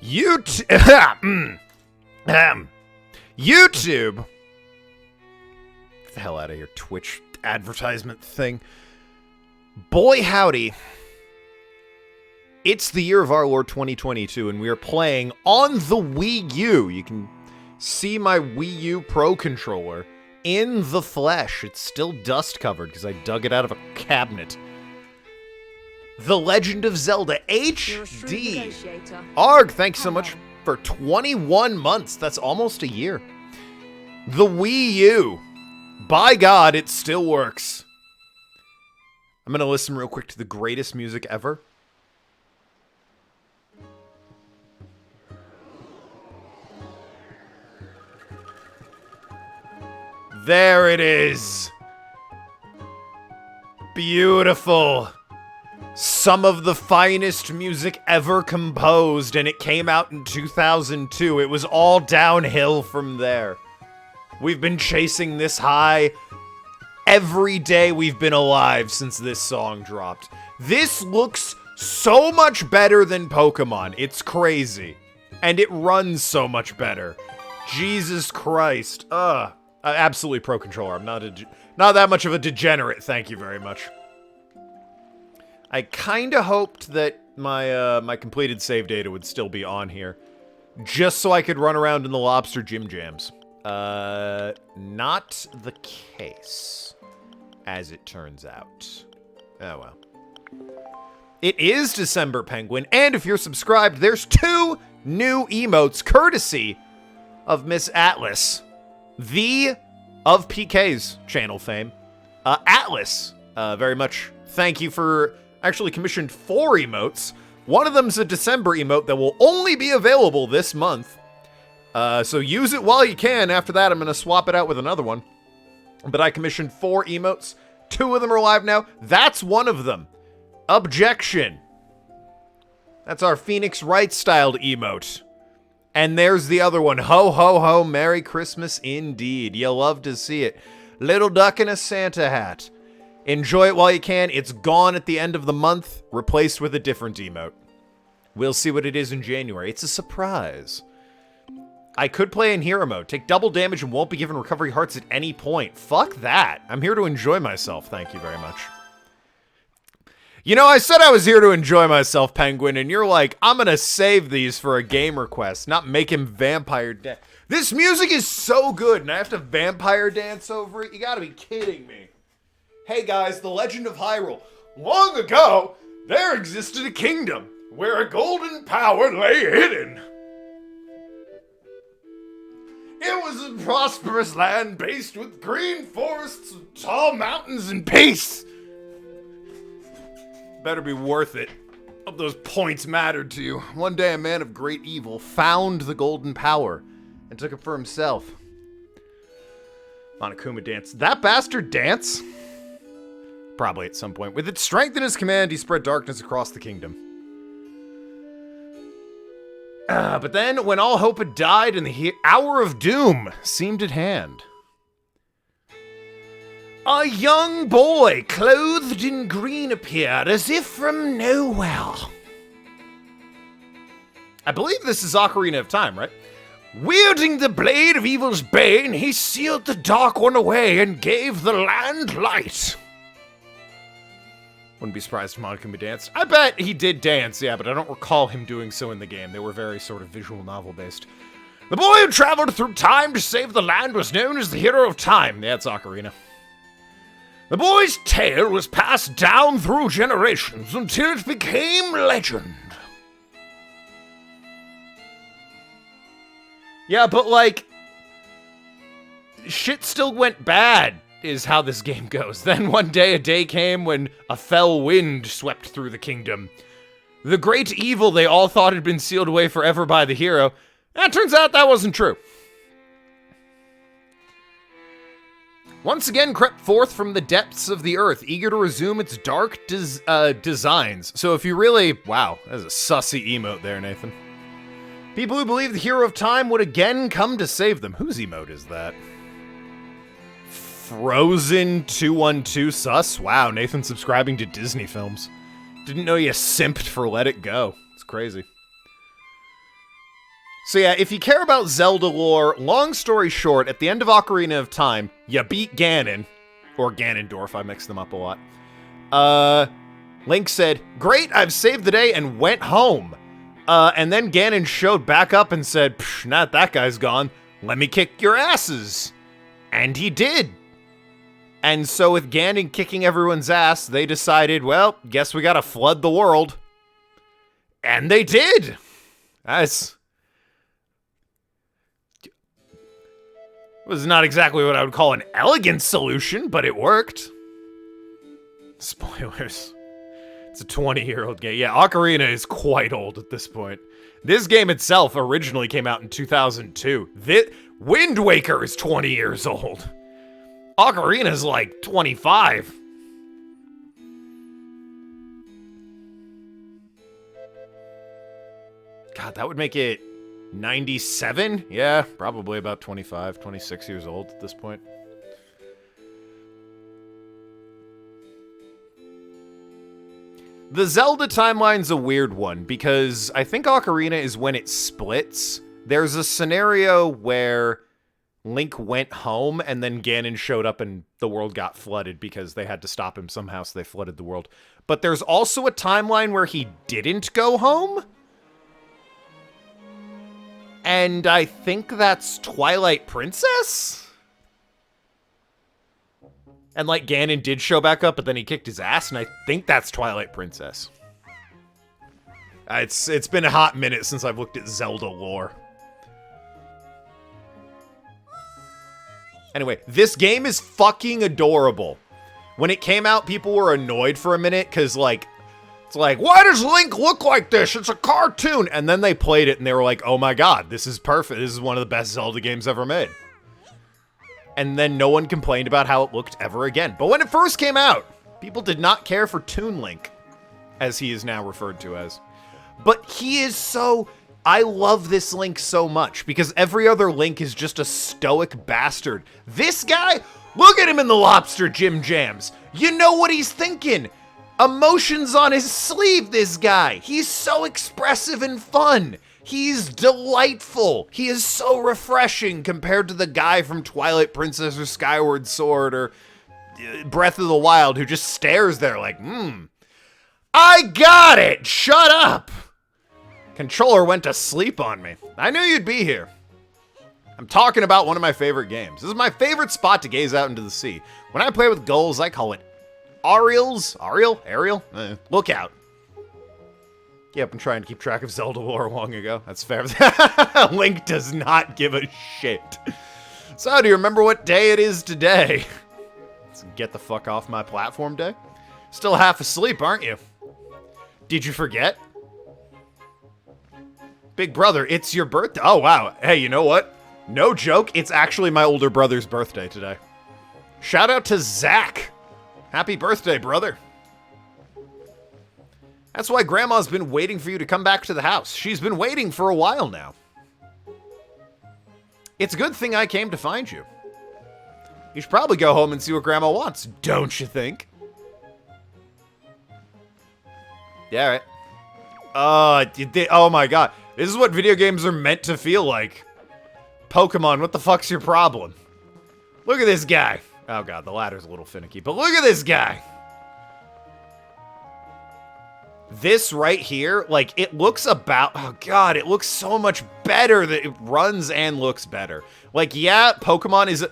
YouTube. YouTube. Get the hell out of here, Twitch advertisement thing. Boy, howdy. It's the year of our Lord 2022, and we are playing on the Wii U. You can see my Wii U Pro controller in the flesh. It's still dust covered because I dug it out of a cabinet. The Legend of Zelda HD. Arg, thanks so much for 21 months. That's almost a year. The Wii U. By God, it still works. I'm going to listen real quick to the greatest music ever. There it is. Beautiful. Some of the finest music ever composed, and it came out in 2002. It was all downhill from there. We've been chasing this high every day we've been alive since this song dropped. This looks so much better than Pokemon. It's crazy. And it runs so much better. Jesus Christ. Absolutely pro controller. I'm not that much of a degenerate, thank you very much. I kinda hoped that my completed save data would still be on here, just so I could run around in the lobster gym jams. Not the case, as it turns out. Oh well. It is December, Penguin, and if you're subscribed, there's 2 new emotes courtesy of Miss Atlas, the of PK's channel fame. Atlas, very much thank you for actually commissioned 4 emotes. One of them's a December emote that will only be available this month. So use it while you can. After that, I'm going to swap it out with another one. But I commissioned 4 emotes. 2 of them are live now. That's one of them. Objection. That's our Phoenix Wright styled emote. And there's the other one. Ho, ho, ho. Merry Christmas indeed. You'll love to see it. Little duck in a Santa hat. Enjoy it while you can. It's gone at the end of the month, replaced with a different emote. We'll see what it is in January. It's a surprise. I could play in hero mode. Take double damage and won't be given recovery hearts at any point. Fuck that. I'm here to enjoy myself. Thank you very much. You know, I said I was here to enjoy myself, Penguin, and you're like, I'm gonna save these for a game request, not make him vampire dance. This music is so good, and I have to vampire dance over it? You gotta be kidding me. Hey guys, the Legend of Hyrule. Long ago, there existed a kingdom where a golden power lay hidden. It was a prosperous land based with green forests, tall mountains, and peace. Better be worth it. Hope those points mattered to you. One day a man of great evil found the golden power and took it for himself. Monokuma dance. That bastard dance? Probably at some point. With its strength in his command, he spread darkness across the kingdom. But then, when all hope had died and the hour of doom seemed at hand, a young boy clothed in green appeared as if from nowhere. I believe this is Ocarina of Time, right? Wielding the blade of evil's bane, he sealed the dark one away and gave the land light. Wouldn't be surprised if Monokuma danced. I bet he did dance, yeah, but I don't recall him doing so in the game. They were very sort of visual novel based. The boy who traveled through time to save the land was known as the Hero of Time. Yeah, it's Ocarina. The boy's tale was passed down through generations until it became legend. Yeah, but like, shit still went bad. Is how this game goes. Then one day a day came when a fell wind swept through the kingdom. The great evil they all thought had been sealed away forever by the hero. It turns out that wasn't true. Once again crept forth from the depths of the earth, eager to resume its dark designs. So if you really... Wow, that's a sussy emote there, Nathan. People who believe the Hero of Time would again come to save them. Whose emote is that? Frozen212 sus? Wow, Nathan subscribing to Disney films. Didn't know you simped for Let It Go. It's crazy. So yeah, if you care about Zelda lore, long story short, at the end of Ocarina of Time, you beat Ganon. Or Ganondorf, I mix them up a lot. Link said, "Great, I've saved the day," and went home. And then Ganon showed back up and said, "Psh, not that guy's gone. Let me kick your asses." And he did. And so with Ganon kicking everyone's ass, they decided, well, guess we gotta flood the world. And they did. That's... was not exactly what I would call an elegant solution, but it worked. Spoilers. It's a 20-year-old game. Yeah, Ocarina is quite old at this point. This game itself originally came out in 2002. Wind Waker is 20 years old. Ocarina's like 25. God, that would make it 97? Yeah, probably about 25, 26 years old at this point. The Zelda timeline's a weird one, because I think Ocarina is when it splits. There's a scenario where Link went home, and then Ganon showed up and the world got flooded because they had to stop him somehow, so they flooded the world. But there's also a timeline where he didn't go home? And I think that's Twilight Princess? And, like, Ganon did show back up, but then he kicked his ass, and I think that's Twilight Princess. It's been a hot minute since I've looked at Zelda lore. Anyway, this game is fucking adorable. When it came out, people were annoyed for a minute, because, like, it's like, why does Link look like this? It's a cartoon! And then they played it, and they were like, oh my god, this is perfect. This is one of the best Zelda games ever made. And then no one complained about how it looked ever again. But when it first came out, people did not care for Toon Link, as he is now referred to as. But he is so... I love this Link so much, because every other Link is just a stoic bastard. This guy, look at him in the Lobster Jim Jams. You know what he's thinking. Emotions on his sleeve, this guy. He's so expressive and fun. He's delightful. He is so refreshing compared to the guy from Twilight Princess or Skyward Sword or Breath of the Wild who just stares there like, I got it! Shut up! Controller went to sleep on me. I knew you'd be here. I'm talking about one of my favorite games. This is my favorite spot to gaze out into the sea. When I play with gulls, I call it Ariel? Lookout. Yep, I'm trying to keep track of Zelda lore long ago. That's fair. Link does not give a shit. So, do you remember what day it is today? It's get the fuck off my platform day. Still half asleep, aren't you? Did you forget? Big brother, it's your birthday. Oh, wow. Hey, you know what? No joke, it's actually my older brother's birthday today. Shout out to Zach. Happy birthday, brother. That's why Grandma's been waiting for you to come back to the house. She's been waiting for a while now. It's a good thing I came to find you. You should probably go home and see what Grandma wants, don't you think? Yeah, right. Oh my god. This is what video games are meant to feel like. Pokemon, what the fuck's your problem? Look at this guy. Oh god, the ladder's a little finicky, but look at this guy. This right here, like, it looks about... Oh, God, it looks so much better. That it runs and looks better. Like, yeah, Pokemon is...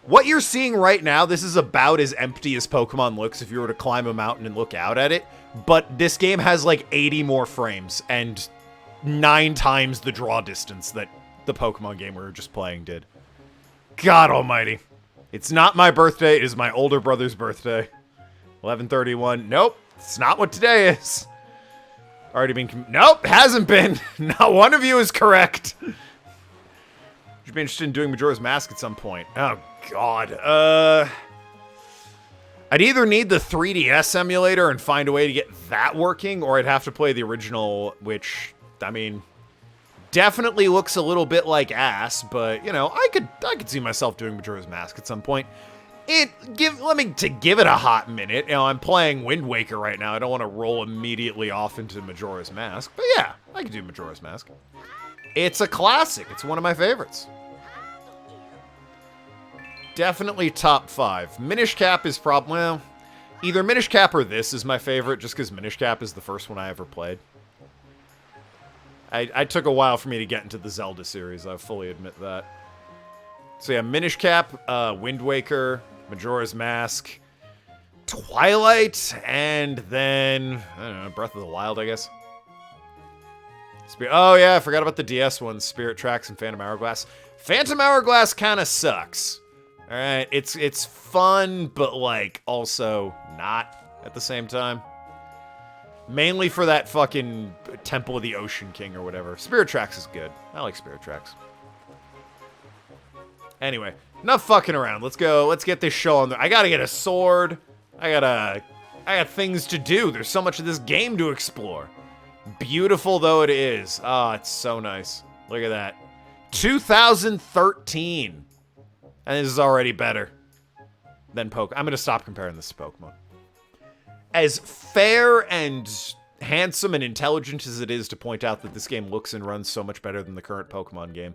What you're seeing right now, this is about as empty as Pokemon looks if you were to climb a mountain and look out at it. But this game has, like, 80 more frames and 9 times the draw distance that the Pokemon game we were just playing did. God almighty. It's not my birthday. It is my older brother's birthday. 11/31. Nope. It's not what today is. Already been... Nope, hasn't been. Not one of you is correct. You'd be interested in doing Majora's Mask at some point. Oh, God. I'd either need the 3DS emulator and find a way to get that working, or I'd have to play the original, which, I mean, definitely looks a little bit like ass, but, you know, I could see myself doing Majora's Mask at some point. Give it a hot minute. You know, I'm playing Wind Waker right now. I don't want to roll immediately off into Majora's Mask. But yeah, I could do Majora's Mask. It's a classic. It's one of my favorites. Definitely top 5. Minish Cap is probably, well, either Minish Cap or this is my favorite, just because Minish Cap is the first one I ever played. I took a while for me to get into the Zelda series, I fully admit that. So yeah, Minish Cap, Wind Waker, Majora's Mask, Twilight, and then, I don't know, Breath of the Wild, I guess. Oh yeah, I forgot about the DS ones, Spirit Tracks and Phantom Hourglass. Phantom Hourglass kind of sucks. Alright, it's fun, but, like, also not at the same time. Mainly for that fucking Temple of the Ocean King or whatever. Spirit Tracks is good. I like Spirit Tracks. Anyway, enough fucking around. Let's go. Let's get this show on there. I gotta get a sword. I got things to do. There's so much of this game to explore. Beautiful though it is. Oh, it's so nice. Look at that. 2013. And this is already better than Pokemon. I'm gonna stop comparing this to Pokemon. As fair and handsome and intelligent as it is to point out that this game looks and runs so much better than the current Pokemon game,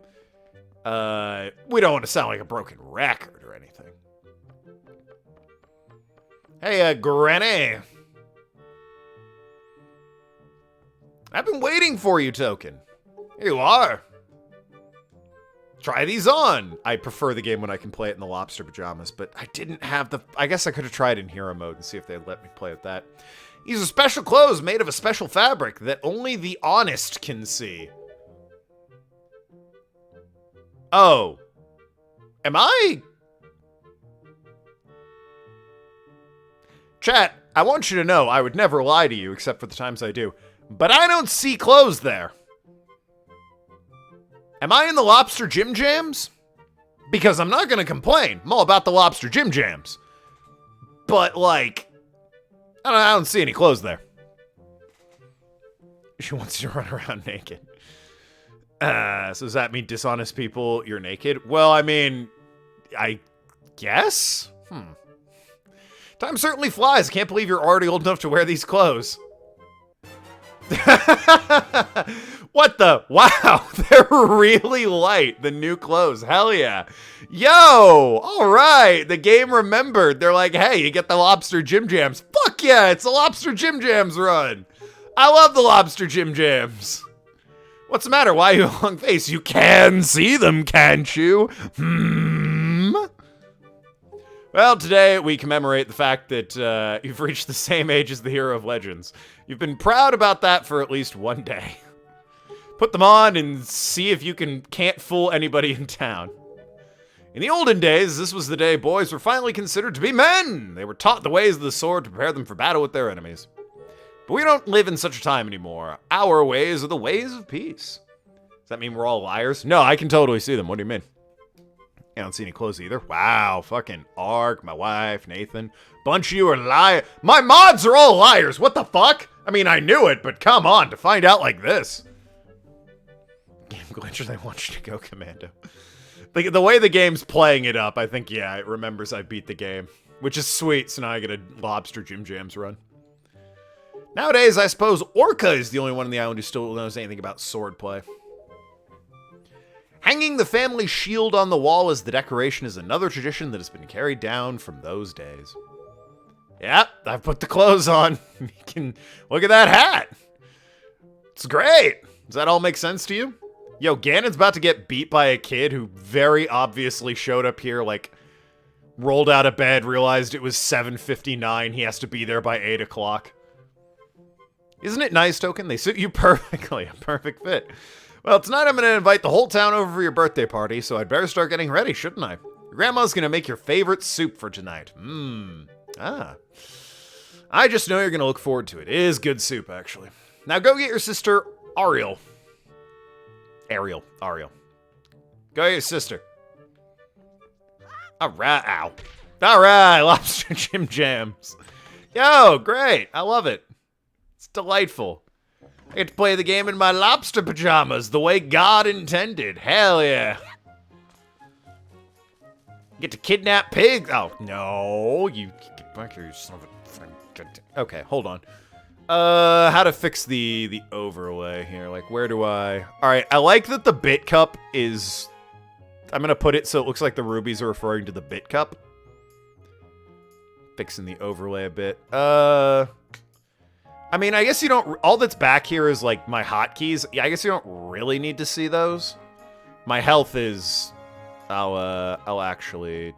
we don't want to sound like a broken record or anything. Hey, Granny. I've been waiting for you, Token. Here you are. Try these on. I prefer the game when I can play it in the lobster pajamas, but I didn't have the... I guess I could have tried in hero mode and see if they'd let me play with that. These are special clothes made of a special fabric that only the honest can see. Oh. Am I... Chat, I want you to know I would never lie to you except for the times I do. But I don't see clothes there. Am I in the Lobster Jim Jams? Because I'm not going to complain. I'm all about the Lobster Jim Jams. But, like, I don't see any clothes there. She wants you to run around naked. So does that mean dishonest people, you're naked? Well, I mean, I guess? Time certainly flies. Can't believe you're already old enough to wear these clothes. What the? Wow, they're really light, the new clothes. Hell yeah. Yo, all right. The game remembered. They're like, hey, you get the Lobster Jim Jams. Fuck yeah, it's a Lobster Jim Jams run. I love the Lobster Jim Jams. What's the matter? Why are you long face? You can see them, can't you? Well, today we commemorate the fact that you've reached the same age as the hero of legends. You've been proud about that for at least one day. Put them on and see if you can't fool anybody in town. In the olden days, this was the day boys were finally considered to be men. They were taught the ways of the sword to prepare them for battle with their enemies. But we don't live in such a time anymore. Our ways are the ways of peace. Does that mean we're all liars? No, I can totally see them. What do you mean? I don't see any clothes either. Wow, fucking Ark, my wife, Nathan. Bunch of you are liars. My mods are all liars. What the fuck? I mean, I knew it, but come on, to find out like this. Game Glitcher, they want you to go commando. The way the game's playing it up, I think, yeah, it remembers I beat the game. Which is sweet, so now I get a Lobster Jim Jams run. Nowadays, I suppose Orca is the only one on the island who still knows anything about swordplay. Hanging the family shield on the wall as the decoration is another tradition that has been carried down from those days. Yep, I've put the clothes on. You can look at that hat. It's great. Does that all make sense to you? Yo, Ganon's about to get beat by a kid who very obviously showed up here, like, rolled out of bed, realized it was 7:59. He has to be there by 8 o'clock. Isn't it nice, Token? They suit you perfectly. A perfect fit. Well, tonight I'm going to invite the whole town over for your birthday party, so I'd better start getting ready, shouldn't I? Your grandma's going to make your favorite soup for tonight. I just know you're going to look forward to it. It is good soup, actually. Now go get your sister, Ariel. Ariel. Go get your sister. Alright, ow. Alright, Lobster Jim Jams. Yo, great. I love it. It's delightful. I get to play the game in my lobster pajamas the way God intended. Hell yeah. Get to kidnap pigs. Oh, no. You get back here, you son of a... Okay, hold on. How to fix the overlay here. Like, where do I... Alright, I like that the bit cup is... I'm gonna put it so it looks like the rubies are referring to the bit cup. Fixing the overlay a bit. I mean, I guess you don't... All that's back here is, like, my hotkeys. Yeah, I guess you don't really need to see those. My health is... I'll actually...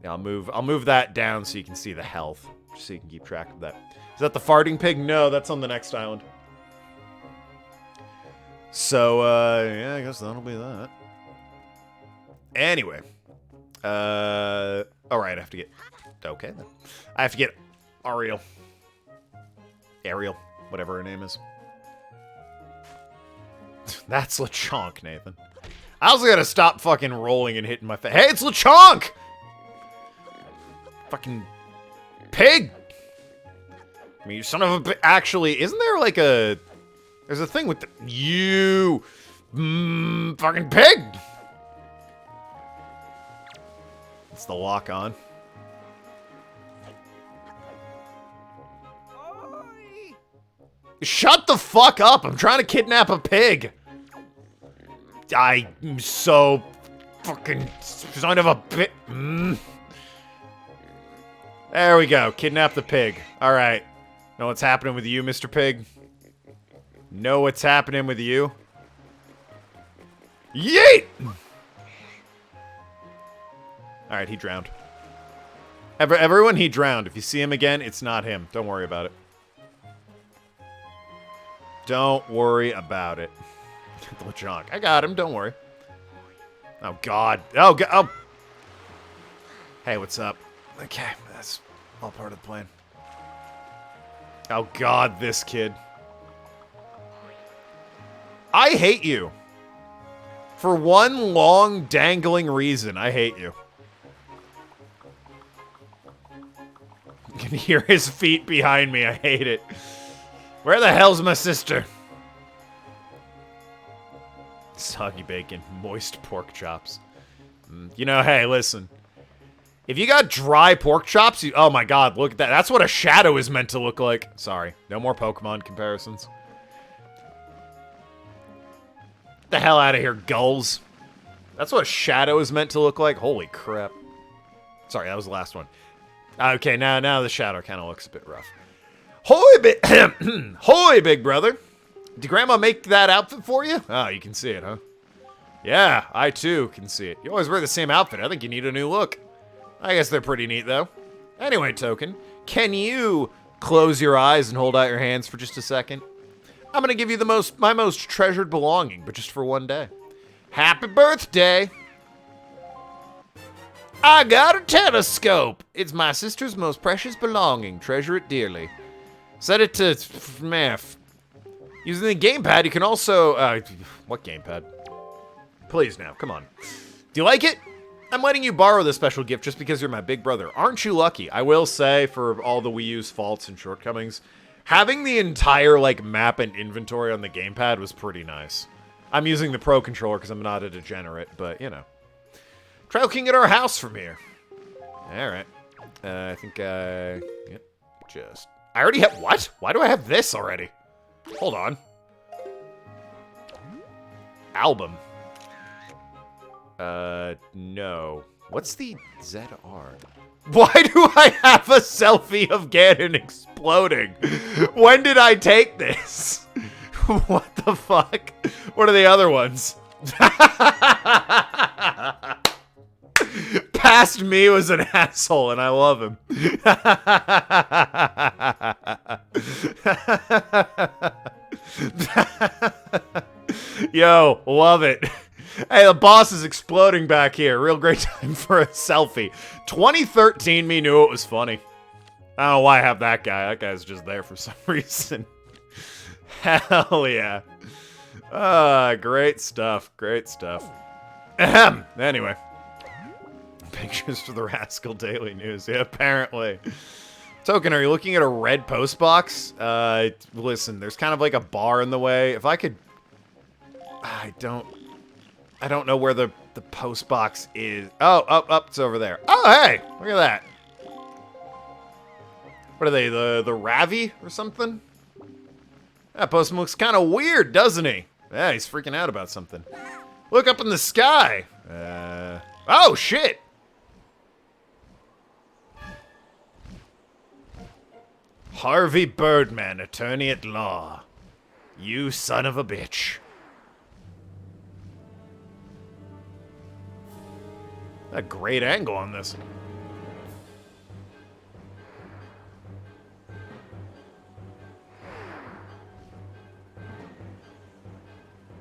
Yeah, I'll move that down so you can see the health. Just so you can keep track of that. Is that the farting pig? No, that's on the next island. So, yeah, I guess that'll be that. Anyway. Alright, I have to get... Okay, then. I have to get Ariel. Ariel. Whatever her name is. That's LeChonk, Nathan. I also gotta stop fucking rolling and hitting my face. Hey, it's LeChonk! Fucking... pig! I mean, you son of a... Actually, isn't there like a... There's a thing with the... You... fucking pig! It's the lock on. Shut the fuck up! I'm trying to kidnap a pig! I'm so... fucking... son of a bit... There we go. Kidnap the pig. Alright. Know what's happening with you, Mr. Pig? Know what's happening with you? Yeet! Alright, he drowned. Everyone, he drowned. If you see him again, it's not him. Don't worry about it. Don't worry about it. LeChonk. I got him. Don't worry. Oh, God. Oh, God. Oh. Hey, what's up? Okay, that's all part of the plan. Oh, God, this kid. I hate you. For one long, dangling reason, I hate you. You can hear his feet behind me. I hate it. Where the hell's my sister? Soggy bacon, moist pork chops. You know, hey, listen. If you got dry pork chops, you... Oh my God, look at that. That's what a shadow is meant to look like. Sorry, no more Pokemon comparisons. Get the hell out of here, gulls. That's what a shadow is meant to look like. Holy crap. Sorry, that was the last one. Okay, now the shadow kind of looks a bit rough. Hoy, big brother. Did Grandma make that outfit for you? Oh, you can see it, huh? Yeah, I too can see it. You always wear the same outfit. I think you need a new look. I guess they're pretty neat, though. Anyway, Token, can you close your eyes and hold out your hands for just a second? I'm gonna give you my most treasured belonging, but just for one day. Happy birthday! I got a telescope! It's my sister's most precious belonging. Treasure it dearly. Set it to math. Using the gamepad, you can also... what gamepad? Please now, come on. Do you like it? I'm letting you borrow this special gift just because you're my big brother. Aren't you lucky? I will say, for all the Wii U's faults and shortcomings, having the entire, like, map and inventory on the gamepad was pretty nice. I'm using the Pro Controller because I'm not a degenerate, but, you know. Try looking at our house from here. Alright. I think, yep, just... I already have... What? Why do I have this already? Hold on. Album. No. What's the ZR? Why do I have a selfie of Ganon exploding? When did I take this? What the fuck? What are the other ones? Past me was an asshole, and I love him. Yo, love it. Hey, the boss is exploding back here. Real great time for a selfie. 2013 me knew it was funny. I don't know why I have that guy. That guy's just there for some reason. Hell yeah. Great stuff. Great stuff. Ahem. Anyway. Pictures for the Rascal Daily News. Yeah, apparently. Token, are you looking at a red post box? Listen, there's kind of like a bar in the way. If I could... I don't know where the post box is. Oh, it's over there. Oh, hey! Look at that. What are they, the Ravi or something? That postman looks kind of weird, doesn't he? Yeah, he's freaking out about something. Look up in the sky. Oh, shit. Harvey Birdman, attorney at law. You son of a bitch. A great angle on this.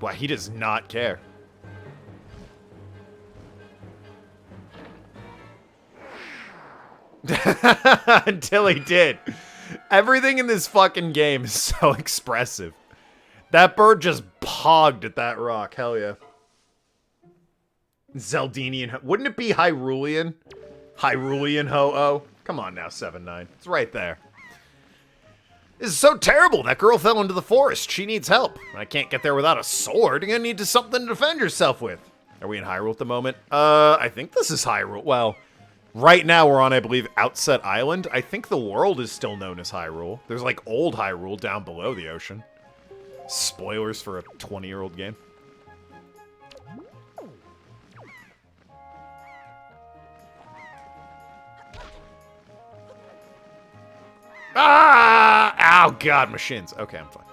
Why, he does not care. Until he did. Everything in this fucking game is so expressive. That bird just pogged at that rock. Hell yeah. Zeldinian. Wouldn't it be Hyrulean? Hyrulean ho-oh? Come on now, 7-9. It's right there. This is so terrible. That girl fell into the forest. She needs help. I can't get there without a sword. You're gonna need something to defend yourself with. Are we in Hyrule at the moment? I think this is Hyrule. Well, right now we're on, I believe, Outset Island. I think the world is still known as Hyrule. There's like old Hyrule down below the ocean. Spoilers for a 20-year-old game. Ah! Ow, God, my shins. Okay, I'm fine.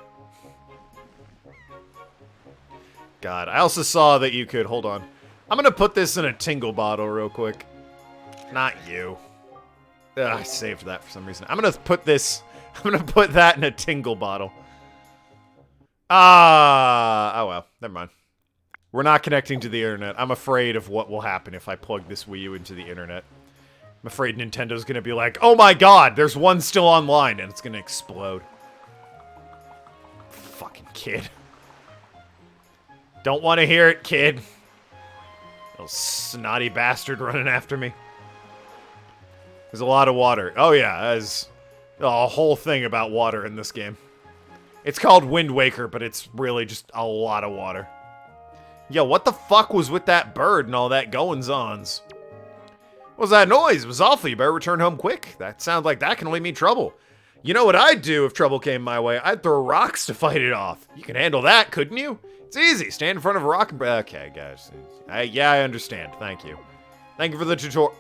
God, I also saw that you could... Hold on. I'm gonna put this in a tingle bottle real quick. Not you. Ugh, I saved that for some reason. I'm gonna put this... I'm gonna put that in a tingle bottle. Oh well, never mind. We're not connecting to the internet. I'm afraid of what will happen if I plug this Wii U into the internet. I'm afraid Nintendo's gonna be like, oh my god, there's one still online, and it's gonna explode. Fucking kid. Don't want to hear it, kid. Little snotty bastard running after me. There's a lot of water. Oh yeah, there's a whole thing about water in this game. It's called Wind Waker, but it's really just a lot of water. Yo, what the fuck was with that bird and all that goings-ons? What was that noise? It was awful. You better return home quick. That sounds like that can only mean trouble. You know what I'd do if trouble came my way? I'd throw rocks to fight it off. You can handle that, couldn't you? It's easy. Stand in front of a rock and... Okay, guys. Yeah, I understand. Thank you. Thank you for the tutorial.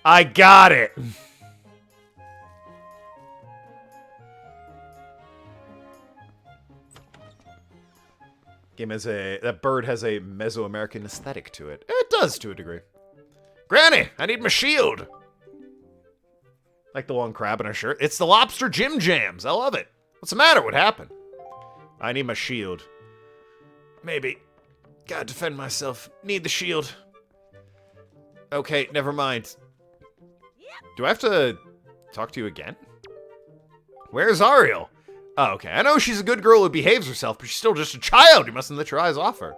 I got it. Game has that bird has a Mesoamerican aesthetic to it. It does to a degree. Granny, I need my shield. Like the long crab in her shirt. It's the lobster Jim Jams. I love it. What's the matter? What happened? I need my shield. Maybe. Gotta defend myself. Need the shield. Okay, never mind. Do I have to talk to you again? Where's Ariel? Oh, okay. I know she's a good girl who behaves herself, but she's still just a child. You mustn't let your eyes off her.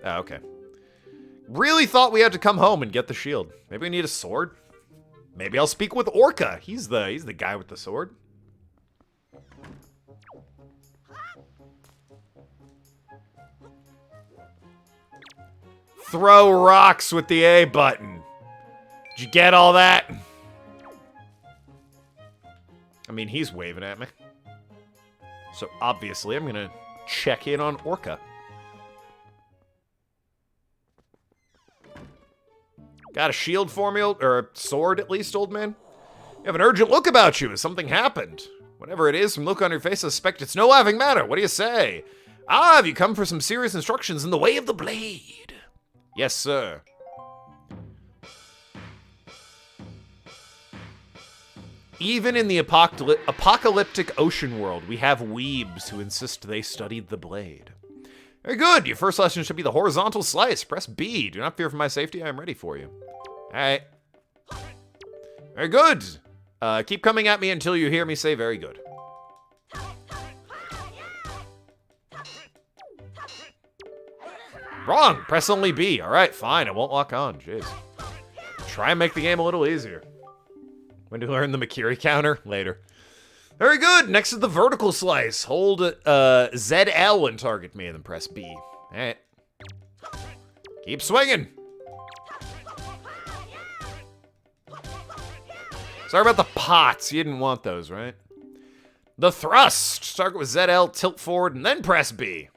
Oh, okay. Really thought we had to come home and get the shield. Maybe we need a sword? Maybe I'll speak with Orca. He's the guy with the sword. Throw rocks with the A button. Did you get all that? I mean, he's waving at me. So obviously I'm gonna check in on Orca. Got a shield for me, or a sword at least, old man? You have an urgent look about you. Has something happened? Whatever it is, from the look on your face, I suspect it's no laughing matter. What do you say? Ah, have you come for some serious instructions in the way of the blade? Yes, sir. Even in the apocalyptic ocean world, we have weebs who insist they studied the blade. Very good. Your first lesson should be the horizontal slice. Press B. Do not fear for my safety. I am ready for you. All right. Very good. Keep coming at me until you hear me say very good. Wrong. Press only B. All right, fine. I won't lock on. Jeez. Try and make the game a little easier. When do you learn the Makiri counter? Later. Very good. Next is the vertical slice. Hold ZL and target me, and then press B. All right. Keep swinging. Sorry about the pots. You didn't want those, right? The thrust. Target with ZL, tilt forward, and then press B.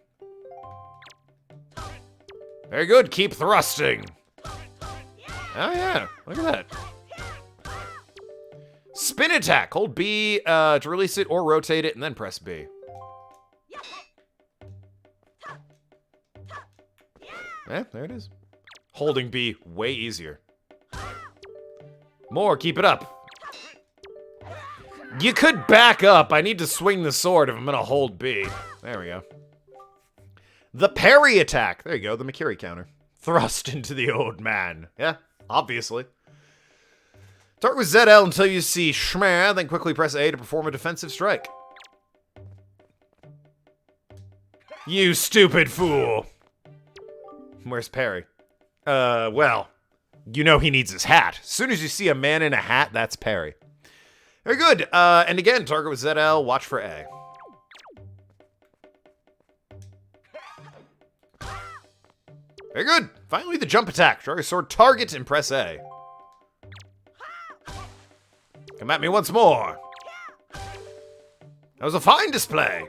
Very good. Keep thrusting. Oh, yeah. Look at that. Spin attack. Hold B to release it or rotate it, and then press B. Yeah, there it is. Holding B, way easier. More, keep it up. You could back up. I need to swing the sword if I'm gonna hold B. There we go. The parry attack. There you go, the Makiri counter. Thrust into the old man. Yeah, obviously. Start with ZL until you see Shmeh, then quickly press A to perform a defensive strike. You stupid fool. Where's parry? Well, you know he needs his hat. As soon as you see a man in a hat, that's parry. Very good. And again, target with ZL, watch for A. Very good. Finally, the jump attack. Draw your sword, target, and press A. Come at me once more. That was a fine display.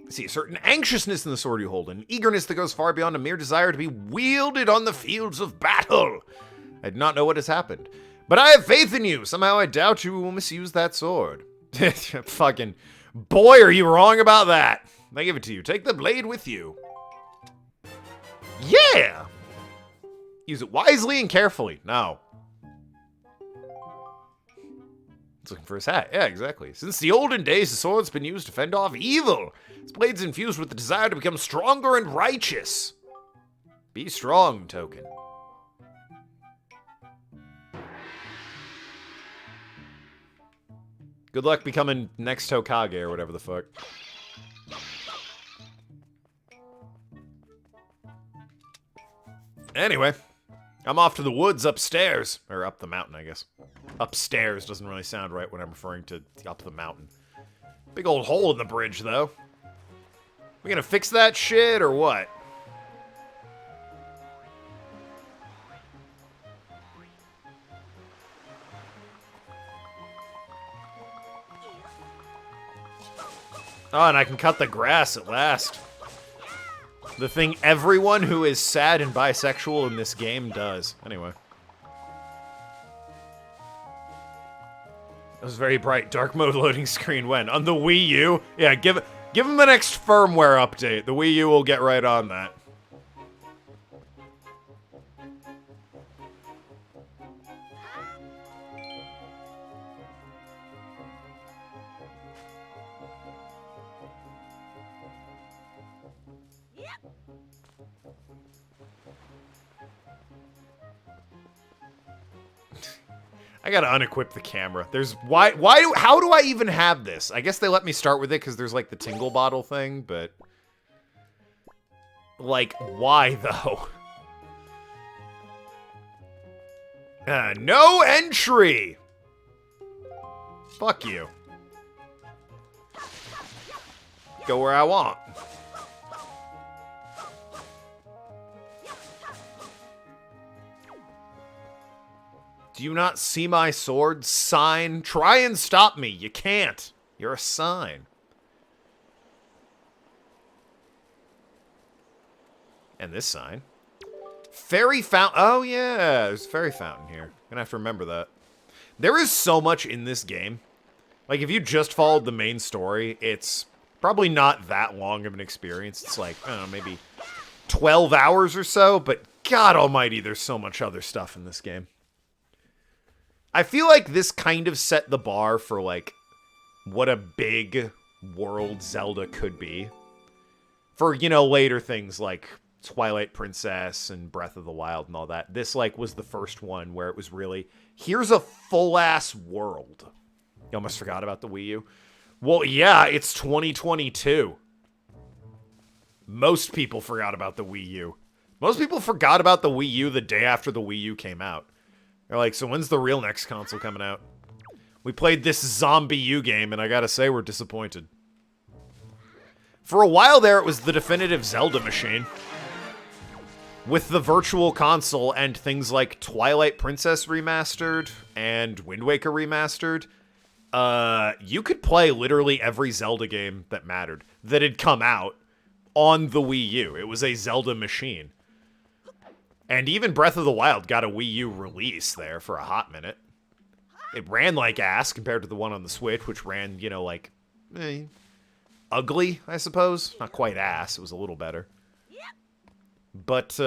See a certain anxiousness in the sword you hold, an eagerness that goes far beyond a mere desire to be wielded on the fields of battle. I do not know what has happened, but I have faith in you. Somehow I doubt you will misuse that sword. Fucking boy, are you wrong about that. I give it to you. Take the blade with you. Yeah! Use it wisely and carefully. No. He's looking for his hat. Yeah, exactly. Since the olden days, the sword's been used to fend off evil. Its blade's infused with the desire to become stronger and righteous. Be strong, Token. Good luck becoming next Hokage or whatever the fuck. Anyway, I'm off to the woods upstairs. Or up the mountain, I guess. Upstairs doesn't really sound right when I'm referring to up the mountain. Big old hole in the bridge, though. We gonna fix that shit, or what? Oh, and I can cut the grass at last. The thing everyone who is sad and bisexual in this game does. Anyway. It was very bright. Dark mode loading screen when? On the Wii U? Yeah, give them the next firmware update. The Wii U will get right on that. I gotta unequip the camera. There's how do I even have this? I guess they let me start with it because there's like the tingle bottle thing, but like, why though? No entry! Fuck you. Go where I want. Do you not see my sword? Sign. Try and stop me. You can't. You're a sign. And this sign. Fairy fountain. Oh, yeah. There's a fairy fountain here. Gonna have to remember that. There is so much in this game. Like, if you just followed the main story, it's probably not that long of an experience. It's like, I don't know, maybe 12 hours or so. But God almighty, there's so much other stuff in this game. I feel like this kind of set the bar for, like, what a big world Zelda could be. For, you know, later things like Twilight Princess and Breath of the Wild and all that. This, like, was the first one where it was really, here's a full-ass world. You almost forgot about the Wii U. Well, yeah, it's 2022. Most people forgot about the Wii U. Most people forgot about the Wii U the day after the Wii U came out. They're like, so when's the real next console coming out? We played this Zombie U game, and I gotta say, we're disappointed. For a while there, it was the definitive Zelda machine. With the Virtual Console and things like Twilight Princess Remastered and Wind Waker Remastered, you could play literally every Zelda game that mattered, that had come out, on the Wii U. It was a Zelda machine. And even Breath of the Wild got a Wii U release there for a hot minute. It ran like ass compared to the one on the Switch, which ran, you know, like, ugly, I suppose. Not quite ass, it was a little better. But,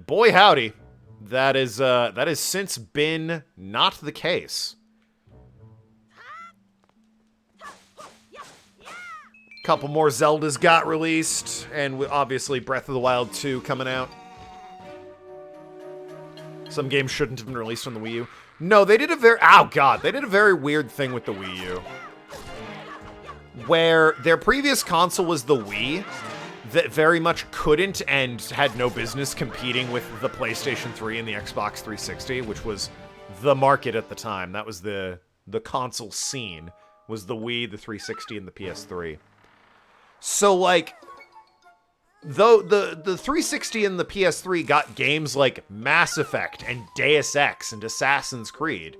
boy howdy, that has since been not the case. Couple more Zeldas got released, and obviously Breath of the Wild 2 coming out. Some games shouldn't have been released on the Wii U. No, they did a very... Oh, God. They did a very weird thing with the Wii U. Where their previous console was the Wii, that very much couldn't and had no business competing with the PlayStation 3 and the Xbox 360, which was the market at the time. That was the console scene, was the Wii, the 360, and the PS3. So, like... Though the 360 and the PS3 got games like Mass Effect and Deus Ex and Assassin's Creed,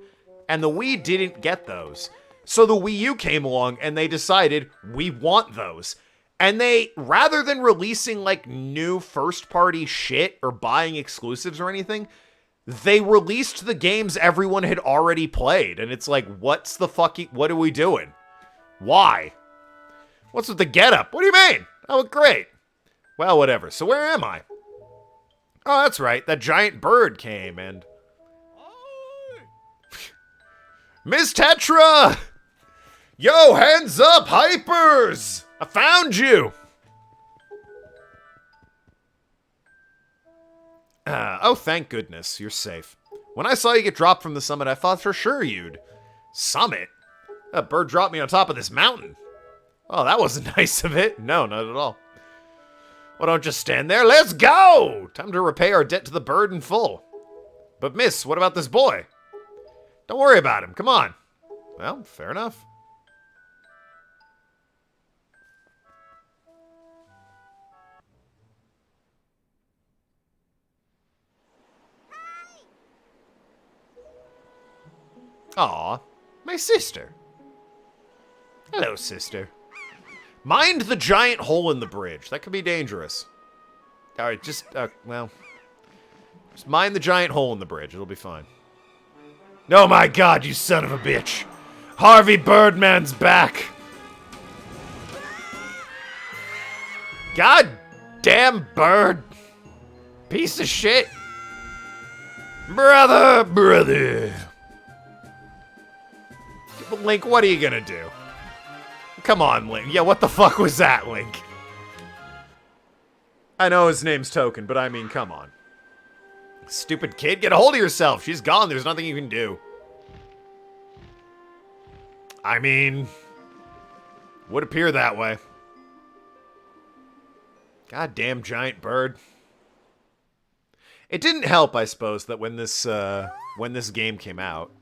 and the Wii didn't get those. So the Wii U came along and they decided, we want those. And they, rather than releasing like new first-party shit or buying exclusives or anything, they released the games everyone had already played. And it's like, what are we doing? Why? What's with the getup? What do you mean? I look great. Well, whatever. So where am I? Oh, that's right. That giant bird came and... Miss Tetra! Yo, hands up, hypers! I found you! Oh, thank goodness. You're safe. When I saw you get dropped from the summit, I thought for sure you'd... Summit? That bird dropped me on top of this mountain. Oh, that wasn't nice of it. No, not at all. Well, don't just stand there. Let's go! Time to repay our debt to the bird in full. But miss, what about this boy? Don't worry about him. Come on. Well, fair enough. Aw, my sister. Hello, sister. Mind the giant hole in the bridge. That could be dangerous. Alright, just mind the giant hole in the bridge. It'll be fine. Oh my god, you son of a bitch. Harvey Birdman's back. God damn bird. Piece of shit. Brother. Link, what are you gonna do? Come on, Link. Yeah, what the fuck was that, Link? I know his name's Token, but I mean, come on. Stupid kid, get a hold of yourself. She's gone. There's nothing you can do. I mean, would appear that way. Goddamn giant bird. It didn't help, I suppose, that when this game came out.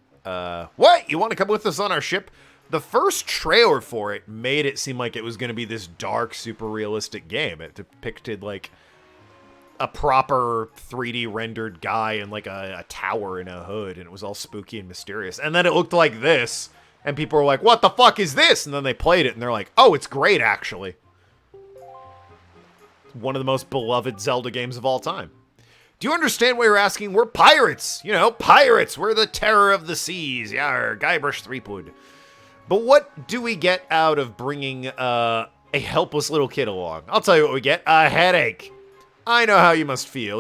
What? You want to come with us on our ship? The first trailer for it made it seem like it was going to be this dark, super realistic game. It depicted, like, a proper 3D rendered guy in, like, a tower in a hood, and it was all spooky and mysterious. And then it looked like this, and people were like, what the fuck is this? And then they played it, and they're like, oh, it's great, actually. It's one of the most beloved Zelda games of all time. Do you understand why you're asking? We're pirates! You know, pirates! We're the terror of the seas! Yar, Guybrush Threepwood. But what do we get out of bringing a helpless little kid along? I'll tell you what we get. A headache. I know how you must feel,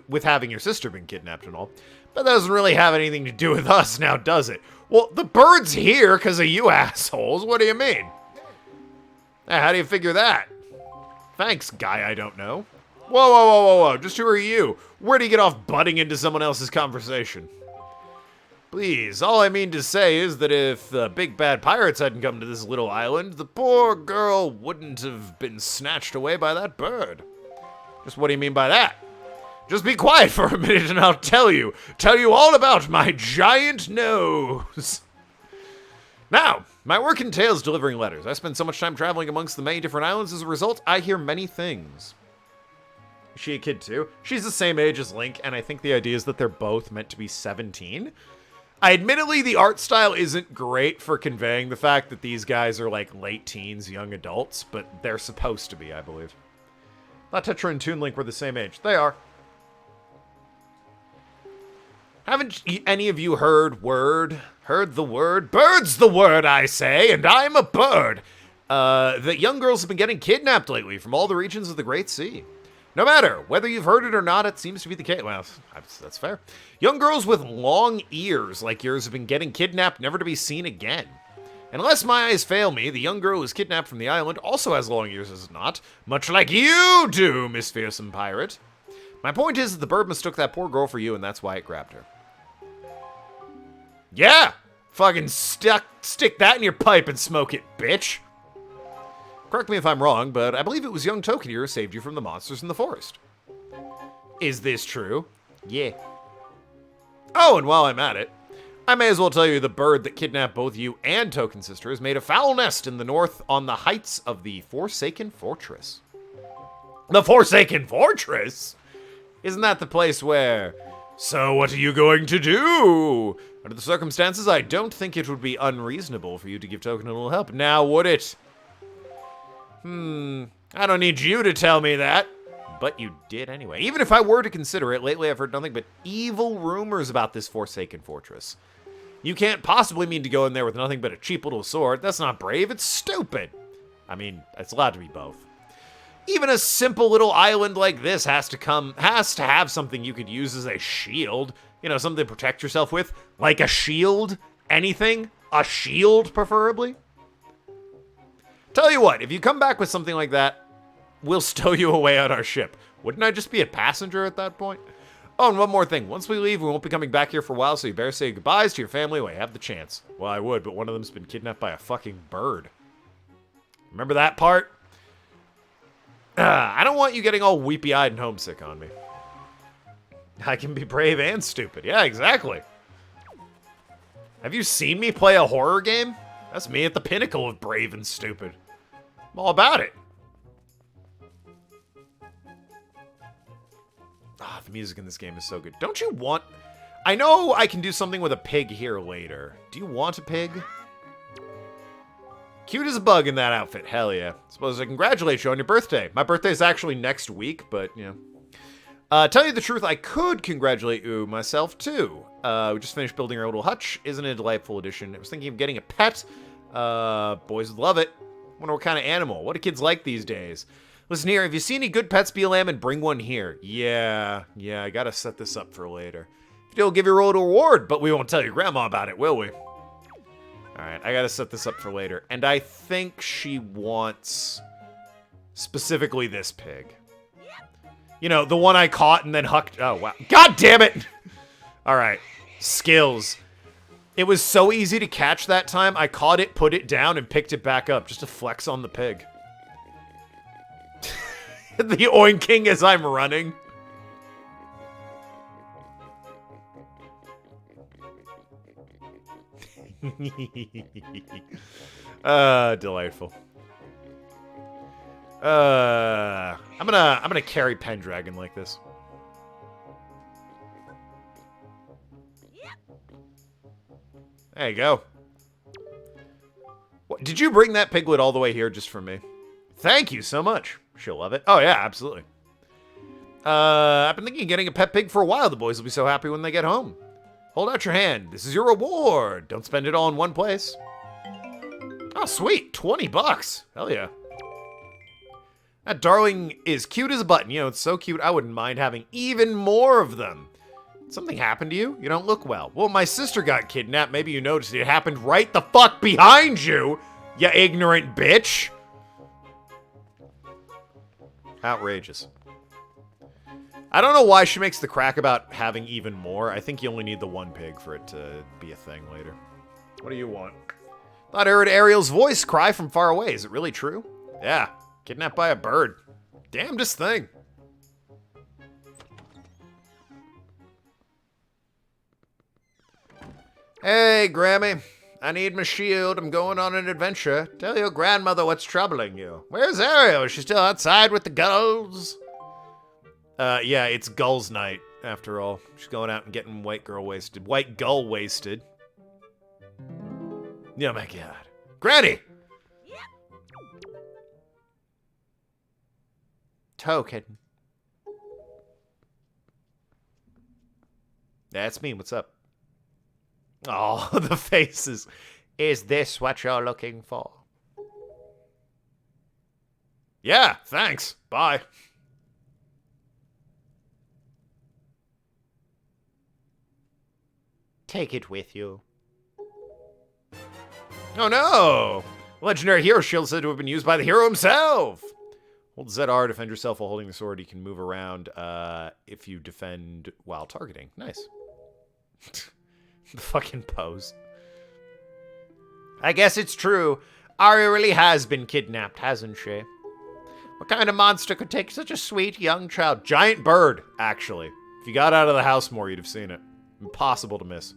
with having your sister been kidnapped and all. But that doesn't really have anything to do with us now, does it? Well, the bird's here because of you assholes. What do you mean? How do you figure that? Thanks, guy I don't know. Whoa. Just who are you? Where do you get off butting into someone else's conversation? Please, all I mean to say is that if the big bad pirates hadn't come to this little island, the poor girl wouldn't have been snatched away by that bird. Just what do you mean by that? Just be quiet for a minute and I'll tell you all about my giant nose. Now, my work entails delivering letters. I spend so much time traveling amongst the many different islands. As a result, I hear many things. Is she a kid too? She's the same age as Link, and I think the idea is that they're both meant to be 17. Admittedly, the art style isn't great for conveying the fact that these guys are like late teens, young adults, but they're supposed to be, I believe. Thought Tetra and Toon Link were the same age. They are. Haven't any of you heard the word? Bird's the word, I say, and I'm a bird. That young girls have been getting kidnapped lately from all the regions of the Great Sea. No matter whether you've heard it or not, it seems to be the case. Well, that's fair. Young girls with long ears like yours have been getting kidnapped, never to be seen again. Unless my eyes fail me, the young girl who was kidnapped from the island also has long ears, is it not? Much like you do, Miss Fearsome Pirate. My point is that the bird mistook that poor girl for you, and that's why it grabbed her. Yeah! Fucking stick that in your pipe and smoke it, bitch! Correct me if I'm wrong, but I believe it was young Token here who saved you from the monsters in the forest. Is this true? Yeah. Oh, and while I'm at it, I may as well tell you the bird that kidnapped both you and Token Sister has made a foul nest in the north on the heights of the Forsaken Fortress. The Forsaken Fortress? Isn't that the place where... So what are you going to do? Under the circumstances, I don't think it would be unreasonable for you to give Token a little help. Now, would it? I don't need you to tell me that. But you did anyway. Even if I were to consider it, lately I've heard nothing but evil rumors about this Forsaken Fortress. You can't possibly mean to go in there with nothing but a cheap little sword. That's not brave, it's stupid. I mean, it's allowed to be both. Even a simple little island like this has to have something you could use as a shield. You know, something to protect yourself with. Like a shield? Anything? A shield, preferably? Tell you what, if you come back with something like that, we'll stow you away on our ship. Wouldn't I just be a passenger at that point? Oh, and one more thing. Once we leave, we won't be coming back here for a while, so you better say goodbyes to your family when you have the chance. Well, I would, but one of them's been kidnapped by a fucking bird. Remember that part? I don't want you getting all weepy-eyed and homesick on me. I can be brave and stupid. Yeah, exactly. Have you seen me play a horror game? That's me at the pinnacle of brave and stupid. I'm all about it. Ah, the music in this game is so good. Don't you want... I know I can do something with a pig here later. Do you want a pig? Cute as a bug in that outfit. Hell yeah. Suppose I congratulate you on your birthday. My birthday's actually next week, but, you know. Tell you the truth, I could congratulate you myself, too. We just finished building our little hutch. Isn't it a delightful addition? I was thinking of getting a pet. Boys would love it. Wonder what kind of animal. What do kids like these days? Listen here, if you see any good pets, be a lamb and bring one here. Yeah, I gotta set this up for later. If you'll give your old reward, but we won't tell your grandma about it, will we? Alright, I gotta set this up for later. And I think she wants specifically this pig. You know, the one I caught and then hucked. Oh, wow. God damn it! Alright, skills. It was so easy to catch that time. I caught it, put it down, and picked it back up just to flex on the pig. The oinking as I'm running. Delightful. I'm gonna carry Pendragon like this. There you go. What, did you bring that piglet all the way here just for me? Thank you so much. She'll love it. Oh, yeah, absolutely. I've been thinking of getting a pet pig for a while. The boys will be so happy when they get home. Hold out your hand. This is your reward. Don't spend it all in one place. Oh, sweet. 20 bucks. Hell yeah. That darling is cute as a button. You know, it's so cute, I wouldn't mind having even more of them. Something happened to you? You don't look well. Well, my sister got kidnapped. Maybe you noticed it happened right the fuck behind you, you ignorant bitch. Outrageous. I don't know why she makes the crack about having even more. I think you only need the one pig for it to be a thing later. What do you want? Thought I heard Ariel's voice cry from far away. Is it really true? Yeah. Kidnapped by a bird. Damnedest thing. Hey, Grammy. I need my shield. I'm going on an adventure. Tell your grandmother what's troubling you. Where's Ariel? Is she still outside with the gulls? Yeah, it's Gulls night, after all. She's going out and getting white girl wasted. White gull wasted. Oh my god. Granny! Token. That's me. What's up? Oh, the faces. Is this what you're looking for? Yeah, thanks. Bye. Take it with you. Oh no! Legendary hero shield said to have been used by the hero himself. Hold ZR, defend yourself while holding the sword. You can move around if you defend while targeting. Nice. The fucking pose. I guess it's true. Arya really has been kidnapped, hasn't she? What kind of monster could take such a sweet young child? Giant bird, actually. If you got out of the house more, you'd have seen it. Impossible to miss.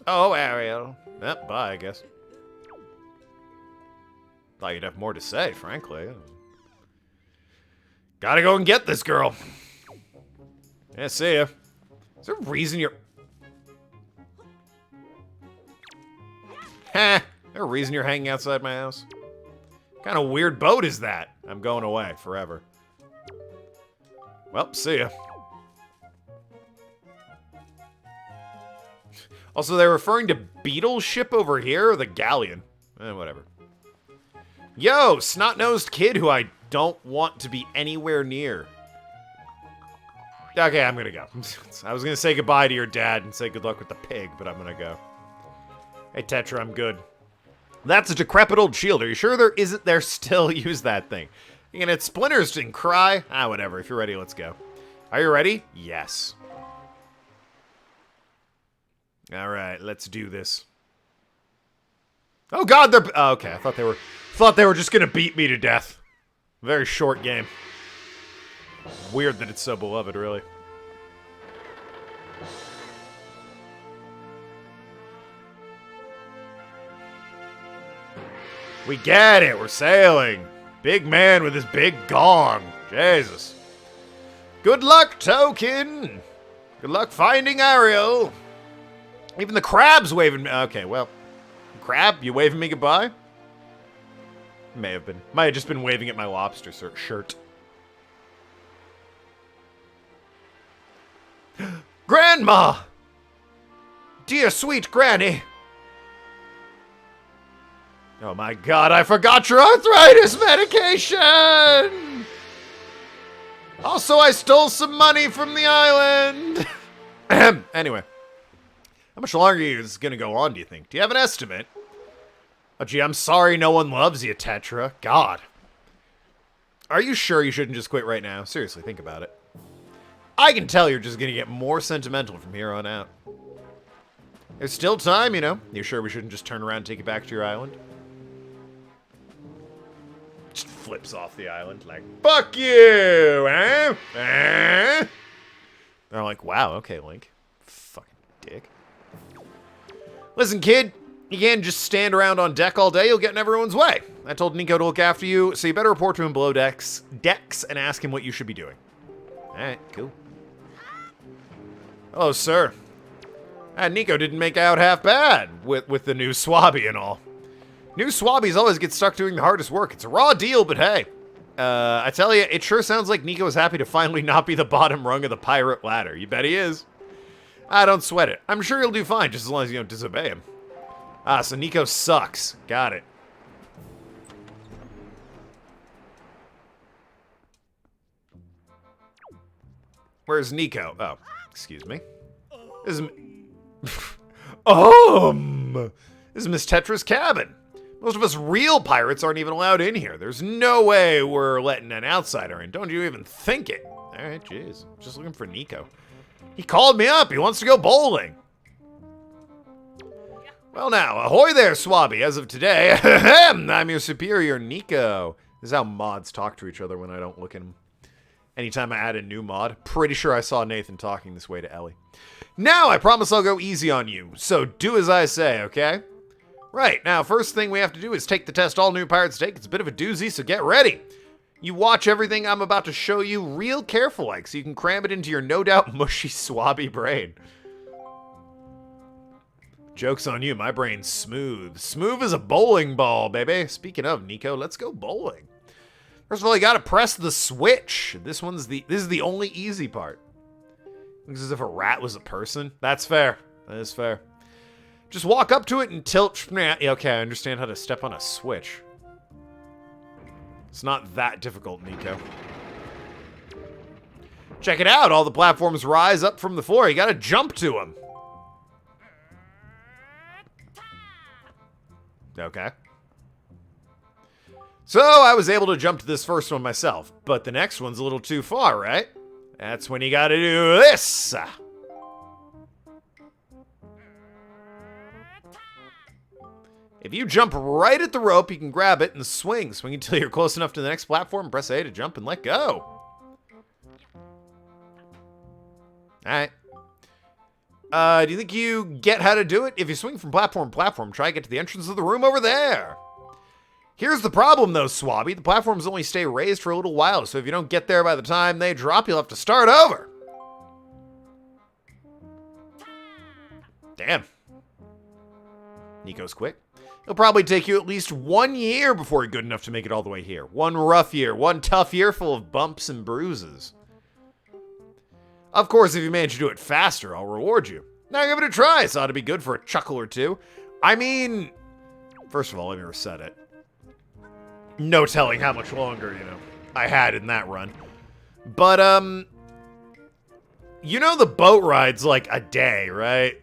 Oh, Ariel. Yep, bye, I guess. Thought you'd have more to say, frankly. Gotta go and get this girl. Yeah, see ya. Is there a reason you're... Heh. Is there a reason you're hanging outside my house? What kind of weird boat is that? I'm going away forever. Well, see ya. Also, they're referring to Beetle ship over here, or the galleon? Whatever. Yo, snot-nosed kid who I don't want to be anywhere near. Okay, I'm gonna go. I was gonna say goodbye to your dad and say good luck with the pig, but I'm gonna go. Hey, Tetra, I'm good. That's a decrepit old shield. Are you sure there isn't there still? Use that thing. You can hit splinters and cry. Ah, whatever. If you're ready, let's go. Are you ready? Yes. All right, let's do this. Oh God, they're okay. I thought they were just gonna beat me to death. Very short game. Weird that it's so beloved, really. We get it. We're sailing. Big man with his big gong. Jesus. Good luck, Token. Good luck finding Ariel. Even the crab's waving me. Okay, well. Crab, you waving me goodbye? May have been. Might have just been waving at my lobster shirt. Grandma! Dear sweet granny. Oh my god, I forgot your arthritis medication! Also, I stole some money from the island. Anyway. How much longer is this going to go on, do you think? Do you have an estimate? Oh, gee, I'm sorry no one loves you, Tetra. God. Are you sure you shouldn't just quit right now? Seriously, think about it. I can tell you're just going to get more sentimental from here on out. There's still time, you know. You sure we shouldn't just turn around and take you back to your island? Just flips off the island like, fuck you, eh? Eh? They're like, wow, okay, Link. Fucking dick. Listen, kid, you can't just stand around on deck all day. You'll get in everyone's way. I told Nico to look after you, so you better report to him below decks and ask him what you should be doing. All right, cool. Hello, sir. Nico didn't make out half bad with the new Swabby and all. New Swabbies always get stuck doing the hardest work. It's a raw deal, but hey. I tell you, it sure sounds like Nico is happy to finally not be the bottom rung of the pirate ladder. You bet he is. Don't sweat it. I'm sure he'll do fine, just as long as you don't disobey him. So Nico sucks. Got it. Where's Nico? Oh, excuse me. This is... This is Miss Tetra's cabin. Most of us real pirates aren't even allowed in here. There's no way we're letting an outsider in. Don't you even think it. Alright, jeez. Just looking for Nico. He called me up. He wants to go bowling. Well now, ahoy there, Swabby. As of today, I'm your superior, Nico. This is how mods talk to each other when I don't look at them. Anytime I add a new mod, pretty sure I saw Nathan talking this way to Ellie. Now, I promise I'll go easy on you, so do as I say, okay? Right, now, first thing we have to do is take the test all new pirates take. It's a bit of a doozy, so get ready. You watch everything I'm about to show you real careful-like, so you can cram it into your no-doubt mushy, swabby brain. Joke's on you, my brain's smooth. Smooth as a bowling ball, baby. Speaking of, Nico, let's go bowling. First of all, you gotta press the switch. This is the only easy part. Looks as if a rat was a person. That's fair. That is fair. Just walk up to it and tilt. Okay, I understand how to step on a switch. It's not that difficult, Nico. Check it out. All the platforms rise up from the floor. You gotta jump to them. Okay. So, I was able to jump to this first one myself, but the next one's a little too far, right? That's when you gotta do this! If you jump right at the rope, you can grab it and swing. Swing until you're close enough to the next platform, press A to jump and let go. Alright. Do you think you get how to do it? If you swing from platform to platform, try to get to the entrance of the room over there. Here's the problem, though, Swabby. The platforms only stay raised for a little while, so if you don't get there by the time they drop, you'll have to start over. Damn. Nico's quick. It'll probably take you at least 1 year before you're good enough to make it all the way here. One rough year, one tough year full of bumps and bruises. Of course, if you manage to do it faster, I'll reward you. Now give it a try. It ought to be good for a chuckle or two. I mean, first of all, let me reset it. No telling how much longer, I had in that run. But, you know the boat ride's like a day, right?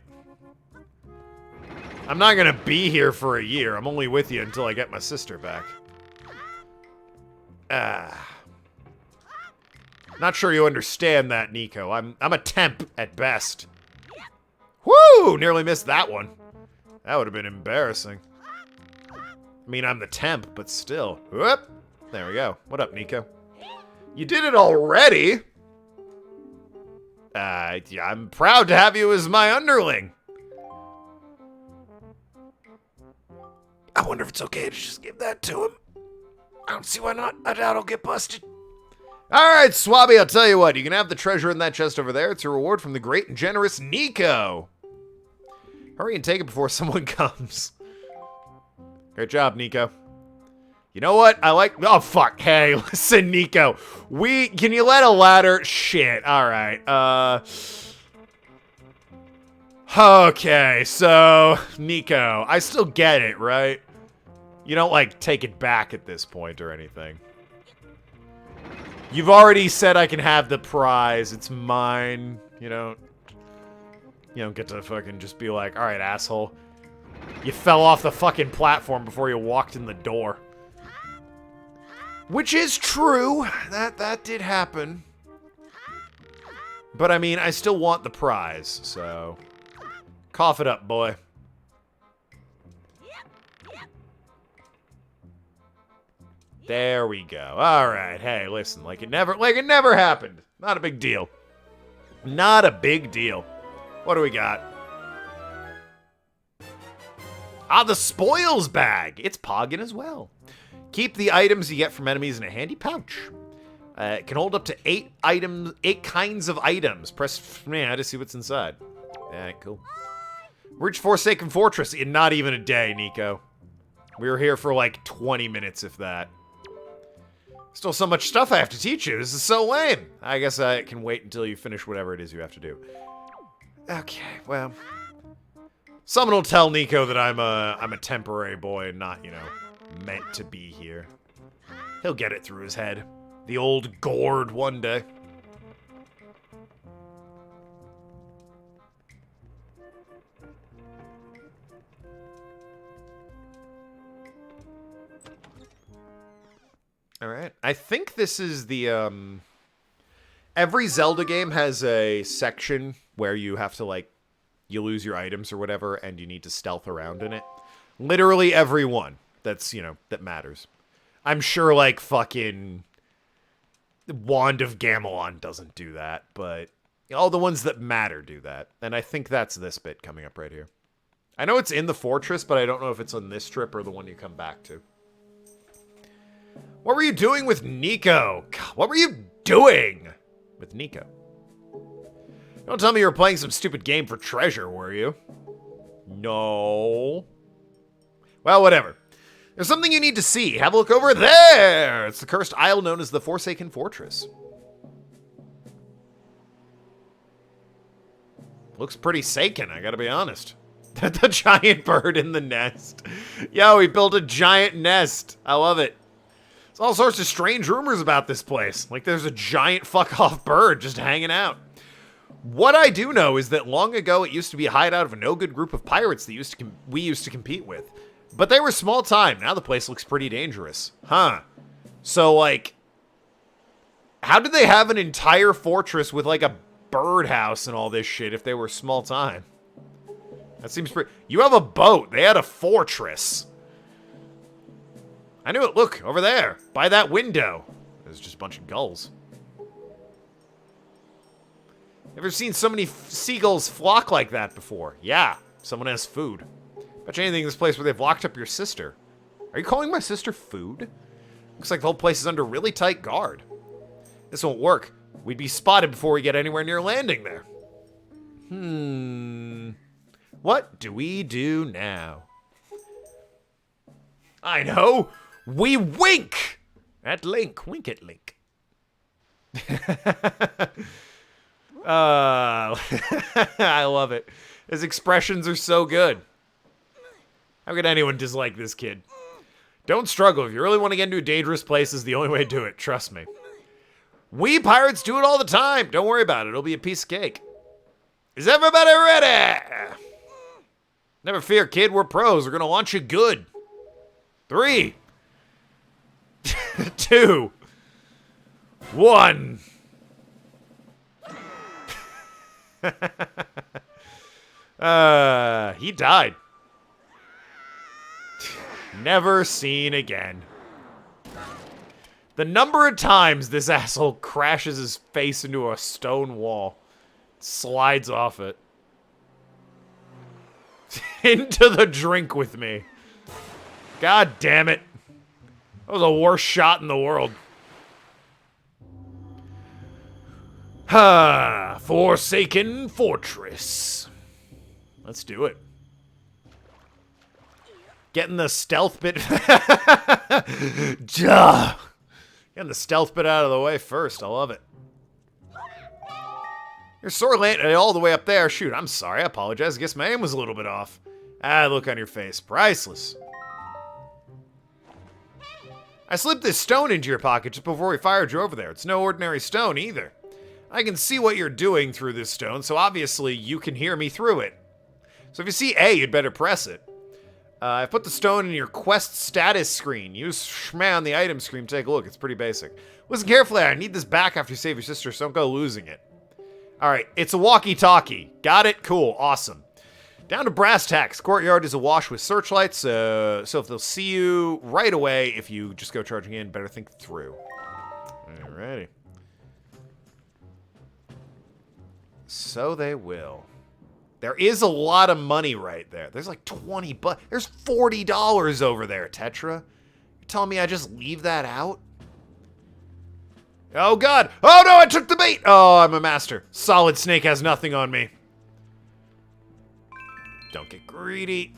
I'm not gonna be here for a year. I'm only with you until I get my sister back. Not sure you understand that, Nico. I'm a temp at best. Woo! Nearly missed that one. That would have been embarrassing. I mean, I'm the temp, but still. Whoop! There we go. What up, Nico? You did it already? Yeah, I'm proud to have you as my underling. I wonder if it's okay to just give that to him. I don't see why not. I doubt I'll get busted. Alright, Swabby, I'll tell you what. You can have the treasure in that chest over there. It's a reward from the great and generous Nico. Hurry and take it before someone comes. Great job, Nico. You know what? Oh, fuck. Hey, listen, Nico. Can you let a ladder? Shit. Alright. Okay, so, Nico, I still get it, right? You don't, take it back at this point or anything. You've already said I can have the prize. It's mine. You don't get to fucking just be like, alright, asshole. You fell off the fucking platform before you walked in the door. Which is true. That did happen. But, I mean, I still want the prize, so... Cough it up, boy. There we go. Alright, hey, listen, like it never happened. Not a big deal. Not a big deal. What do we got? Ah, the spoils bag. It's Poggin as well. Keep the items you get from enemies in a handy pouch. It can hold up to 8 kinds of items. Press to see what's inside. Alright, cool. Reach Forsaken Fortress in not even a day, Nico. We were here for like 20 minutes, if that. Still so much stuff I have to teach you. This is so lame. I guess I can wait until you finish whatever it is you have to do. Okay, well. Someone will tell Nico that I'm a temporary boy and not, meant to be here. He'll get it through his head. The old gourd one day. Alright. I think this is the, every Zelda game has a section where you have to, you lose your items or whatever, and you need to stealth around in it. Literally every one that's, that matters. I'm sure, like, fucking Wand of Gamelon doesn't do that, but all the ones that matter do that. And I think that's this bit coming up right here. I know it's in the fortress, but I don't know if it's on this trip or the one you come back to. What were you doing with Nico? God, what were you doing with Nico? Don't tell me you were playing some stupid game for treasure, were you? No. Well, whatever. There's something you need to see. Have a look over there. It's the cursed isle known as the Forsaken Fortress. Looks pretty Seiken, I gotta be honest. The giant bird in the nest. Yo, he built a giant nest. I love it. There's all sorts of strange rumors about this place. Like there's a giant fuck-off bird just hanging out. What I do know is that long ago it used to be a hideout of a no-good group of pirates that we used to compete with. But they were small time. Now the place looks pretty dangerous. Huh. So, like, how did they have an entire fortress with, like, a birdhouse and all this shit if they were small time? That seems pretty... You have a boat. They had a fortress. I knew it. Look, over there. By that window. There's just a bunch of gulls. Ever seen so many seagulls flock like that before? Yeah, someone has food. Bet you anything in this place where they've locked up your sister. Are you calling my sister food? Looks like the whole place is under really tight guard. This won't work. We'd be spotted before we get anywhere near landing there. What do we do now? I know! We wink! At Link. Wink at Link. I love it. His expressions are so good. How could anyone dislike this kid? Don't struggle. If you really want to get into a dangerous place, this is the only way to do it. Trust me. We pirates do it all the time. Don't worry about it. It'll be a piece of cake. Is everybody ready? Never fear, kid. We're pros. We're going to launch you good. 3, 2, 1. He died. Never seen again. The number of times this asshole crashes his face into a stone wall, slides off it, into the drink with me. God damn it. That was the worst shot in the world. Forsaken Fortress. Let's do it. Getting the stealth bit. Getting the stealth bit out of the way first. I love it. Your sword landed all the way up there. Shoot, I'm sorry. I apologize. I guess my aim was a little bit off. Look on your face. Priceless. I slipped this stone into your pocket just before we fired you over there. It's no ordinary stone either. I can see what you're doing through this stone, so obviously you can hear me through it. So if you see A, you'd better press it. I put the stone in your quest status screen. Use Shma on the item screen to take a look. It's pretty basic. Listen carefully. I need this back after you save your sister, so don't go losing it. Alright, it's a walkie-talkie. Got it? Cool. Awesome. Down to brass tacks. Courtyard is awash with searchlights, so if they'll see you right away, if you just go charging in, better think through. Alrighty. So they will. There is a lot of money right there. There's like 20 bucks. There's $40 over there, Tetra. You're telling me I just leave that out? Oh, God. Oh, no, I took the bait. Oh, I'm a master. Solid Snake has nothing on me. Don't get greedy.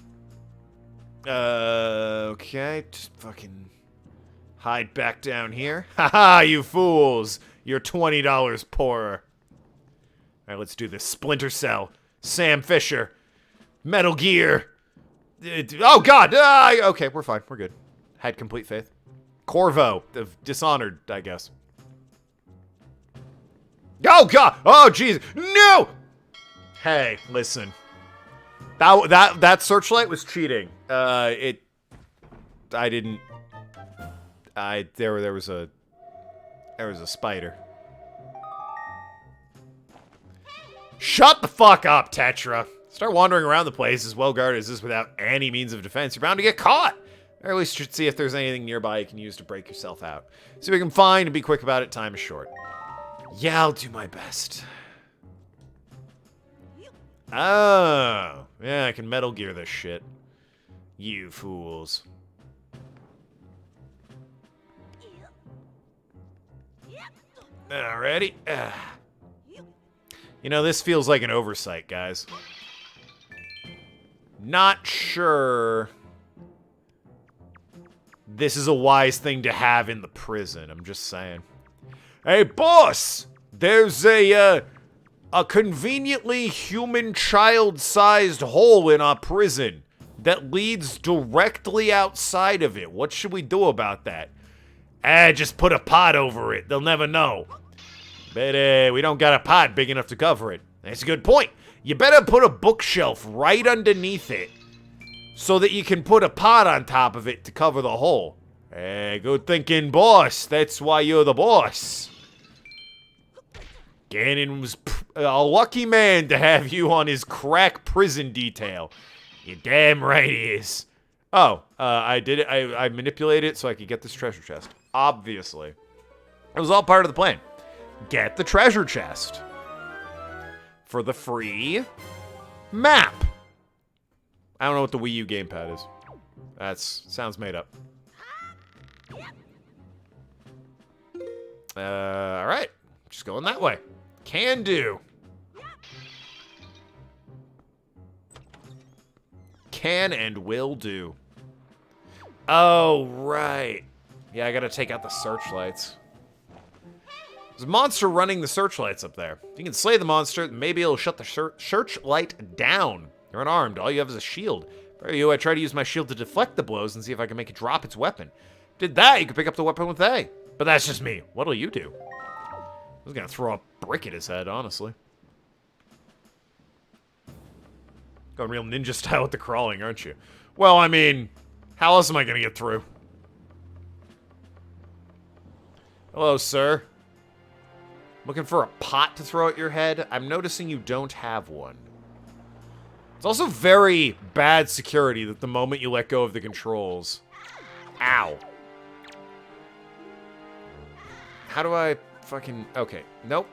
Okay. Just fucking hide back down here. Haha, you fools. You're $20 poorer. All right, let's do this. Splinter Cell. Sam Fisher. Metal Gear. Oh, God. Okay, we're fine. We're good. Had complete faith. Corvo. Of Dishonored, I guess. Oh, God. Oh, Jesus. No! Hey, listen. That searchlight was cheating. There was a spider. Shut the fuck up, Tetra. Start wandering around the place as well guarded as this without any means of defense. You're bound to get caught. Or at least you should see if there's anything nearby you can use to break yourself out. See what we can find and be quick about it. Time is short. Yeah, I'll do my best. Oh. Yeah, I can Metal Gear this shit. You fools. Alrighty. You know, this feels like an oversight, guys. Not sure this is a wise thing to have in the prison. I'm just saying. Hey, boss! There's a conveniently human child-sized hole in our prison that leads directly outside of it. What should we do about that? Just put a pot over it. They'll never know. But, we don't got a pot big enough to cover it. That's a good point. You better put a bookshelf right underneath it so that you can put a pot on top of it to cover the hole. Good thinking, boss. That's why you're the boss. Ganon was a lucky man to have you on his crack prison detail. You're damn right he is. Oh, I did it. I manipulated it so I could get this treasure chest. Obviously. It was all part of the plan. Get the treasure chest. For the free map. I don't know what the Wii U gamepad is. Sounds made up. Alright. Just going that way. Can do. Can and will do. Oh, right. Yeah, I gotta take out the searchlights. There's a monster running the searchlights up there. If you can slay the monster, maybe it'll shut the searchlight down. You're unarmed. All you have is a shield. For you, I try to use my shield to deflect the blows and see if I can make it drop its weapon. Did that, you can pick up the weapon with A. But that's just me. What'll you do? I was gonna throw a brick at his head, honestly. Going real ninja style with the crawling, aren't you? Well, I mean, how else am I gonna get through? Hello, sir. Looking for a pot to throw at your head? I'm noticing you don't have one. It's also very bad security that the moment you let go of the controls... Ow. How do I fucking... Okay, nope.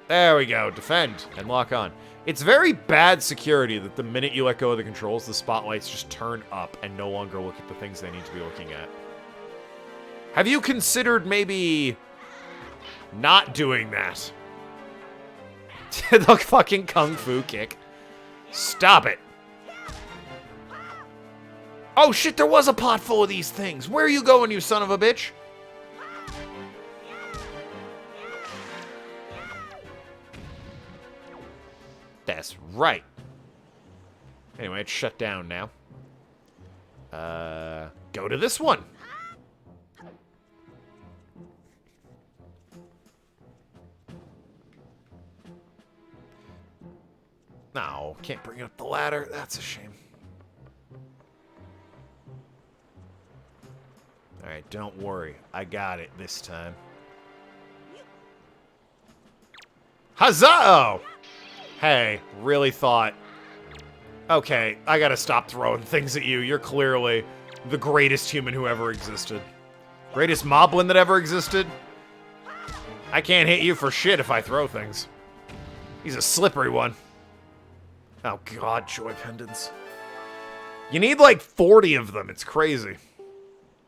There we go. Defend and lock on. It's very bad security that the minute you let go of the controls, the spotlights just turn up and no longer look at the things they need to be looking at. Have you considered maybe... not doing that? The fucking kung fu kick. Stop it. Oh shit, there was a pot full of these things. Where are you going, you son of a bitch? That's right. Anyway, it's shut down now. Go to this one. No, can't bring up the ladder. That's a shame. Alright, don't worry. I got it this time. Huzzah! Oh! Hey, really thought... Okay, I gotta stop throwing things at you. You're clearly the greatest human who ever existed. Greatest moblin that ever existed? I can't hit you for shit if I throw things. He's a slippery one. Oh god, joy pendants. You need like 40 of them, it's crazy.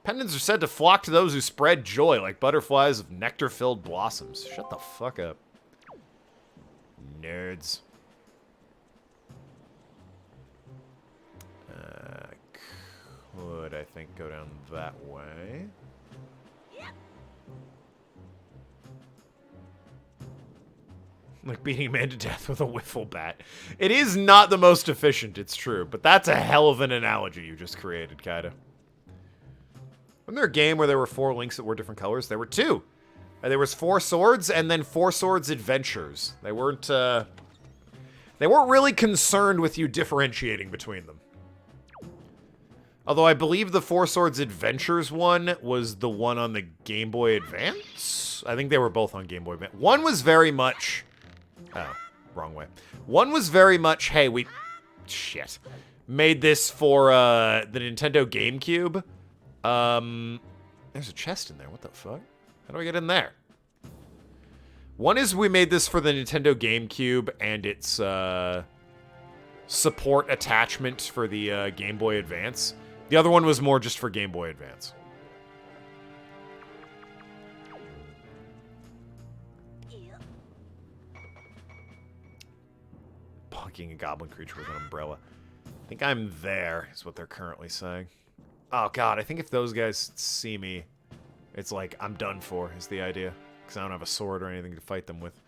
Pendants are said to flock to those who spread joy, like butterflies of nectar-filled blossoms. Shut the fuck up. Nerds. Could, I think, go down that way. Like beating a man to death with a wiffle bat. It is not the most efficient, it's true, but that's a hell of an analogy you just created, kinda. Wasn't there a game where there were 4 links that were different colors? There were 2. There was 4 swords and then 4 swords adventures. They weren't really concerned with you differentiating between them. Although I believe the 4 swords adventures one was the one on the Game Boy Advance. I think they were both on Game Boy Advance. One was very much... Oh, wrong way. One was very much, hey, we... Shit. Made this for the Nintendo GameCube. There's a chest in there. What the fuck? How do I get in there? One is we made this for the Nintendo GameCube and its support attachment for the Game Boy Advance. The other one was more just for Game Boy Advance. Punking a goblin creature with an umbrella. I think I'm there, is what they're currently saying. Oh god, I think if those guys see me, it's like, I'm done for, is the idea. Because I don't have a sword or anything to fight them with.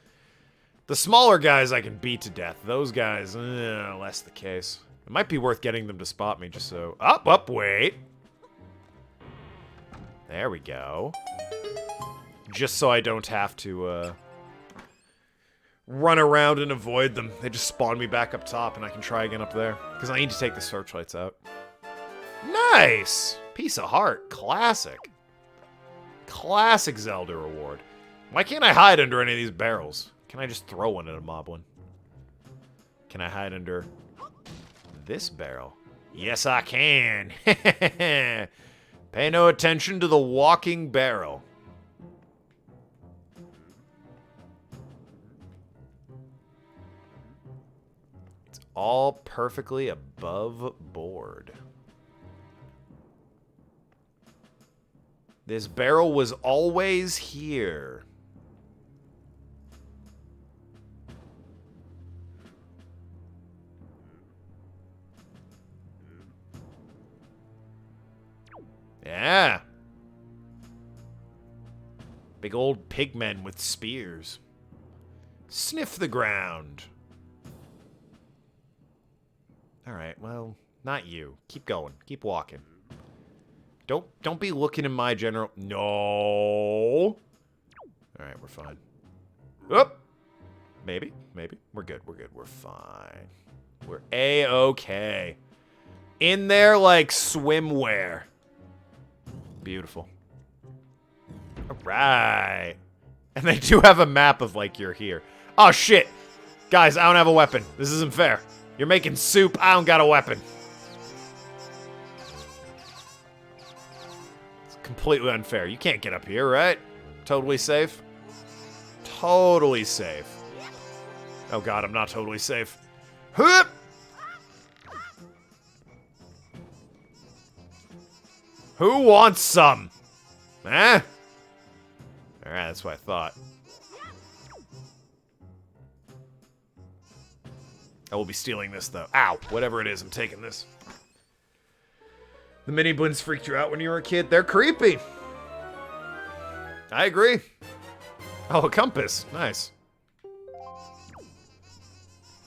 The smaller guys I can beat to death. Those guys, less the case. It might be worth getting them to spot me just so... Up, wait! There we go. Just so I don't have to, run around and avoid them. They just spawn me back up top and I can try again up there. Because I need to take the searchlights out. Nice! Piece of heart. Classic. Classic Zelda reward. Why can't I hide under any of these barrels? Can I just throw one at a moblin? Can I hide under this barrel? Yes, I can. Pay no attention to the walking barrel. It's all perfectly above board. This barrel was always here. Yeah. Big old pigmen with spears. Sniff the ground. Alright, well, not you. Keep going. Keep walking. Don't be looking in my general... No! Alright, we're fine. Oop! Maybe. We're good. We're fine. We're A-okay. In there like swimwear. Beautiful. Alright. And they do have a map of, like, you're here. Oh, shit! Guys, I don't have a weapon. This isn't fair. You're making soup. I don't got a weapon. It's completely unfair. You can't get up here, right? Totally safe? Totally safe. Oh, God, I'm not totally safe. Hup! Who wants some? Eh? Alright, that's what I thought. I will be stealing this, though. Ow! Whatever it is, I'm taking this. The mini blins freaked you out when you were a kid? They're creepy! I agree. Oh, a compass. Nice.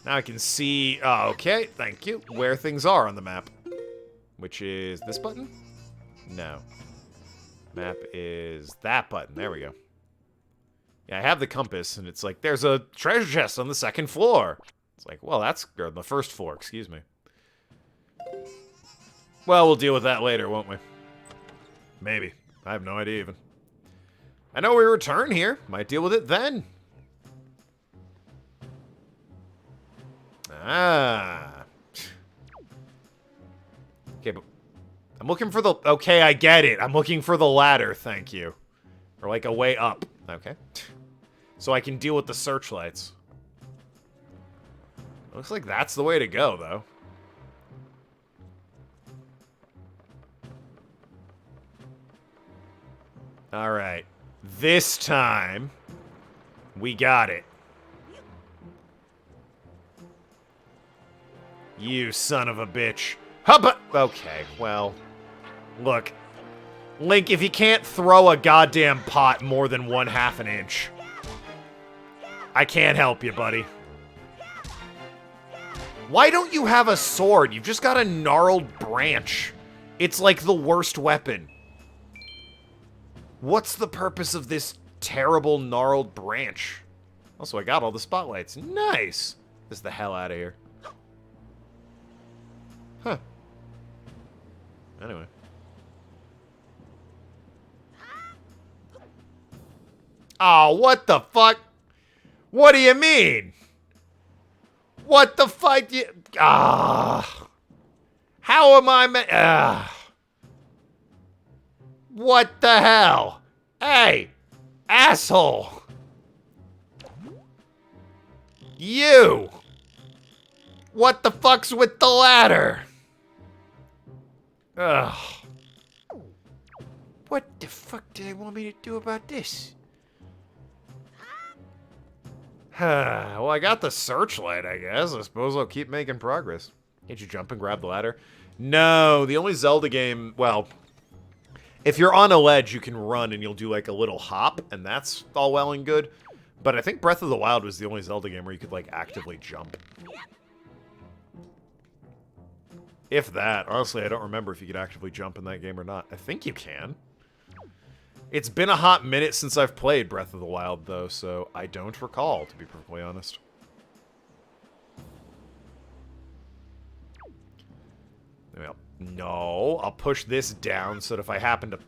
Now I can see... Oh, okay, thank you. Where things are on the map. Which is this button? No. Map is that button. There we go. Yeah, I have the compass, and it's like, there's a treasure chest on the second floor. It's like, well, that's... Or the first floor, excuse me. Well, we'll deal with that later, won't we? Maybe. I have no idea, even. I know we return here. Might deal with it then. Ah. Okay, but... I'm looking for the... Okay, I get it. I'm looking for the ladder, thank you. Or like a way up. Okay. So I can deal with the searchlights. Looks like that's the way to go, though. Alright. This time, we got it. You son of a bitch. Hubba! Okay, well... Look. Link, if you can't throw a goddamn pot more than 1/2 an inch, I can't help you, buddy. Why don't you have a sword? You've just got a gnarled branch. It's like the worst weapon. What's the purpose of this terrible gnarled branch? Also, I got all the spotlights. Nice! This is the hell out of here. Huh. Anyway. Oh, what the fuck? What do you mean? What the fuck? How am I What the hell? Hey! Asshole! You! What the fuck's with the ladder? Ugh. What the fuck do they want me to do about this? Well, I got the searchlight, I guess. I suppose I'll keep making progress. Can't you jump and grab the ladder? No, the only Zelda game... Well, if you're on a ledge, you can run and you'll do like a little hop, and that's all well and good. But I think Breath of the Wild was the only Zelda game where you could like actively jump. If that. Honestly, I don't remember if you could actively jump in that game or not. I think you can. It's been a hot minute since I've played Breath of the Wild, though, so I don't recall, to be perfectly honest. Well, no, I'll push this down so that if I happen to...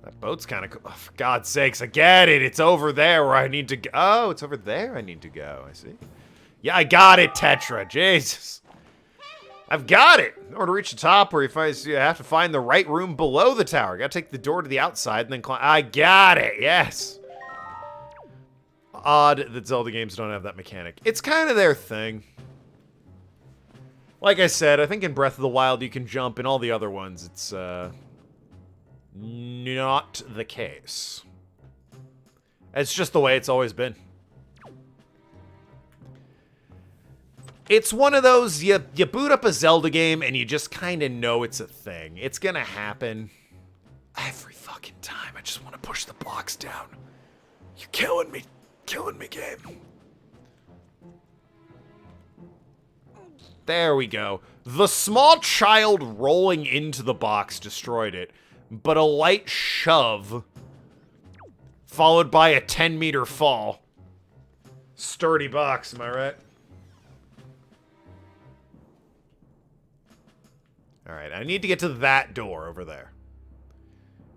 That boat's kind of cool. Oh, for God's sakes, I get it. It's over there where I need to go. Oh, it's over there I need to go. I see. Yeah, I got it, Tetra. Jesus. I've got it. In order to reach the top where you have to find the right room below the tower. Gotta take the door to the outside and then climb. I got it. Yes. Odd that Zelda games don't have that mechanic. It's kind of their thing. Like I said, I think in Breath of the Wild you can jump. In all the other ones, it's not the case. It's just the way it's always been. It's one of those, you boot up a Zelda game and you just kind of know it's a thing. It's gonna happen every fucking time. I just want to push the blocks down. You're killing me. Killing me, game. There we go. The small child rolling into the box destroyed it, but a light shove followed by a 10-meter fall. Sturdy box, am I right? Alright, I need to get to that door over there.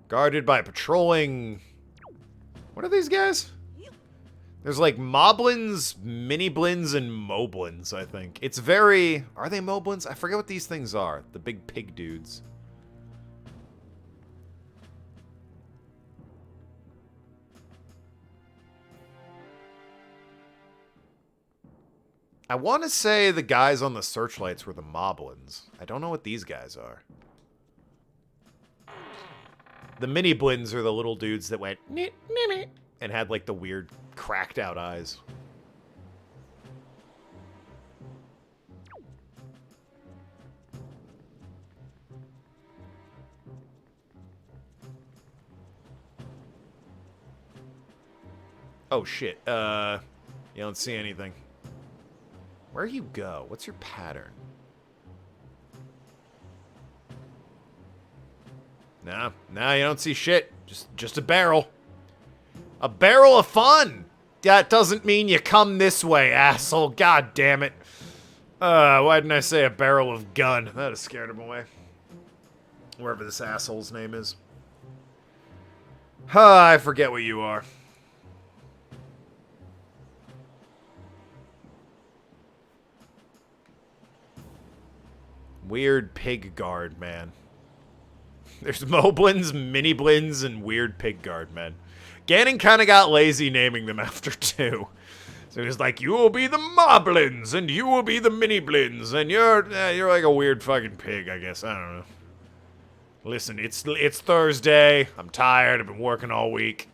Guarded by patrolling... What are these guys? There's like moblins, mini-blins, and moblins, I think. It's very... Are they moblins? I forget what these things are. The big pig dudes. I want to say the guys on the searchlights were the moblins. I don't know what these guys are. The mini-blins are the little dudes that went... and had like the weird cracked out eyes. Oh shit, you don't see anything. Where you go? What's your pattern? No, you don't see shit. Just a barrel. A barrel of fun! That doesn't mean you come this way, asshole. God damn it. Why didn't I say a barrel of gun? That would have scared him away. Wherever this asshole's name is. I forget what you are. Weird pig guard, man. There's moblins, mini-blins, and weird pig guard, man. Ganon kind of got lazy naming them after two. So he's like, you will be the moblins, and you will be the mini-blins, and you're like a weird fucking pig, I guess. I don't know. Listen, it's Thursday. I'm tired. I've been working all week.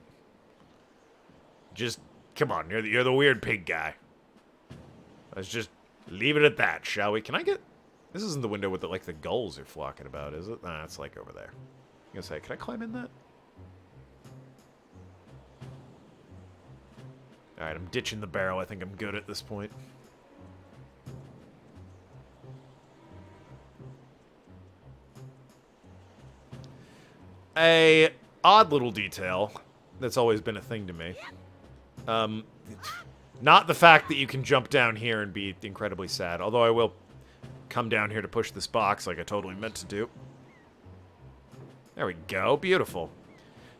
Just, come on. You're the weird pig guy. Let's just leave it at that, shall we? Can I get... This isn't the window with the, like, the gulls are flocking about, is it? Nah, it's like over there. I'm gonna say, can I climb in that? Alright, I'm ditching the barrel. I think I'm good at this point. A odd little detail that's always been a thing to me. Not the fact that you can jump down here and be incredibly sad, although I will come down here to push this box like I totally meant to do. There we go. Beautiful.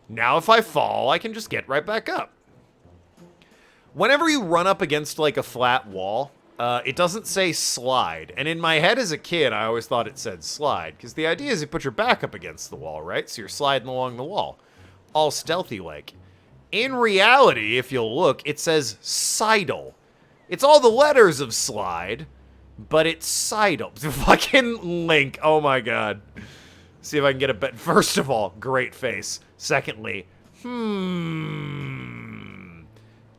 Now if I fall, I can just get right back up. Whenever you run up against, like, a flat wall, it doesn't say slide. And in my head as a kid, I always thought it said slide. Because the idea is you put your back up against the wall, right? So you're sliding along the wall. All stealthy-like. In reality, if you'll look, it says sidle. It's all the letters of slide, but it's sidle. Fucking Link. Oh my god. See if I can get a bit. First of all, great face. Secondly,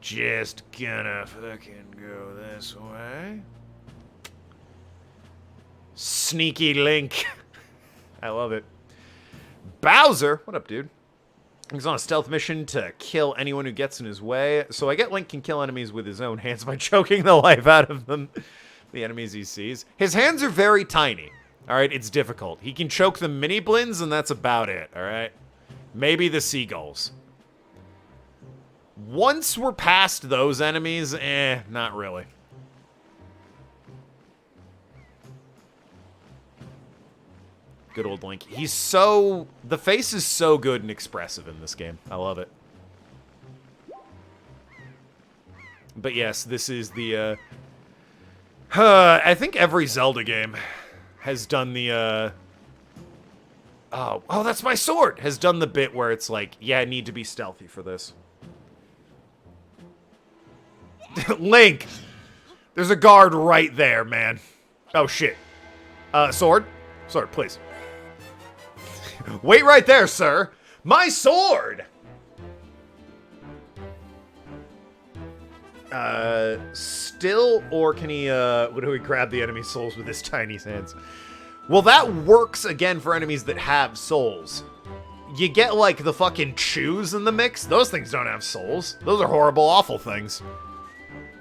just gonna fucking go this way. Sneaky Link. I love it. Bowser. What up, dude? He's on a stealth mission to kill anyone who gets in his way. So I get Link can kill enemies with his own hands by choking the life out of them. The enemies he sees. His hands are very tiny. Alright, it's difficult. He can choke the mini blins and that's about it, alright? Maybe the seagulls. Once we're past those enemies, not really. Good old Link. He's so... The face is so good and expressive in this game. I love it. But yes, this is the, I think every Zelda game has done the, Oh, that's my sword! Has done the bit where it's like, yeah, I need to be stealthy for this. Link! There's a guard right there, man. Oh, shit. Sword? Sword, please. Wait right there, sir! My sword! Still, or can he, what do we grab the enemy souls with his tiny hands? Well, that works, again, for enemies that have souls. You get, like, the fucking chews in the mix. Those things don't have souls. Those are horrible, awful things.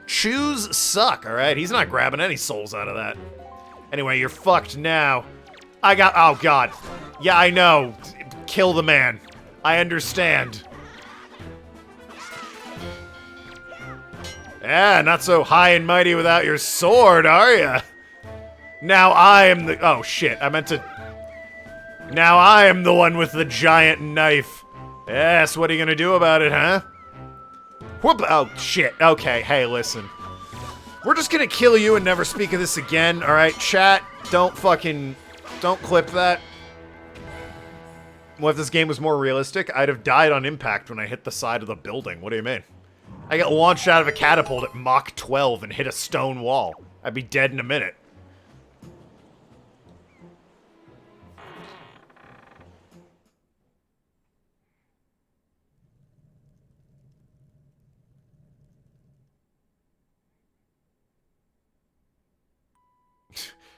Chews suck, alright? He's not grabbing any souls out of that. Anyway, you're fucked now. Oh god. Yeah, I know. Kill the man. I understand. Yeah, not so high and mighty without your sword, are ya? Now I am the... Oh, shit. I meant to... Now I am the one with the giant knife. Yes, what are you gonna do about it, huh? Whoop! Oh, shit. Okay, hey, listen. We're just gonna kill you and never speak of this again, alright? Chat, don't fucking... Don't clip that. What if this game was more realistic? I'd have died on impact when I hit the side of the building. What do you mean? I get launched out of a catapult at Mach 12 and hit a stone wall. I'd be dead in a minute.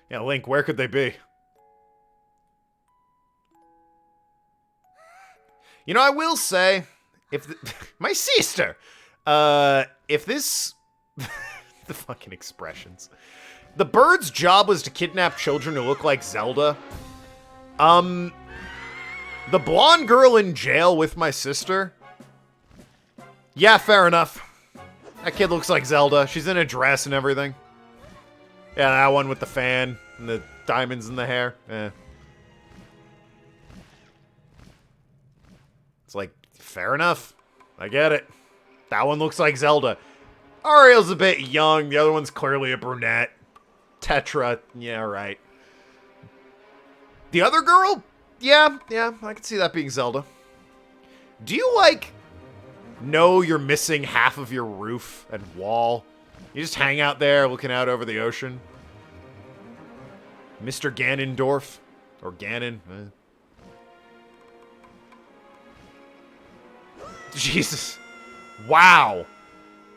Yeah, Link, where could they be? You know, I will say, if my sister, if this, the fucking expressions, the bird's job was to kidnap children who look like Zelda. The blonde girl in jail with my sister. Yeah, fair enough. That kid looks like Zelda. She's in a dress and everything. Yeah, that one with the fan and the diamonds in the hair. It's like, fair enough. I get it. That one looks like Zelda. Ariel's a bit young. The other one's clearly a brunette. Tetra, yeah, right. The other girl? Yeah, I can see that being Zelda. Do you, like, know you're missing half of your roof and wall? You just hang out there looking out over the ocean? Mr. Ganondorf? Or Ganon? Jesus. Wow.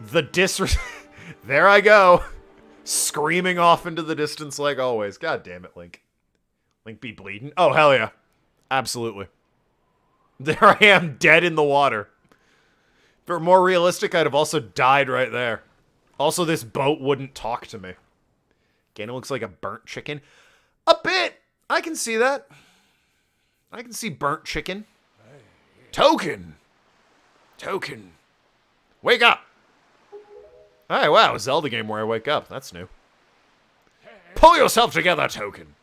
The There I go. Screaming off into the distance like always. God damn it, Link. Link be bleeding? Oh, hell yeah. Absolutely. There I am, dead in the water. If it were more realistic, I'd have also died right there. Also, this boat wouldn't talk to me. Ganon looks like a burnt chicken. A bit! I can see that. I can see burnt chicken. Token! Token. Wake up! Alright, wow, a Zelda game where I wake up. That's new. Pull yourself together, Token!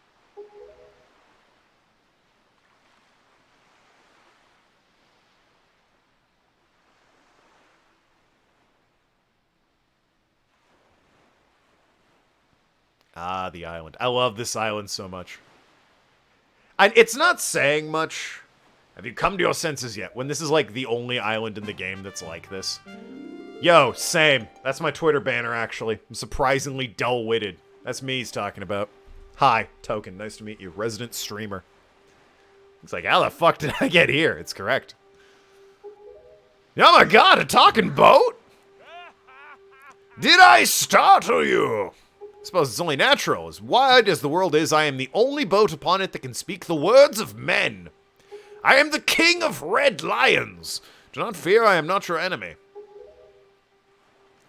Ah, the island. I love this island so much. It's not saying much. Have you come to your senses yet? When this is like the only island in the game that's like this. Yo, same. That's my Twitter banner, actually. I'm surprisingly dull-witted. That's me he's talking about. Hi, Token. Nice to meet you. Resident streamer. It's like, how the fuck did I get here? It's correct. Oh my god, a talking boat? Did I startle you? I suppose it's only natural. As wide as the world is, I am the only boat upon it that can speak the words of men. I am the king of red lions. Do not fear, I am not your enemy.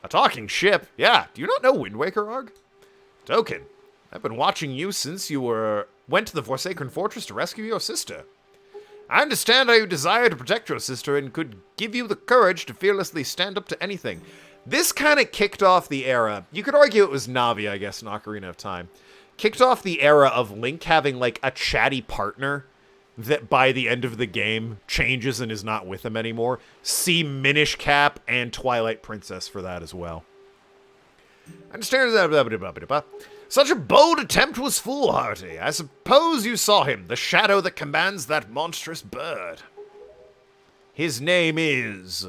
A talking ship? Yeah, do you not know Wind Waker, Arg? Token, I've been watching you since you went to the Forsaken Fortress to rescue your sister. I understand how you desire to protect your sister and could give you the courage to fearlessly stand up to anything. This kind of kicked off the era. You could argue it was Navi, I guess, in Ocarina of Time. Kicked off the era of Link having, like, a chatty partner that by the end of the game changes and is not with him anymore. See Minish Cap and Twilight Princess for that as well. I understand that. Such a bold attempt was foolhardy. I suppose you saw him, the shadow that commands that monstrous bird. His name is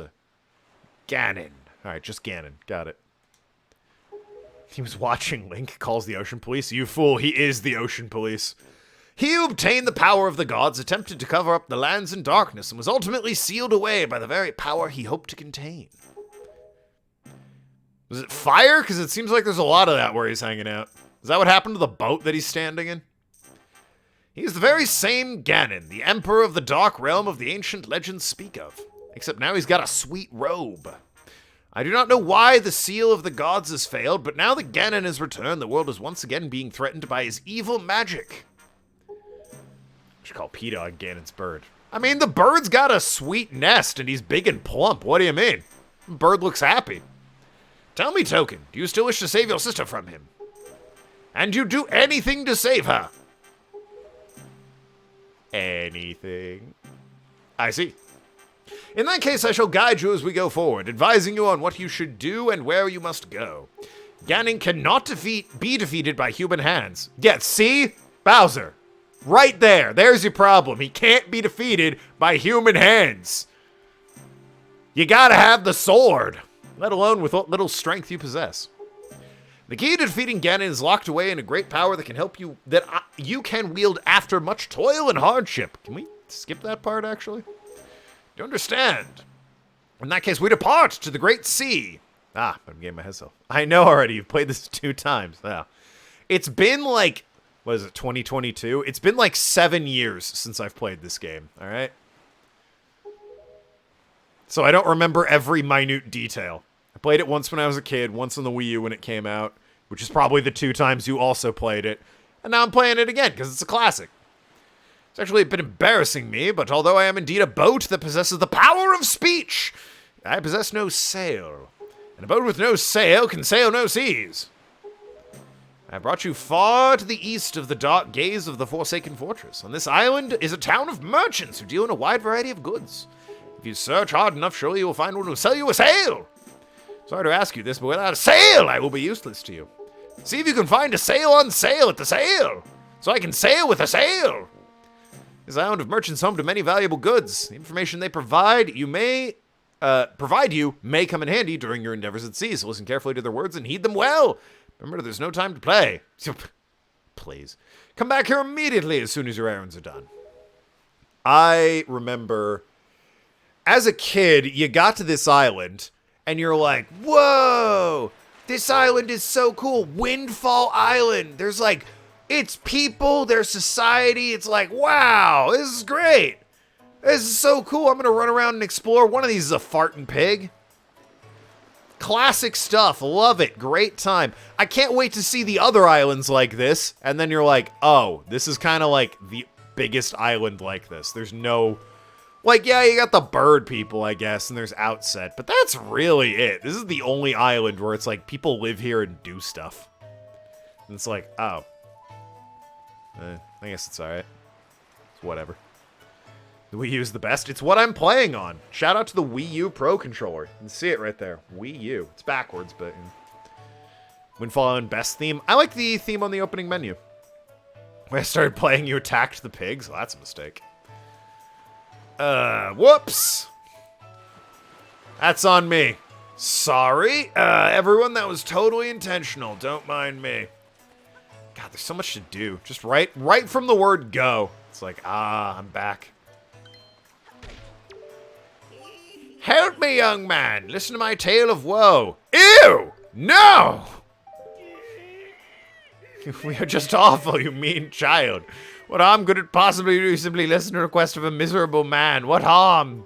Ganon. Alright, just Ganon. Got it. He was watching Link, calls the Ocean Police. You fool, he is the Ocean Police. He who obtained the power of the gods attempted to cover up the lands in darkness and was ultimately sealed away by the very power he hoped to contain. Was it fire? Because it seems like there's a lot of that where he's hanging out. Is that what happened to the boat that he's standing in? He's the very same Ganon, the emperor of the dark realm of the ancient legends speak of. Except now he's got a sweet robe. I do not know why the seal of the gods has failed, but now that Ganon has returned, the world is once again being threatened by his evil magic. I should call P-Dog Ganon's bird. I mean, the bird's got a sweet nest, and he's big and plump. What do you mean? The bird looks happy. Tell me, Token, do you still wish to save your sister from him? And you do anything to save her? Anything? I see. In that case, I shall guide you as we go forward, advising you on what you should do and where you must go. Ganon cannot be defeated by human hands. Yeah, see? Bowser. Right there. There's your problem. He can't be defeated by human hands. You gotta have the sword, let alone with what little strength you possess. The key to defeating Ganon is locked away in a great power that can help you, you can wield after much toil and hardship. Can we skip that part, actually? You understand? In that case, we depart to the great sea. Ah, I'm getting my head so. I know already. You've played this 2 times. Yeah. It's been like, what is it, 2022? It's been like 7 years since I've played this game, all right? So I don't remember every minute detail. I played it once when I was a kid, once on the Wii U when it came out, which is probably the 2 times you also played it. And now I'm playing it again, because it's a classic. It's actually a bit embarrassing me, but although I am indeed a boat that possesses the power of speech, I possess no sail. And a boat with no sail can sail no seas. I brought you far to the east of the dark gaze of the Forsaken Fortress. On this island is a town of merchants who deal in a wide variety of goods. If you search hard enough, surely you will find one who will sell you a sail. Sorry to ask you this, but without a sail, I will be useless to you. See if you can find a sail on sale at the sale, so I can sail with a sail. This island of merchants home to many valuable goods. The information they provide you may come in handy during your endeavors at sea, so listen carefully to their words and heed them well. Remember, there's no time to play. Please. Come back here immediately as soon as your errands are done. I remember, as a kid, you got to this island, and you're like, whoa, this island is so cool. Windfall Island. There's like, it's people, there's society. It's like, wow, this is great. This is so cool. I'm going to run around and explore. One of these is a farting pig. Classic stuff. Love it. Great time. I can't wait to see the other islands like this. And then you're like, oh, this is kind of like the biggest island like this. There's no, like, yeah, you got the bird people, I guess, and there's Outset. But that's really it. This is the only island where it's like people live here and do stuff. And it's like, oh. I guess it's alright. It's whatever. The Wii U is the best. It's what I'm playing on. Shout out to the Wii U Pro Controller. You can see it right there. Wii U. It's backwards, but Windfall Island best theme. I like the theme on the opening menu. When I started playing, you attacked the pigs. Well, that's a mistake. Whoops. That's on me. Sorry, everyone. That was totally intentional. Don't mind me. God, there's so much to do. Just right from the word go. It's like, I'm back. Help me, young man. Listen to my tale of woe. Ew! No! We are just awful, you mean child. What harm could it possibly do? Simply listen to the request of a miserable man. What harm?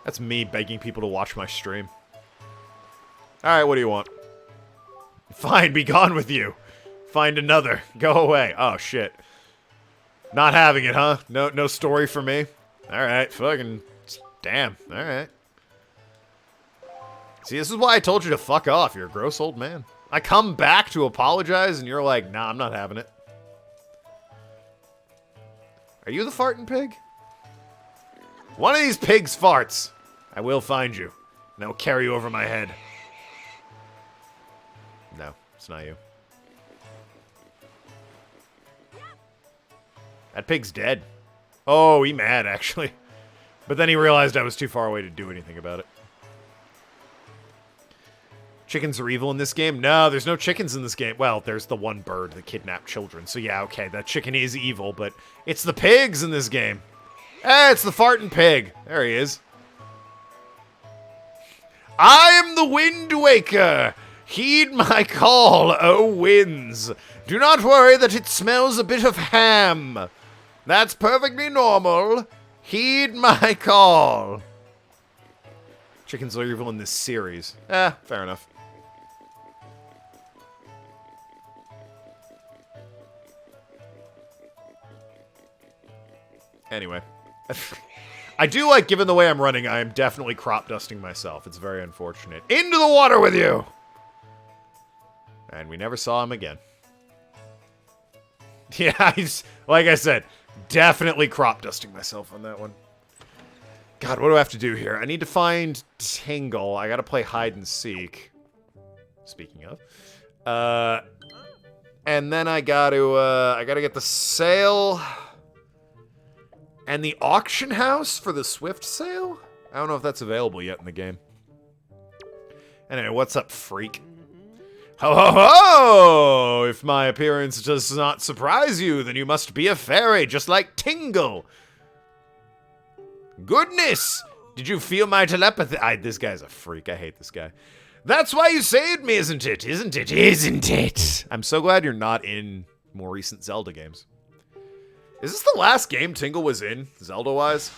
That's me begging people to watch my stream. Alright, what do you want? Fine, be gone with you. Find another. Go away. Oh, shit. Not having it, huh? No story for me? Alright, fucking... Damn. Alright. See, this is why I told you to fuck off. You're a gross old man. I come back to apologize, and you're like, nah, I'm not having it. Are you the farting pig? One of these pigs farts. I will find you, and I will carry you over my head. No, it's not you. That pig's dead. Oh, he mad, actually. But then he realized I was too far away to do anything about it. Chickens are evil in this game? No, there's no chickens in this game. Well, there's the one bird that kidnapped children. So yeah, okay, that chicken is evil, but it's the pigs in this game. Eh, it's the farting pig. There he is. I am the Wind Waker. Heed my call, O winds. Do not worry that it smells a bit of ham. That's perfectly normal. Heed my call. Chickens are evil in this series. Fair enough. Anyway. I do like, given the way I'm running, I am definitely crop dusting myself. It's very unfortunate. Into the water with you! And we never saw him again. Yeah, he's, like I said, definitely crop dusting myself on that one. God, what do I have to do here? I need to find Tingle. I gotta play hide and seek. Speaking of. And then I gotta get the sale and the auction house for the Swift sale? I don't know if that's available yet in the game. Anyway, what's up, freak? Ho ho ho! If my appearance does not surprise you, then you must be a fairy, just like Tingle. Goodness! Did you feel my telepathy? This guy's a freak. I hate this guy. That's why you saved me, isn't it? Isn't it? Isn't it? I'm so glad you're not in more recent Zelda games. Is this the last game Tingle was in, Zelda-wise?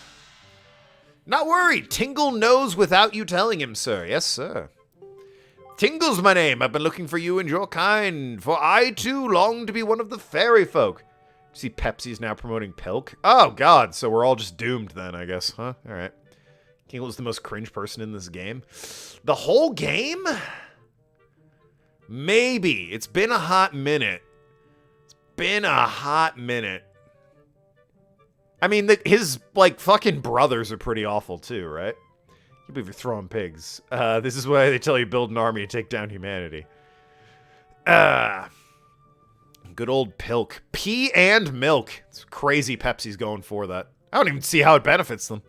Not worried. Tingle knows without you telling him, sir. Yes, sir. Tingle's my name. I've been looking for you and your kind, for I, too, long to be one of the fairy folk. See, Pepsi's now promoting Pilk. Oh, God, so we're all just doomed then, I guess, huh? All right. Tingle's the most cringe person in this game. The whole game? Maybe. It's been a hot minute. It's been a hot minute. I mean, his, like, fucking brothers are pretty awful, too, right? You believe you're throwing pigs. This is why they tell you build an army to take down humanity. Good old Pilk. Pea and milk. It's crazy Pepsi's going for that. I don't even see how it benefits them.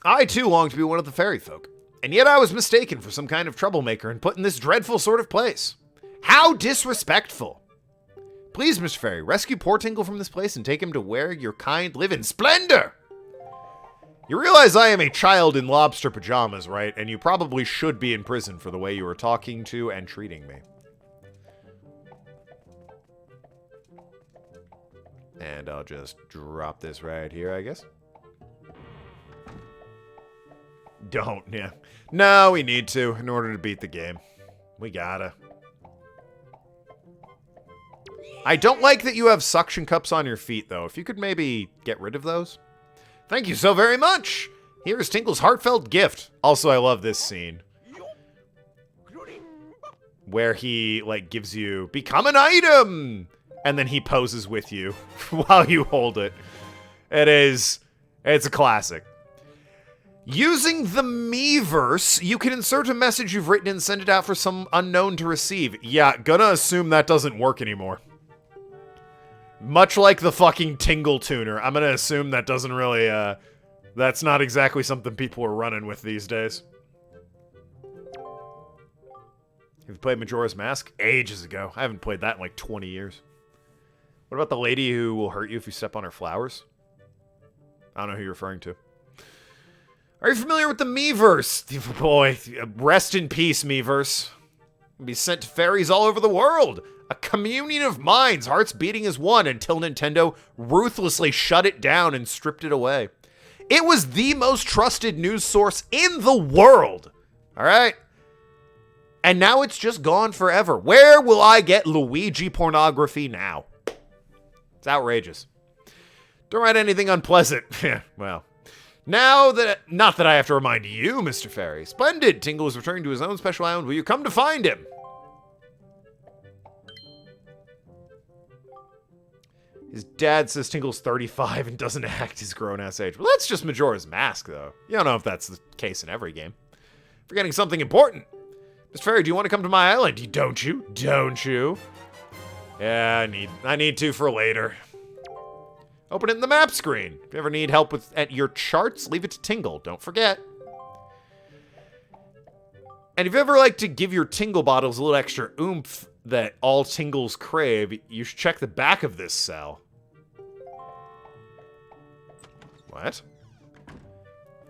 I, too, long to be one of the fairy folk. And yet I was mistaken for some kind of troublemaker and put in this dreadful sort of place. How disrespectful. Please, Mr. Fairy, rescue poor Tingle from this place and take him to where your kind live in splendor. You realize I am a child in lobster pajamas, right? And you probably should be in prison for the way you were talking to and treating me. And I'll just drop this right here, I guess. Don't, yeah. No, we need to in order to beat the game. We gotta. I don't like that you have suction cups on your feet, though. If you could maybe get rid of those. Thank you so very much. Here is Tingle's heartfelt gift. Also, I love this scene. Where he, like, gives you, become an item! And then he poses with you while you hold it. It's a classic. Using the Miiverse, you can insert a message you've written and send it out for some unknown to receive. Yeah, gonna assume that doesn't work anymore. Much like the fucking Tingle Tuner, I'm gonna assume that doesn't really, that's not exactly something people are running with these days. Have you played Majora's Mask? Ages ago. I haven't played that in like 20 years. What about the lady who will hurt you if you step on her flowers? I don't know who you're referring to. Are you familiar with the Miiverse? Boy, rest in peace, Miiverse. You'll be sent to fairies all over the world. A communion of minds, hearts beating as one, until Nintendo ruthlessly shut it down and stripped it away. It was the most trusted news source in the world. All right? And now it's just gone forever. Where will I get Luigi pornography now? It's outrageous. Don't write anything unpleasant. Well, now that... Not that I have to remind you, Mr. Fairy. Splendid! Tingle is returning to his own special island. Will you come to find him? His dad says Tingle's 35 and doesn't act his grown-ass age. Well, that's just Majora's Mask, though. You don't know if that's the case in every game. Forgetting something important. Mr. Fairy, do you want to come to my island? Don't you? Don't you? Yeah, I need to for later. Open it in the map screen. If you ever need help with your charts, leave it to Tingle. Don't forget. And if you ever like to give your Tingle bottles a little extra oomph that all Tingles crave, you should check the back of this cell. What?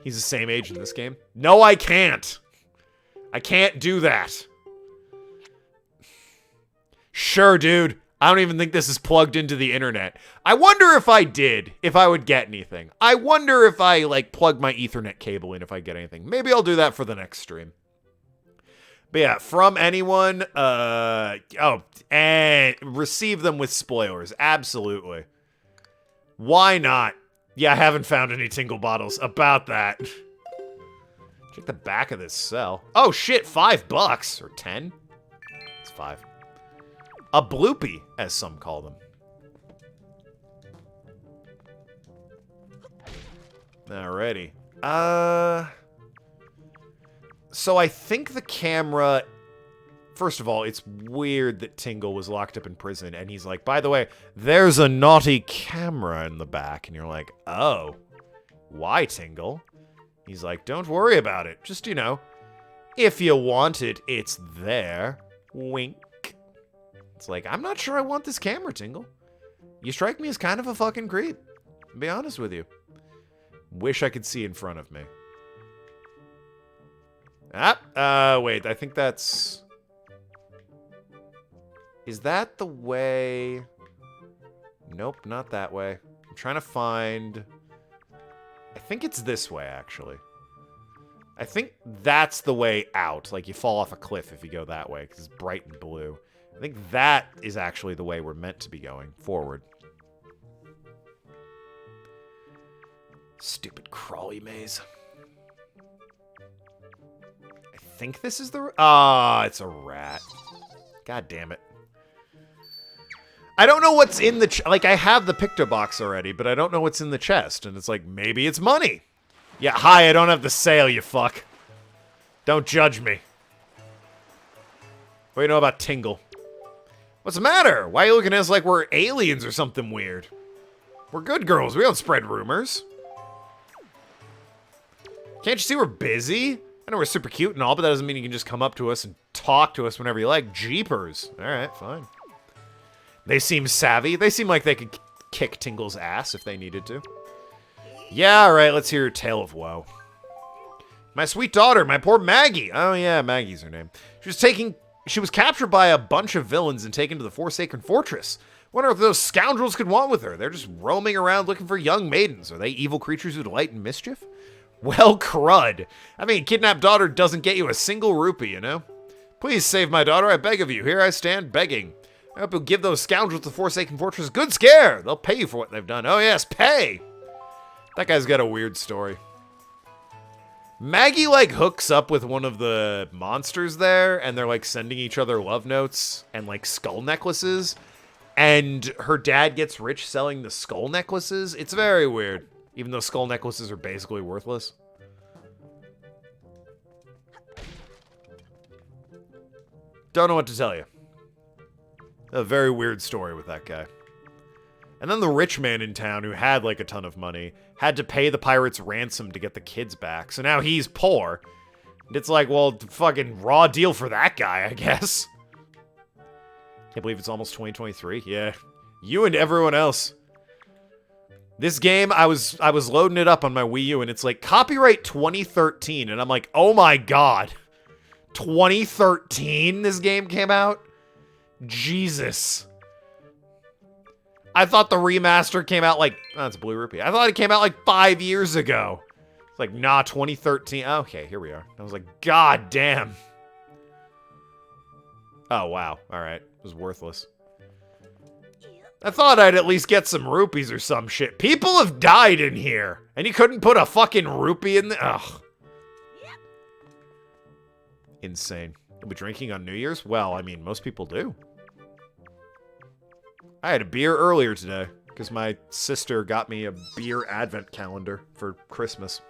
He's the same age in this game? No, I can't. I can't do that. Sure, dude. I don't even think this is plugged into the internet. I wonder if I did, if I would get anything. I wonder if I, like, plug my Ethernet cable in if I get anything. Maybe I'll do that for the next stream. But yeah, from anyone, and receive them with spoilers. Absolutely. Why not? Yeah, I haven't found any Tingle bottles about that. Check the back of this cell. Oh shit, $5 or 10? It's 5. A bloopy, as some call them. Alrighty. So I think the camera... First of all, it's weird that Tingle was locked up in prison, and he's like, by the way, there's a naughty camera in the back. And you're like, oh, why, Tingle? He's like, don't worry about it. Just, you know, if you want it, it's there. Wink. It's like, I'm not sure I want this camera, Tingle. You strike me as kind of a fucking creep. To be honest with you. Wish I could see in front of me. Wait, I think that's... Is that the way... Nope, not that way. I'm trying to find... I think it's this way, actually. I think that's the way out. Like, you fall off a cliff if you go that way, because it's bright and blue. I think that is actually the way we're meant to be going forward. Stupid crawly maze. I think this is the... Ah, it's a rat. God damn it. I don't know what's in the... Like, I have the picto box already, but I don't know what's in the chest. And it's like, maybe it's money. Yeah, hi, I don't have the sale, you fuck. Don't judge me. What do you know about Tingle? What's the matter? Why are you looking at us like we're aliens or something weird? We're good girls. We don't spread rumors. Can't you see we're busy? I know we're super cute and all, but that doesn't mean you can just come up to us and talk to us whenever you like. Jeepers. Alright, fine. They seem savvy. They seem like they could kick Tingle's ass if they needed to. Yeah, alright, let's hear your tale of woe. My sweet daughter, my poor Maggie. Oh yeah, Maggie's her name. She was captured by a bunch of villains and taken to the Forsaken Fortress. Wonder if those scoundrels could want with her. They're just roaming around looking for young maidens. Are they evil creatures who delight in mischief? Well, crud. I mean, kidnapped daughter doesn't get you a single rupee, you know? Please save my daughter, I beg of you. Here I stand begging. I hope you'll give those scoundrels the Forsaken Fortress a good scare. They'll pay you for what they've done. Oh yes, pay! That guy's got a weird story. Maggie, like, hooks up with one of the monsters there, and they're, like, sending each other love notes and, like, skull necklaces. And her dad gets rich selling the skull necklaces. It's very weird, even though skull necklaces are basically worthless. Don't know what to tell you. A very weird story with that guy. And then the rich man in town who had, like, a ton of money had to pay the pirates ransom to get the kids back. So now he's poor. And it's like, well, fucking raw deal for that guy, I guess. Can't believe it's almost 2023. Yeah. You and everyone else. This game, I was loading it up on my Wii U, and it's like, copyright 2013. And I'm like, oh my god. 2013 this game came out? Jesus. I thought the remaster came out like... Oh, it's Blue Rupee. I thought it came out like 5 years ago. It's like, nah, 2013. Okay, here we are. I was like, god damn. Oh, wow. Alright. It was worthless. I thought I'd at least get some rupees or some shit. People have died in here. And you couldn't put a fucking rupee in there? Ugh. Insane. Are we drinking on New Year's? Well, I mean, most people do. I had a beer earlier today because my sister got me a beer advent calendar for Christmas.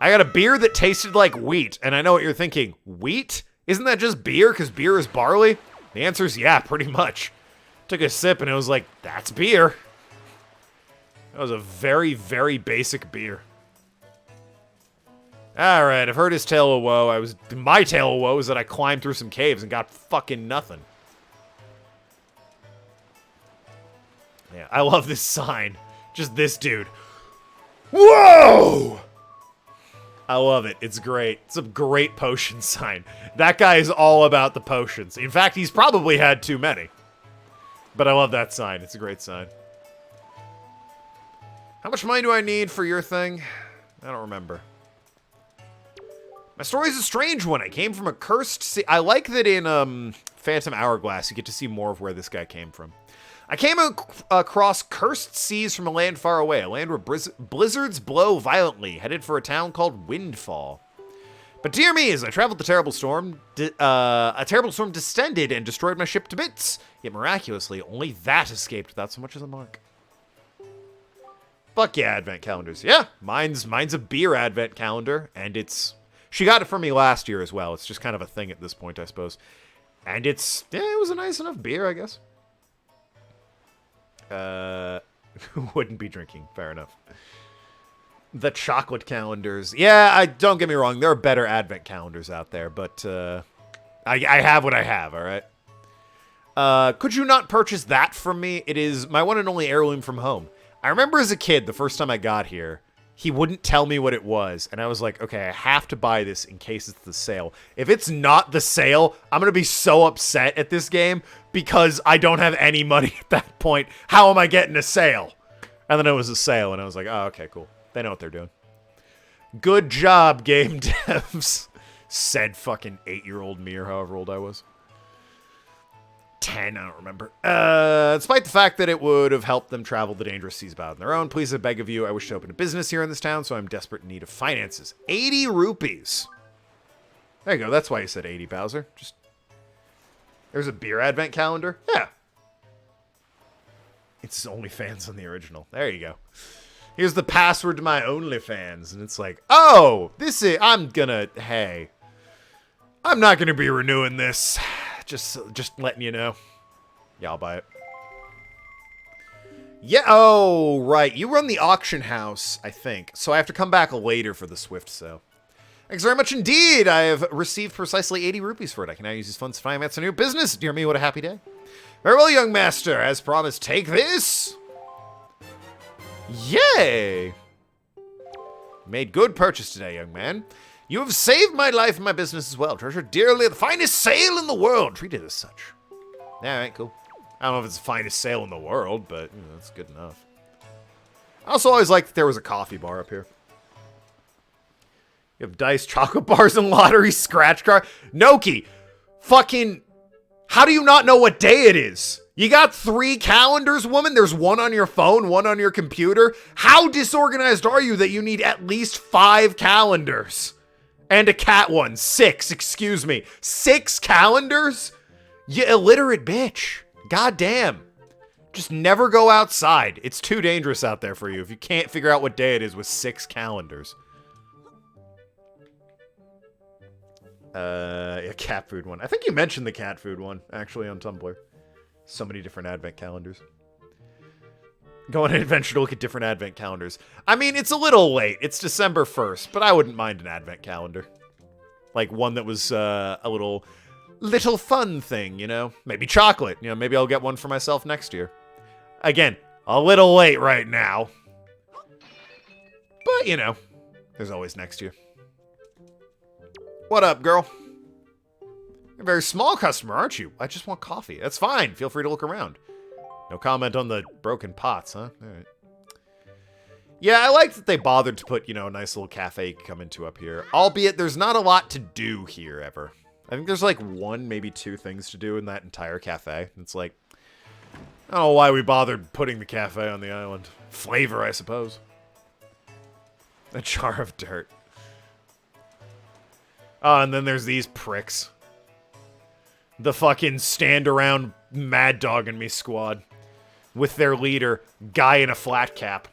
I got a beer that tasted like wheat, and I know what you're thinking. Wheat? Isn't that just beer because beer is barley? The answer is yeah, pretty much. Took a sip and it was like, that's beer. That was a very, very basic beer. Alright, I've heard his tale of woe. My tale of woe is that I climbed through some caves and got fucking nothing. Yeah, I love this sign. Just this dude. Whoa! I love it. It's great. It's a great potion sign. That guy is all about the potions. In fact, he's probably had too many. But I love that sign. It's a great sign. How much money do I need for your thing? I don't remember. My story's a strange one. I came from a cursed sea. I like that in Phantom Hourglass, you get to see more of where this guy came from. I came across cursed seas from a land far away, a land where blizzards blow violently, headed for a town called Windfall. But dear me, as I traveled the terrible storm, a terrible storm descended and destroyed my ship to bits. Yet miraculously, only that escaped without so much as a mark. Fuck yeah, advent calendars. Yeah, mine's a beer advent calendar, and it's... She got it for me last year as well. It's just kind of a thing at this point, I suppose. And it's... Yeah, it was a nice enough beer, I guess. Wouldn't be drinking. Fair enough. The chocolate calendars. Yeah, don't get me wrong. There are better advent calendars out there, but I have what I have, all right? Could you not purchase that from me? It is my one and only heirloom from home. I remember as a kid, the first time I got here, he wouldn't tell me what it was, and I was like, okay, I have to buy this in case it's the sale. If it's not the sale, I'm going to be so upset at this game because I don't have any money at that point. How am I getting a sale? And then it was a sale, and I was like, oh, okay, cool. They know what they're doing. Good job, game devs. Said fucking 8-year-old me, or however old I was. 10, I don't remember. Despite the fact that it would have helped them travel the dangerous seas by on their own, please, I beg of you, I wish to open a business here in this town, so I'm desperate in need of finances. 80 rupees. There you go, that's why you said 80, Bowser. Just... There's a beer advent calendar? Yeah. It's OnlyFans on the original. There you go. Here's the password to my OnlyFans. And it's like, oh, this is... Hey. I'm not gonna be renewing this. Just letting you know. Yeah, I'll buy it. Yeah, oh, right. You run the auction house, I think. So I have to come back later for the Swift sale. Thanks very much indeed. I have received precisely 80 rupees for it. I can now use these funds to finance a new business. Dear me, what a happy day. Very well, young master. As promised, take this. Yay! Made good purchase today, young man. You have saved my life and my business as well. Treasure dearly the finest sale in the world. Treated as such. Alright, cool. I don't know if it's the finest sale in the world, but you know, that's good enough. I also always liked that there was a coffee bar up here. You have dice, chocolate bars, and lottery scratch card. Noki, fucking... How do you not know what day it is? You got 3 calendars, woman? There's one on your phone, one on your computer. How disorganized are you that you need at least 5 calendars? And a cat one. 6, excuse me. 6 calendars? You illiterate bitch. Goddamn. Just never go outside. It's too dangerous out there for you if you can't figure out what day it is with 6 calendars. A cat food one. I think you mentioned the cat food one, actually, on Tumblr. So many different advent calendars. Go on an adventure to look at different advent calendars. I mean, it's a little late. It's December 1st, but I wouldn't mind an advent calendar. Like one that was a little fun thing, you know? Maybe chocolate. You know, maybe I'll get one for myself next year. Again, a little late right now. But, you know, there's always next year. What up, girl? You're a very small customer, aren't you? I just want coffee. That's fine. Feel free to look around. No comment on the broken pots, huh? All right. Yeah, I like that they bothered to put, you know, a nice little cafe you can come into up here. Albeit, there's not a lot to do here, ever. I think there's like one, maybe two things to do in that entire cafe. It's like, I don't know why we bothered putting the cafe on the island. Flavor, I suppose. A jar of dirt. Oh, and then there's these pricks. The fucking stand around mad dogging me squad. With their leader, guy in a flat cap.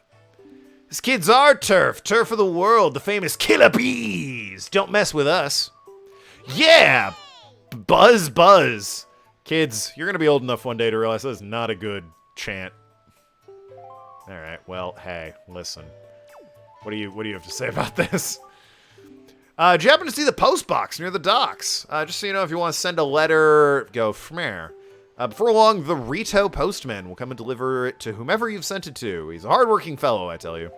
This kid's our turf. Turf of the world. The famous killer bees. Don't mess with us. Yeah! Buzz, buzz. Kids, you're gonna be old enough one day to realize that's not a good chant. Alright, well, hey, listen. What do you have to say about this? Did you happen to see the post box near the docks? Just so you know, if you want to send a letter, go fmare. Before long, the Rito postman will come and deliver it to whomever you've sent it to. He's a hardworking fellow, I tell you.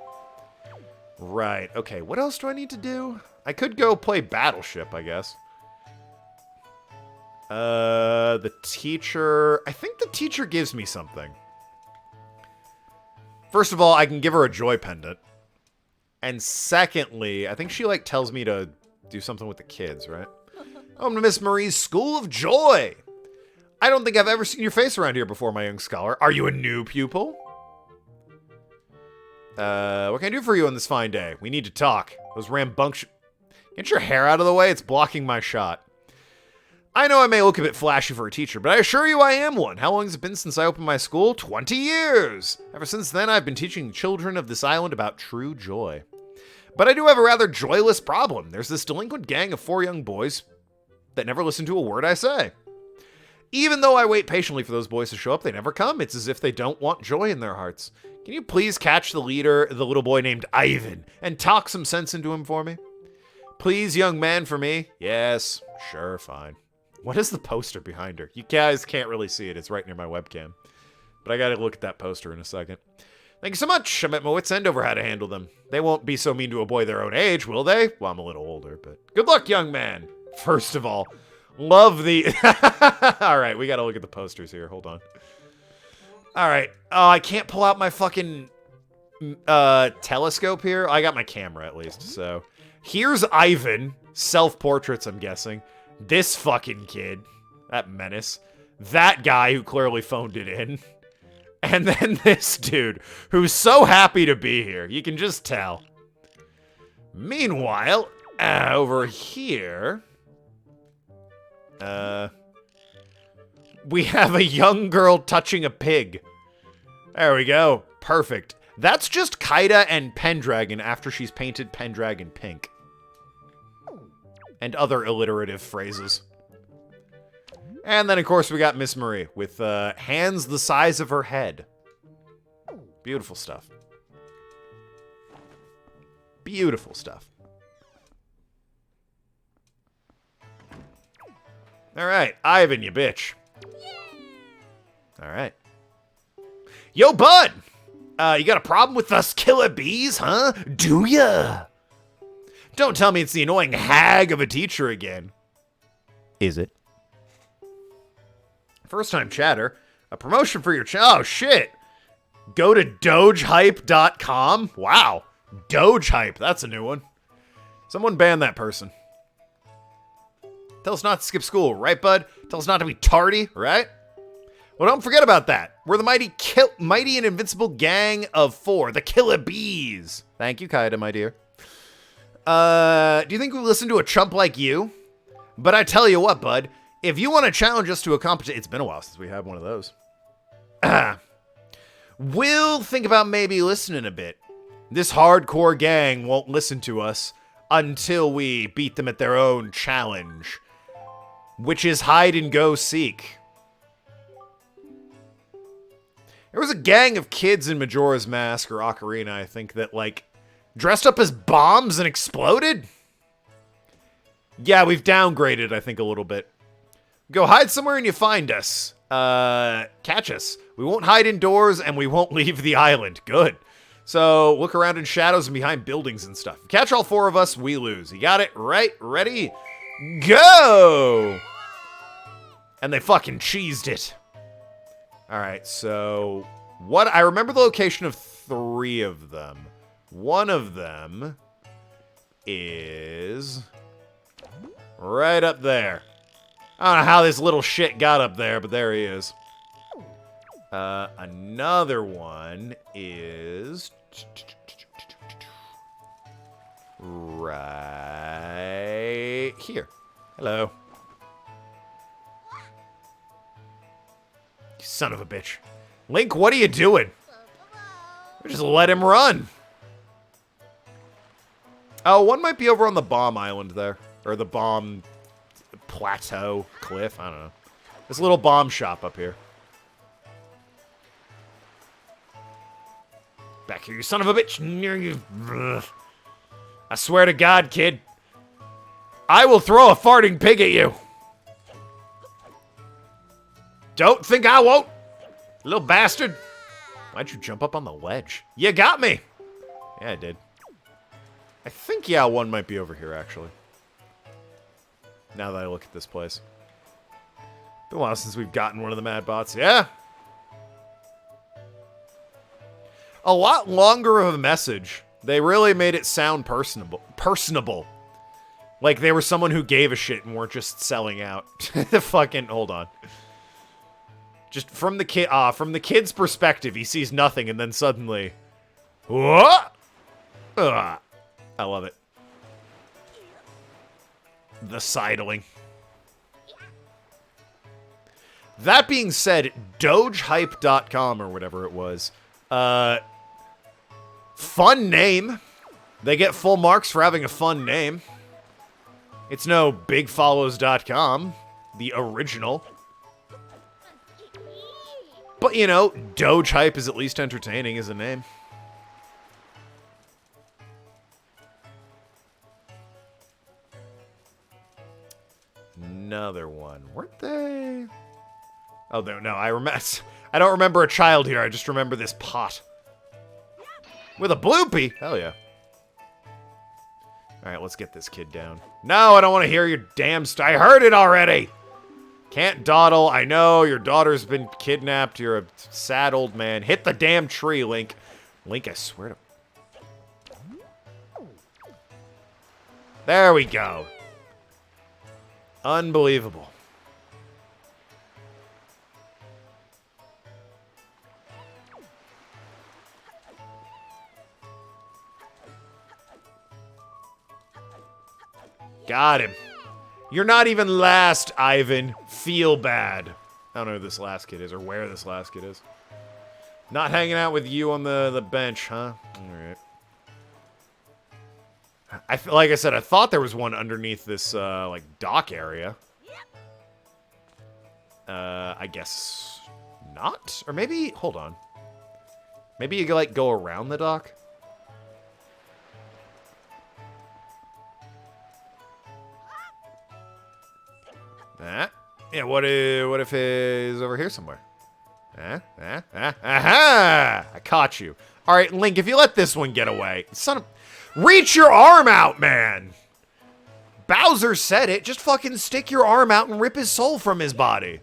Right, okay, what else do I need to do? I could go play Battleship, I guess. The teacher... I think the teacher gives me something. First of all, I can give her a joy pendant. And secondly, I think she, like, tells me to do something with the kids, right? Home to Miss Marie's School of Joy! I don't think I've ever seen your face around here before, my young scholar. Are you a new pupil? What can I do for you on this fine day? We need to talk. Those rambunctious... Get your hair out of the way, it's blocking my shot. I know I may look a bit flashy for a teacher, but I assure you I am one. How long has it been since I opened my school? 20 years! Ever since then, I've been teaching children of this island about true joy. But I do have a rather joyless problem. There's this delinquent gang of 4 young boys that never listen to a word I say. Even though I wait patiently for those boys to show up, they never come. It's as if they don't want joy in their hearts. Can you please catch the leader, the little boy named Ivan, and talk some sense into him for me? Please, young man, for me? Yes, sure, fine. What is the poster behind her? You guys can't really see it. It's right near my webcam. But I gotta look at that poster in a second. Thank you so much. I'm at my wit's end over how to handle them. They won't be so mean to a boy their own age, will they? Well, I'm a little older, but... Good luck, young man. First of all... Love the... Alright, we gotta look at the posters here. Hold on. Alright. Oh, I can't pull out my fucking telescope here. I got my camera, at least, so... Here's Ivan. Self-portraits, I'm guessing. This fucking kid. That menace. That guy who clearly phoned it in. And then this dude, who's so happy to be here. You can just tell. Meanwhile, over here... we have a young girl touching a pig. There we go. Perfect. That's just Kaida and Pendragon after she's painted Pendragon pink. And other alliterative phrases. And then, of course, we got Miss Marie with hands the size of her head. Beautiful stuff. Beautiful stuff. All right, Ivan, you bitch. All right. Yo, bud! You got a problem with us killer bees, huh? Do ya? Don't tell me it's the annoying hag of a teacher again. Is it? First time chatter. A promotion for your oh, shit. Go to dogehype.com. Wow. Doge Hype. That's a new one. Someone ban that person. Tell us not to skip school, right, bud? Tell us not to be tardy, right? Well, don't forget about that. We're the mighty and invincible gang of 4, the Killer Bees. Thank you, Kaida, my dear. Do you think we listen to a chump like you? But I tell you what, bud. If you want to challenge us to a competition... It's been a while since we had one of those. We'll think about maybe listening a bit. This hardcore gang won't listen to us. until we beat them at their own challenge, which is hide and go seek. There was a gang of kids in Majora's Mask or Ocarina, I think, that, like, dressed up as bombs and exploded? Yeah, we've downgraded, I think, a little bit. Go hide somewhere and you find us. Catch us. We won't hide indoors and we won't leave the island. Good. So, look around in shadows and behind buildings and stuff. Catch all 4 of us, we lose. You got it? Right? Ready? Go! And they fucking cheesed it. Alright, so... I remember the location of 3 of them. One of them is... right up there. I don't know how this little shit got up there, but there he is. Another one is... right here. Hello. You son of a bitch. Link, what are you doing? Just let him run. Oh, one might be over on the bomb island there. Or the bomb plateau cliff. I don't know. This little bomb shop up here. Back here, you son of a bitch. I swear to God, kid. I will throw a farting pig at you. Don't think I won't. Little bastard. Why'd you jump up on the ledge? You got me. Yeah, I did. I think, yeah, one might be over here, actually. Now that I look at this place. Been a while since we've gotten one of the mad bots. Yeah. A lot longer of a message. They really made it sound personable. Like they were someone who gave a shit and weren't just selling out. Fucking, hold on. Just from the kid's perspective, he sees nothing and then suddenly... what? I love it. The sidling. That being said, dogehype.com or whatever it was. Fun name. They get full marks for having a fun name. It's no bigfollows.com, the original. But, you know, Doge Hype is at least entertaining as a name. Another one. Weren't they? Oh, no, I don't remember a child here. I just remember this pot. With a bloopy? Hell yeah. Alright, let's get this kid down. No, I don't want to hear your damn I heard it already! Can't dawdle. I know, your daughter's been kidnapped. You're a sad old man. Hit the damn tree, Link. Link, I swear to... There we go. Unbelievable. Got him. You're not even last, Ivan. Feel bad. I don't know who this last kid is or where this last kid is. Not hanging out with you on the bench, huh? Alright. Like I said, I thought there was one underneath this, like, dock area. I guess not? Or maybe, hold on. Maybe you, like, go around the dock? Yeah, what if it's over here somewhere? Aha! I caught you. Alright, Link, if you let this one get away. Son of... Reach your arm out, man! Bowser said it. Just fucking stick your arm out and rip his soul from his body.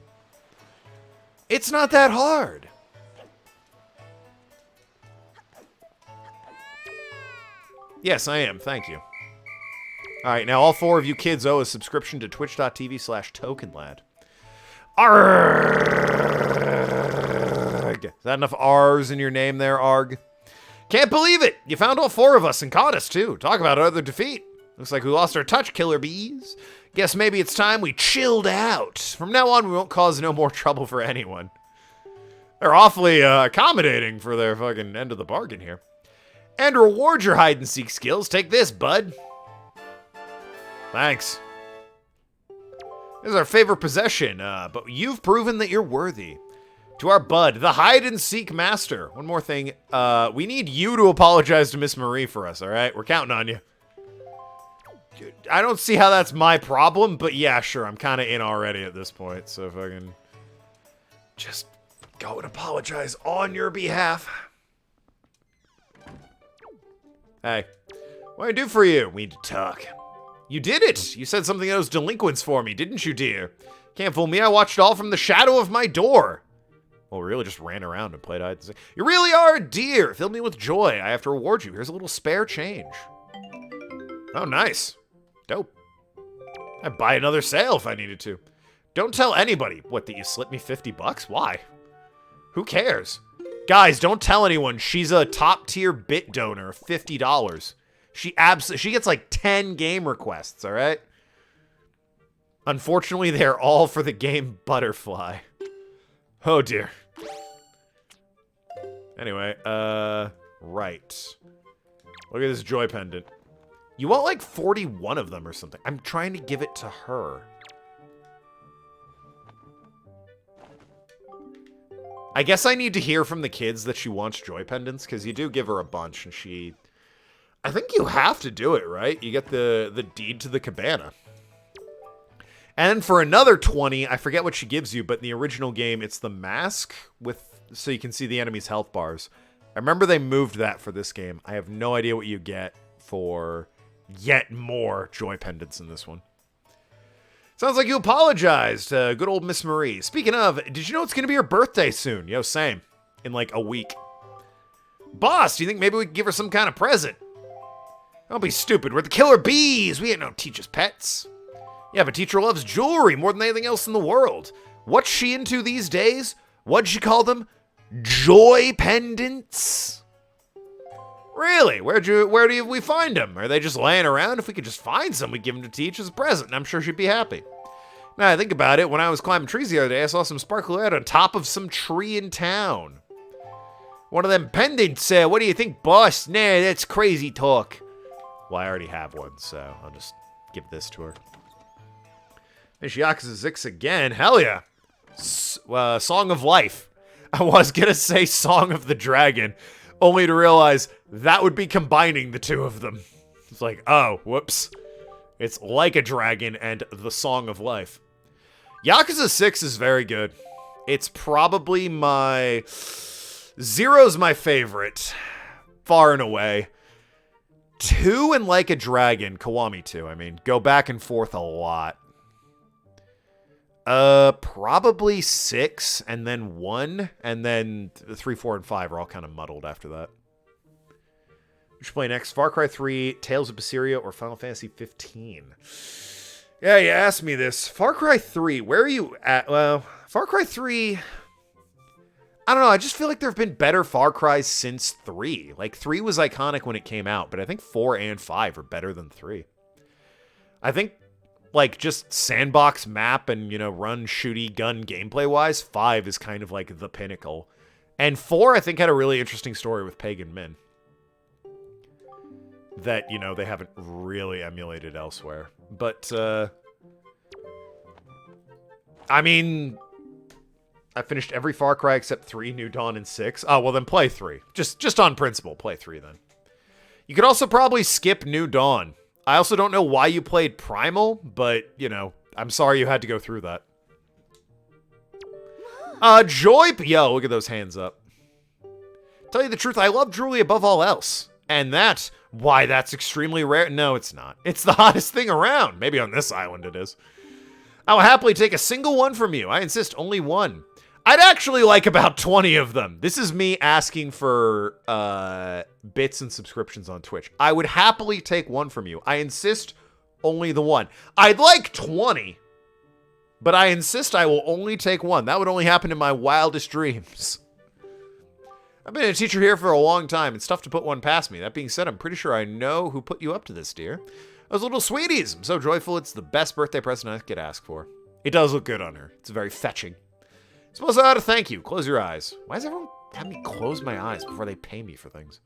It's not that hard. Yes, I am. Thank you. Alright, now all 4 of you kids owe a subscription to twitch.tv/Tokenlad. Arg! Is that enough R's in your name there, Arg? Can't believe it! You found all 4 of us and caught us, too. Talk about another defeat. Looks like we lost our touch, killer bees. Guess maybe it's time we chilled out. From now on, we won't cause no more trouble for anyone. They're awfully accommodating for their fucking end of the bargain here. And reward your hide-and-seek skills. Take this, bud. Thanks. This is our favorite possession, but you've proven that you're worthy. To our bud, the hide-and-seek master. One more thing. We need you to apologize to Miss Marie for us, all right? We're counting on you. I don't see how that's my problem, but yeah, sure. I'm kind of in already at this point, so if I can just go and apologize on your behalf. Hey, what do I do for you? We need to talk. You did it! You said something of those delinquents for me, didn't you, dear? Can't fool me, I watched it all from the shadow of my door. Well, we really just ran around and played hide and seek. You really are a dear! Filled me with joy. I have to reward you. Here's a little spare change. Oh, nice. Dope. I'd buy another sale if I needed to. Don't tell anybody. What, that you slipped me 50 bucks? Why? Who cares? Guys, don't tell anyone. She's a top-tier bit donor of $50. She gets like 10 game requests, all right? Unfortunately, they're all for the game Butterfly. Oh, dear. Anyway, right. Look at this joy pendant. You want like 41 of them or something. I'm trying to give it to her. I guess I need to hear from the kids that she wants joy pendants, because you do give her a bunch, and she... I think you have to do it, right? You get the deed to the cabana. And for another 20, I forget what she gives you, but in the original game, it's the mask with so you can see the enemy's health bars. I remember they moved that for this game. I have no idea what you get for yet more joy pendants in this one. Sounds like you apologized, good old Miss Marie. Speaking of, did you know it's going to be her birthday soon? Yo, same. In like a week. Boss, do you think maybe we could give her some kind of present? Don't be stupid. We're the killer bees. We ain't no teacher's pets. Yeah, but teacher loves jewelry more than anything else in the world. What's she into these days? What'd she call them? Joy pendants? Really? Where do we find them? Are they just laying around? If we could just find some, we'd give them to Teach as a present, and I'm sure she'd be happy. Now I think about it, when I was climbing trees the other day, I saw some sparkly light on top of some tree in town. One of them pendants, what do you think, boss? Nah, that's crazy talk. Well, I already have one, so I'll just give this to her. Yakuza 6 again. Hell yeah. Song of Life. I was going to say Song of the Dragon, only to realize that would be combining the two of them. It's like, oh, whoops. It's Like a Dragon and The Song of Life. Yakuza 6 is very good. It's probably my... Zero's my favorite. Far and away. 2 and Like a Dragon, Kiwami 2, I mean, go back and forth a lot. Probably 6, and then 1, and then 3, 4, and 5 are all kind of muddled after that. We should play next. Far Cry 3, Tales of Berseria, or Final Fantasy 15. Yeah, you asked me this. Far Cry 3, where are you at? Well, Far Cry 3... I don't know, I just feel like there have been better Far Crys since 3. Like, 3 was iconic when it came out, but I think 4 and 5 are better than 3. I think, like, just sandbox map and, you know, run, shooty, gun gameplay-wise, 5 is kind of, like, the pinnacle. And 4, I think, had a really interesting story with Pagan Min. That, you know, they haven't really emulated elsewhere. But, I mean... I finished every Far Cry except 3, New Dawn, and 6. Oh, well then play 3. Just on principle, play 3 then. You could also probably skip New Dawn. I also don't know why you played Primal, but, you know, I'm sorry you had to go through that. Joy... Yo, look at those hands up. Tell you the truth, I love Drooly above all else. And that's... Why, that's extremely rare. No, it's not. It's the hottest thing around. Maybe on this island it is. I will happily take a single one from you. I insist, only one. I'd actually like about 20 of them. This is me asking for bits and subscriptions on Twitch. I would happily take one from you. I insist, only the one. I'd like 20, but I insist I will only take one. That would only happen in my wildest dreams. I've been a teacher here for a long time. It's tough to put one past me. That being said, I'm pretty sure I know who put you up to this, dear. Those little sweeties. I'm so joyful. It's the best birthday present I could ask for. It does look good on her. It's very fetching. Suppose I ought to thank you. Close your eyes. Why does everyone have me close my eyes before they pay me for things?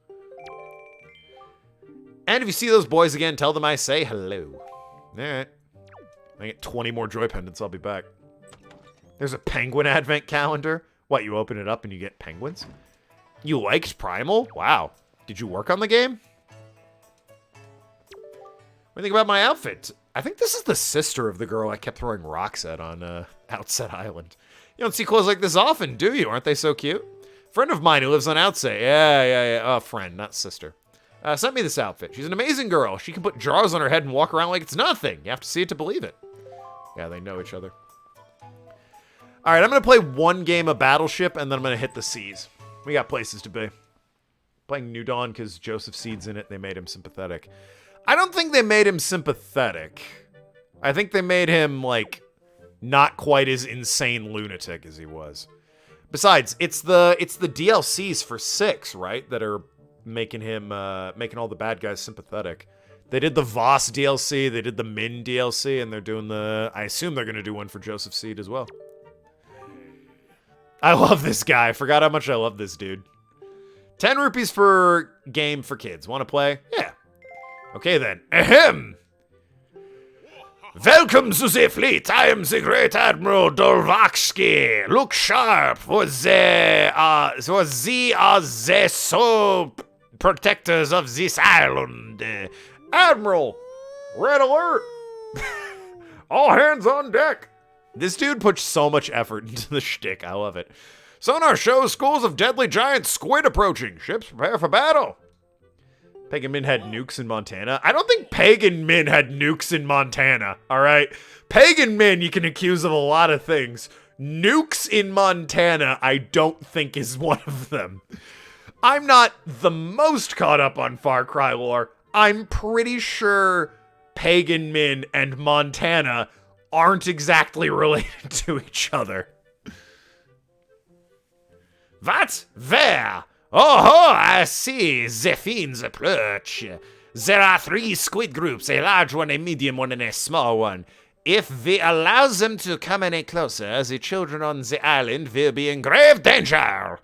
And if you see those boys again, tell them I say hello. Alright. I get 20 more joy pendants, I'll be back. There's a penguin advent calendar. What, you open it up and you get penguins? You liked Primal? Wow. Did you work on the game? What do you think about my outfit? I think this is the sister of the girl I kept throwing rocks at on Outset Island. You don't see clothes like this often, do you? Aren't they so cute? Friend of mine who lives on Outset. Yeah. Oh, friend, not sister. Sent me this outfit. She's an amazing girl. She can put jars on her head and walk around like it's nothing. You have to see it to believe it. Yeah, they know each other. All right, I'm going to play one game of Battleship, and then I'm going to hit the seas. We got places to be. Playing New Dawn because Joseph Seed's in it. They made him sympathetic. I don't think they made him sympathetic. I think they made him, like, not quite as insane lunatic as he was. Besides, it's the DLCs for 6, right, that are making him, making all the bad guys sympathetic. They did the Voss DLC, they did the Min DLC, and they're doing the... I assume they're going to do one for Joseph Seed as well. I love this guy. I forgot how much I love this dude. 10 rupees for game for kids. Want to play? Yeah. Okay then. Ahem! Welcome to the fleet. I am the Great Admiral Dorvaksky. Look sharp, for they are the sole protectors of this island. Admiral, red alert. All hands on deck. This dude puts so much effort into the shtick. I love it. Sonar shows schools of deadly giant squid approaching. Ships prepare for battle. Pagan Min had nukes in Montana. I don't think Pagan Min had nukes in Montana, all right? Pagan Min you can accuse of a lot of things. Nukes in Montana I don't think is one of them. I'm not the most caught up on Far Cry lore. I'm pretty sure Pagan Min and Montana aren't exactly related to each other. What? Where? Oh, I see the fiends approach. There are 3 squid groups, a large one, a medium one, and a small one. If we allow them to come any closer, the children on the island will be in grave danger.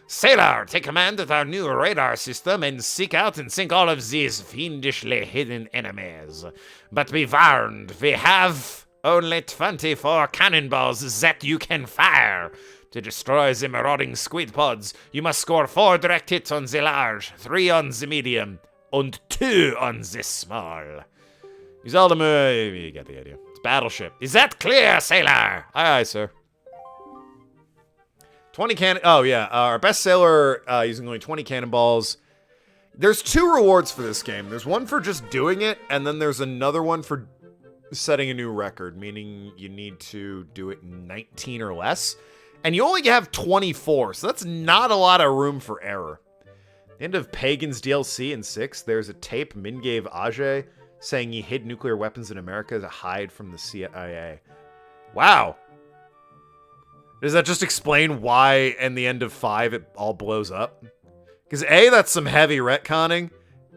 Sailor, take command of our new radar system and seek out and sink all of these fiendishly hidden enemies. But be warned, we have only 24 cannonballs that you can fire. To destroy the marauding squid pods, you must score 4 direct hits on the large, 3 on the medium, and 2 on the small. Zelda, you get the idea. It's Battleship. Is that clear, sailor? Aye, sir. 20 cannon. Oh, yeah. Our best sailor using only 20 cannonballs. There's 2 rewards for this game. There's one for just doing it, and then there's another one for setting a new record, meaning you need to do it in 19 or less. And you only have 24, so that's not a lot of room for error. The end of Pagan's DLC in 6, there's a tape Min gave Ajay saying he hid nuclear weapons in America to hide from the CIA. Wow. Does that just explain why in the end of 5 it all blows up? Because A, that's some heavy retconning,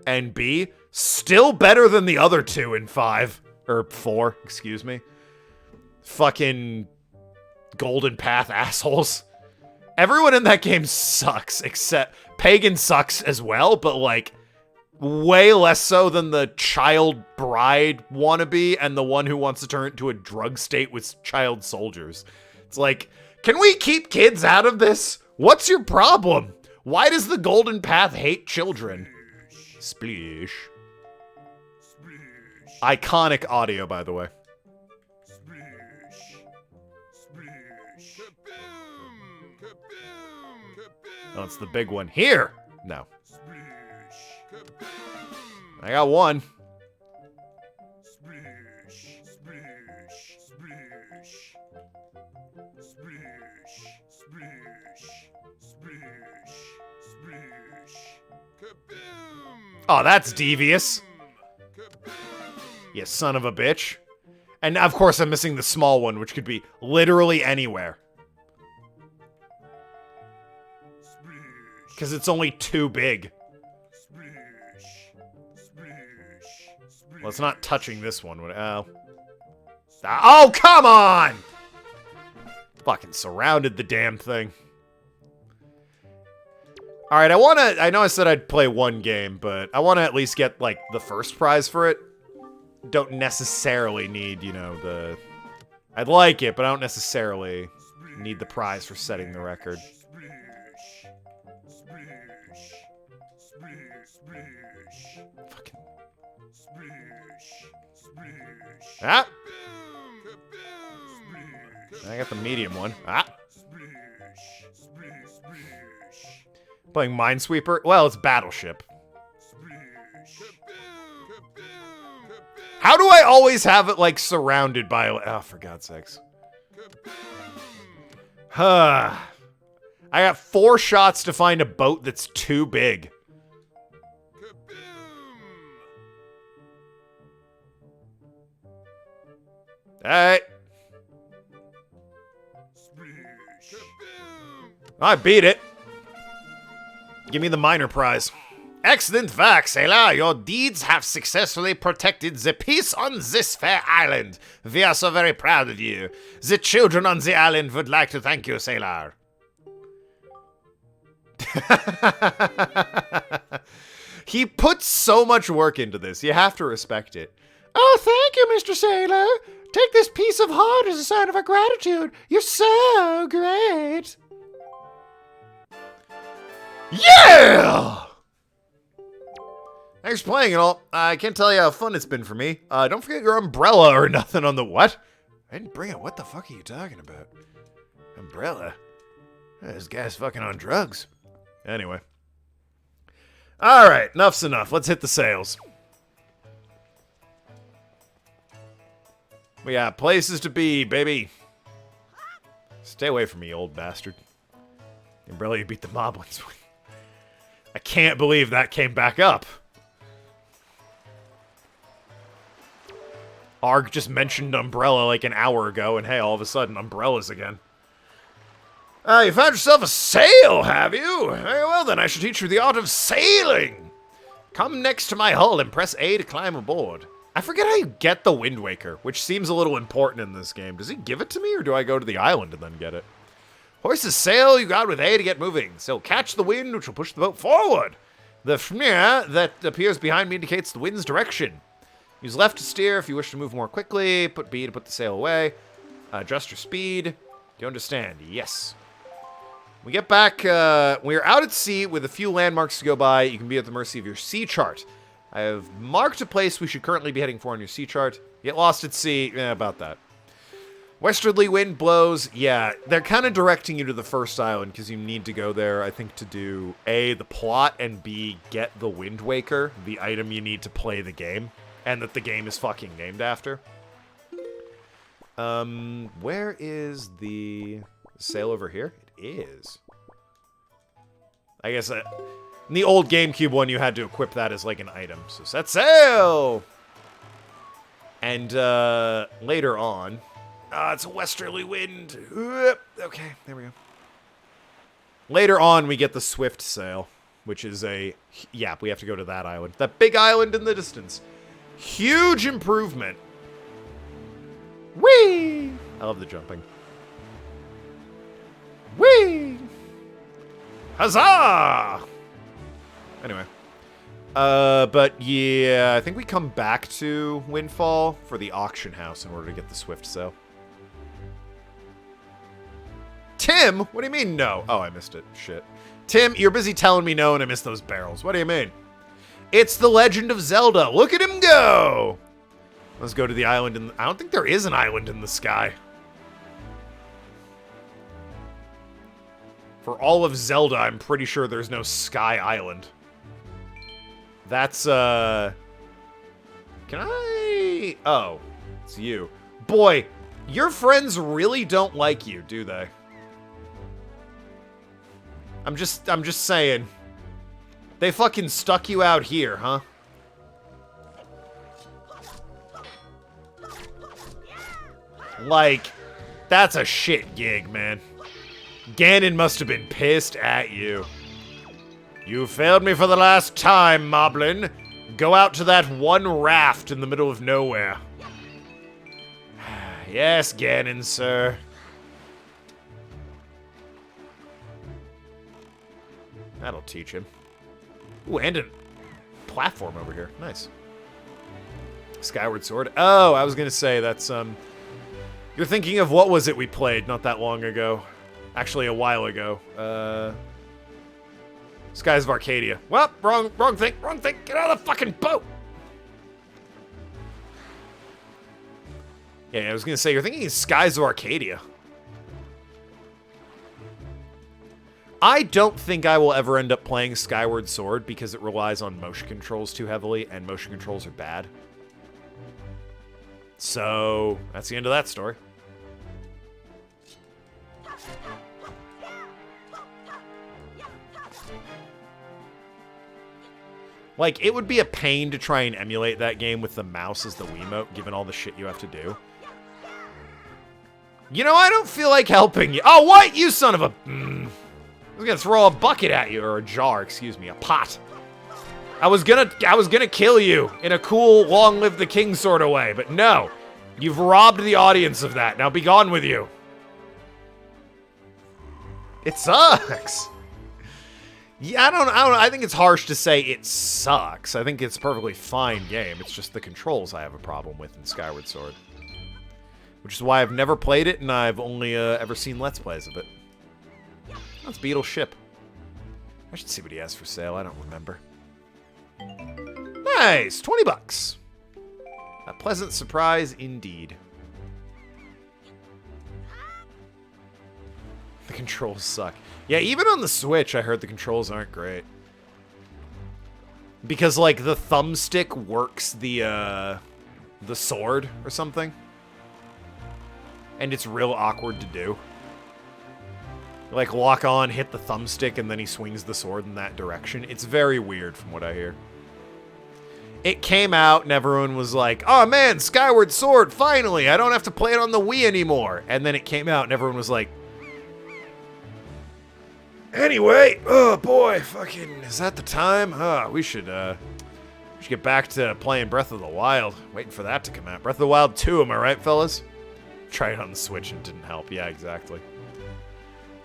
and B, still better than the other 2 in 5. Or 4, excuse me. Fucking Golden Path assholes. Everyone in that game sucks, except Pagan sucks as well, but like way less so than the child bride wannabe and the one who wants to turn it into a drug state with child soldiers. It's like, can we keep kids out of this? What's your problem? Why does the Golden Path hate children? Spleesh. Iconic audio, by the way. Oh, it's the big one. Here! No. I got one. Oh, that's devious. You son of a bitch. And of course I'm missing the small one, which could be literally anywhere. Because it's only too big. Well, it's not touching this one. Oh. Oh, come on! Fucking surrounded the damn thing. Alright, I know I said I'd play one game, but I want to at least get, like, the first prize for it. don't necessarily need, you know, the... I'd like it, but I don't necessarily need the prize for setting the record. Fucking... Ah! I got the medium one. Ah! Playing Minesweeper? Well, it's Battleship. How do I always have it, like, surrounded by... Oh, for God's sakes. I got 4 shots to find a boat that's too big. Alright. I beat it. Give me the minor prize. Excellent work, sailor. Your deeds have successfully protected the peace on this fair island. We are so very proud of you. The children on the island would like to thank you, sailor. He puts so much work into this. You have to respect it. Oh, thank you, Mr. Sailor. Take this piece of heart as a sign of our gratitude. You're so great. Yeah! Thanks for playing and all. I can't tell you how fun it's been for me. Don't forget your umbrella or nothing on the what? I didn't bring it. What the fuck are you talking about? Umbrella? This guy's fucking on drugs. Anyway. Alright, enough's enough. Let's hit the sails. We got places to be, baby. Stay away from me, old bastard. The umbrella you beat the moblins with. I can't believe that came back up. Arg just mentioned umbrella like an hour ago, and hey, all of a sudden, umbrellas again. You found yourself a sail, have you? Very well then, I shall teach you the art of sailing. Come next to my hull and press A to climb aboard. I forget how you get the Wind Waker, which seems a little important in this game. Does he give it to me, or do I go to the island and then get it? Hoist the sail you got with A to get moving. So catch the wind, which will push the boat forward. The fnir that appears behind me indicates the wind's direction. Use left to steer if you wish to move more quickly. Put B to put the sail away. Adjust your speed. Do you understand? Yes. We get back. We're out at sea with a few landmarks to go by. You can be at the mercy of your sea chart. I have marked a place we should currently be heading for on your sea chart. Get lost at sea. About that. Westerly wind blows. Yeah, they're kind of directing you to the first island because you need to go there, I think, to do A, the plot, and B, get the Wind Waker, the item you need to play the game, and that the game is fucking named after. Where is the sail over here? It is. I guess in the old GameCube one, you had to equip that as like an item. So set sail! And later on... it's a westerly wind. Okay, there we go. Later on, we get the swift sail, which is a... Yeah, we have to go to that island. That big island in the distance. Huge improvement. Whee! I love the jumping. Whee! Huzzah! Anyway. But yeah, I think we come back to Windfall for the auction house in order to get the swift sail. Tim? What do you mean, no? Oh, I missed it. Shit. Tim, you're busy telling me no and I missed those barrels. What do you mean? It's the Legend of Zelda. Look at him go! Let's go to the island in... I don't think there is an island in the sky. For all of Zelda, I'm pretty sure there's no Sky Island. That's, Can I... Oh. It's you. Boy, your friends really don't like you, do they? I'm just saying. They fucking stuck you out here, huh? Like, that's a shit gig, man. Ganon must have been pissed at you. You failed me for the last time, Moblin. Go out to that one raft in the middle of nowhere. Yes, Ganon, sir. That'll teach him. Ooh, and a platform over here. Nice. Skyward Sword. Oh, I was gonna say that's you're thinking of what was it we played not that long ago? Actually, a while ago. Skies of Arcadia. Well, wrong thing. Get out of the fucking boat. Yeah, I was gonna say you're thinking of Skies of Arcadia. I don't think I will ever end up playing Skyward Sword because it relies on motion controls too heavily, and motion controls are bad. So, that's the end of that story. Like, it would be a pain to try and emulate that game with the mouse as the Wiimote, given all the shit you have to do. You know, I don't feel like helping you. Oh, what? You son of a... I was gonna throw a bucket at you, or a jar, excuse me, a pot. I was gonna kill you in a cool, long live the king sort of way, but no. You've robbed the audience of that. Now be gone with you. It sucks. Yeah, I don't know. I think it's harsh to say it sucks. I think it's a perfectly fine game. It's just the controls I have a problem with in Skyward Sword. Which is why I've never played it, and I've only ever seen Let's Plays of it. That's Beetle's ship. I should see what he has for sale. I don't remember. Nice! 20 bucks. A pleasant surprise indeed. The controls suck. Yeah, even on the Switch, I heard the controls aren't great. Because, like, the thumbstick works the sword or something. And it's real awkward to do. Like, lock on, hit the thumbstick, and then he swings the sword in that direction. It's very weird from what I hear. It came out, and everyone was like, oh man, Skyward Sword, finally! I don't have to play it on the Wii anymore! And then it came out, and everyone was like... Anyway, oh boy, fucking, is that the time? We should get back to playing Breath of the Wild. Waiting for that to come out. Breath of the Wild 2, am I right, fellas? Tried it on the Switch and it didn't help. Yeah, exactly.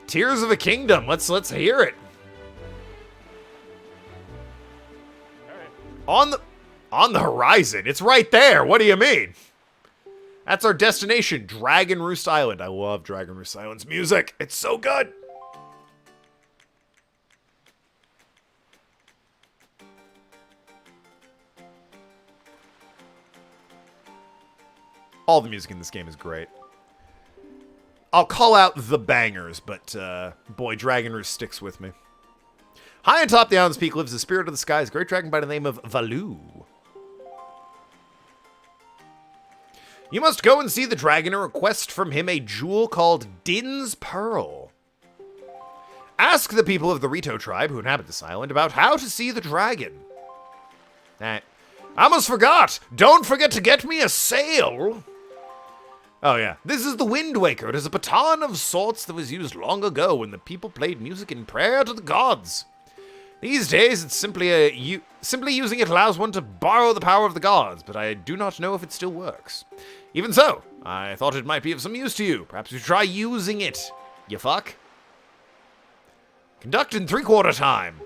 Tears of a Kingdom. Let's hear it. All right. On the horizon. It's right there. What do you mean? That's our destination, Dragon Roost Island. I love Dragon Roost Island's music. It's so good. All the music in this game is great. I'll call out the bangers, but boy, Dragon Roost sticks with me. High on top the island's peak lives the spirit of the skies, great dragon by the name of Valoo. You must go and see the dragon and request from him a jewel called Din's Pearl. Ask the people of the Rito tribe who inhabit this island about how to see the dragon. I almost forgot! Don't forget to get me a sail! Oh yeah, this is the Wind Waker. It is a baton of sorts that was used long ago when the people played music in prayer to the gods. These days, it's simply using it allows one to borrow the power of the gods, but I do not know if it still works. Even so, I thought it might be of some use to you. Perhaps you try using it, you fuck. Conduct in 3/4 time.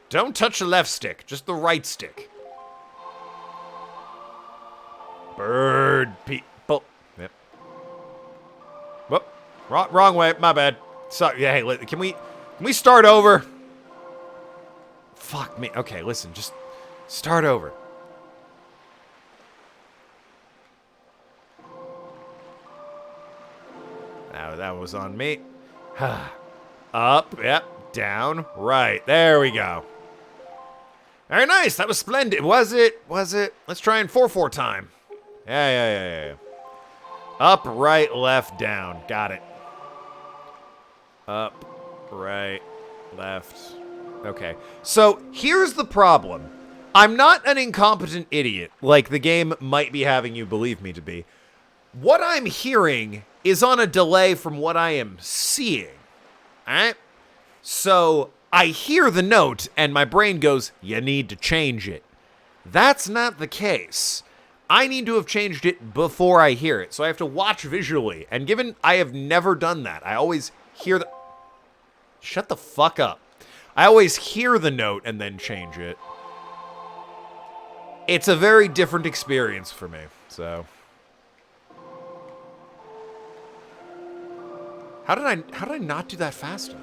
Don't touch the left stick, just the right stick. Bird people. Yep. Whoop. Wrong way. My bad. Sorry. Yeah, hey, can we start over? Fuck me. Okay, listen. Just start over. That was on me. Up. Yep. Down. Right. There we go. Very nice. That was splendid. Was it? Let's try in 4/4 time. Yeah. Up, right, left, down. Got it. Up, right, left. Okay. So, here's the problem. I'm not an incompetent idiot, like the game might be having you believe me to be. What I'm hearing is on a delay from what I am seeing. Alright? So, I hear the note, and my brain goes, you need to change it. That's not the case. I need to have changed it before I hear it, so I have to watch visually. And given I have never done that, I always hear the... Shut the fuck up. I always hear the note and then change it. It's a very different experience for me, so. How did I not do that fast enough?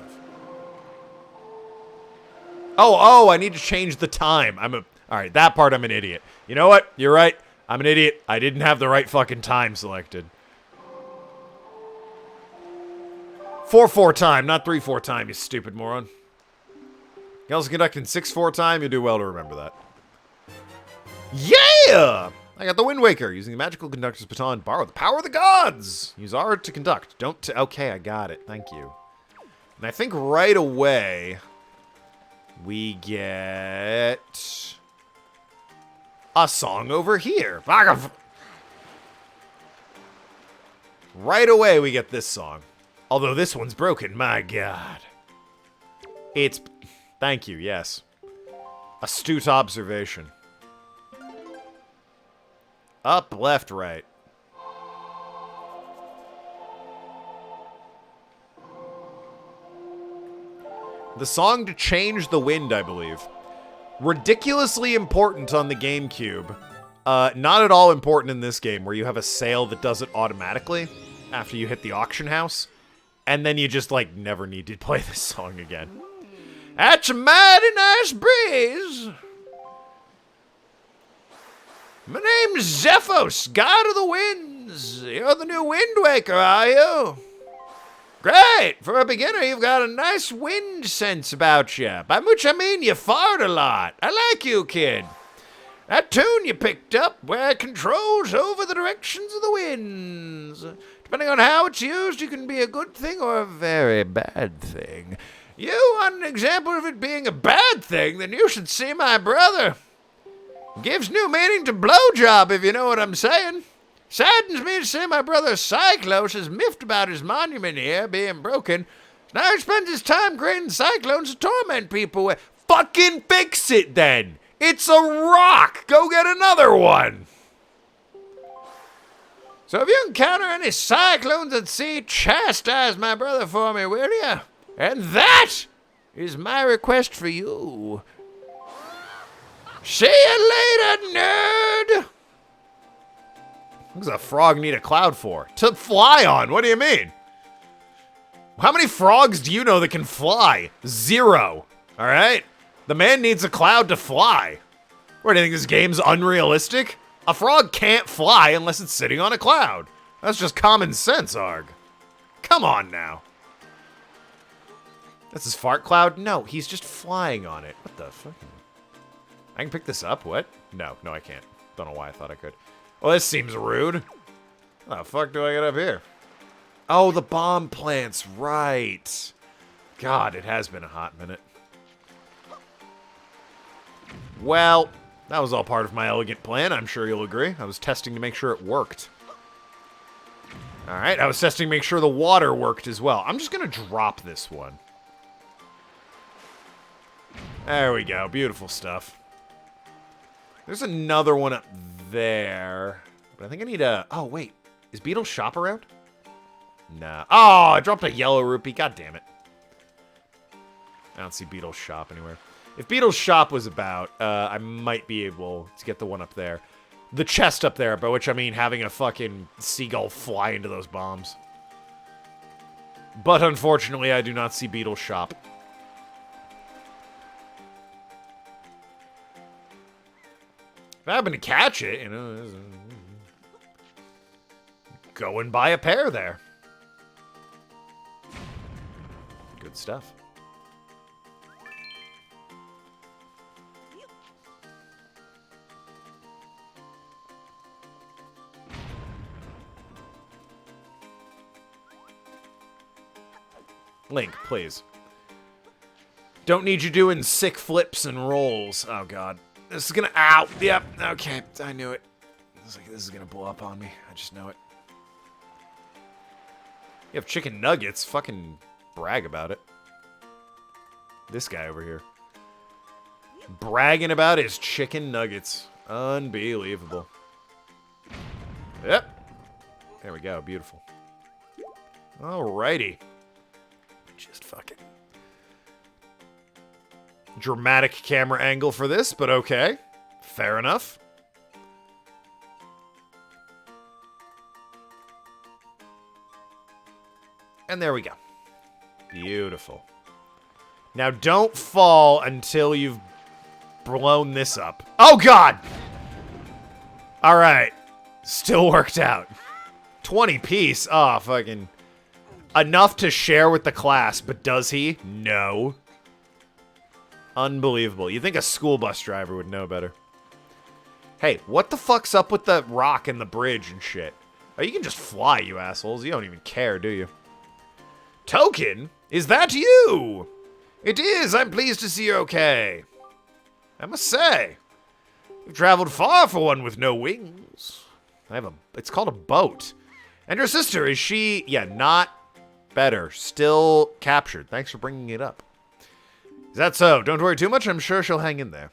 Oh, I need to change the time. All right, that part I'm an idiot. You know what? You're right. I'm an idiot. I didn't have the right fucking time selected. 4/4 time, not 3/4 time, you stupid moron. You also conduct in 6/4 time, you do well to remember that. Yeah! I got the Wind Waker. Using the magical conductor's baton, borrow the power of the gods. Use R to conduct. Okay, I got it. Thank you. And I think right away, we get a song over here. Right away, we get this song. Although this one's broken, my god. Thank you, yes. Astute observation. Up, left, right. The song to change the wind, I believe. Ridiculously important on the GameCube. Not at all important in this game, where you have a sail that does it automatically after you hit the auction house. And then you just, like, never need to play this song again. That's a mighty nice breeze. My name's Zephos, god of the winds. You're the new Wind Waker, are you? Great! For a beginner, you've got a nice wind sense about you. By which I mean you fart a lot. I like you, kid. That tune you picked up, where it controls over the directions of the winds. Depending on how it's used, it can be a good thing or a very bad thing. You want an example of it being a bad thing, then you should see my brother. Gives new meaning to blowjob, if you know what I'm saying. Saddens me to say my brother Cyclos is miffed about his monument here being broken. Now he spends his time creating cyclones to torment people with. Fucking fix it then! It's a rock! Go get another one! So if you encounter any cyclones at sea, chastise my brother for me, will you? And that is my request for you. See you later, nerd! What does a frog need a cloud for? To fly on, what do you mean? How many frogs do you know that can fly? 0, alright? The man needs a cloud to fly. What, do you think this game's unrealistic? A frog can't fly unless it's sitting on a cloud. That's just common sense, Arg. Come on now. That's his fart cloud? No, he's just flying on it. What the fuck? I can pick this up? What? No, I can't. Don't know why I thought I could. Well, this seems rude. How the fuck do I get up here? Oh, the bomb plants, right. God, it has been a hot minute. Well, that was all part of my elegant plan, I'm sure you'll agree. I was testing to make sure it worked. Alright, I was testing to make sure the water worked as well. I'm just gonna drop this one. There we go, beautiful stuff. There's another one up there. But I think I need a... Oh, wait. Is Beetle's shop around? Nah. Oh, I dropped a yellow rupee. God damn it. I don't see Beetle's shop anywhere. If Beetle's shop was about, I might be able to get the one up there. The chest up there, by which I mean having a fucking seagull fly into those bombs. But unfortunately, I do not see Beetle's shop. If I happen to catch it, you know, go and buy a pair there. Good stuff. Link, please. Don't need you doing sick flips and rolls. Oh, God. This is gonna... Ow! Yep, okay. I knew it. This is gonna blow up on me. I just know it. You have chicken nuggets. Fucking brag about it. This guy over here. Bragging about his chicken nuggets. Unbelievable. Yep. There we go. Beautiful. Alrighty. Just fucking... Dramatic camera angle for this, but okay. Fair enough. And there we go. Beautiful. Now don't fall until you've blown this up. Oh, God! All right. Still worked out. 20 piece. Oh, fucking... Enough to share with the class, but does he? No. Unbelievable. You'd think a school bus driver would know better. Hey, what the fuck's up with the rock and the bridge and shit? Oh, you can just fly, you assholes. You don't even care, do you? Token? Is that you? It is. I'm pleased to see you're okay. I must say, you've traveled far for one with no wings. It's called a boat. And your sister, is she... Yeah, not better. Still captured. Thanks for bringing it up. Is that so? Don't worry too much. I'm sure she'll hang in there.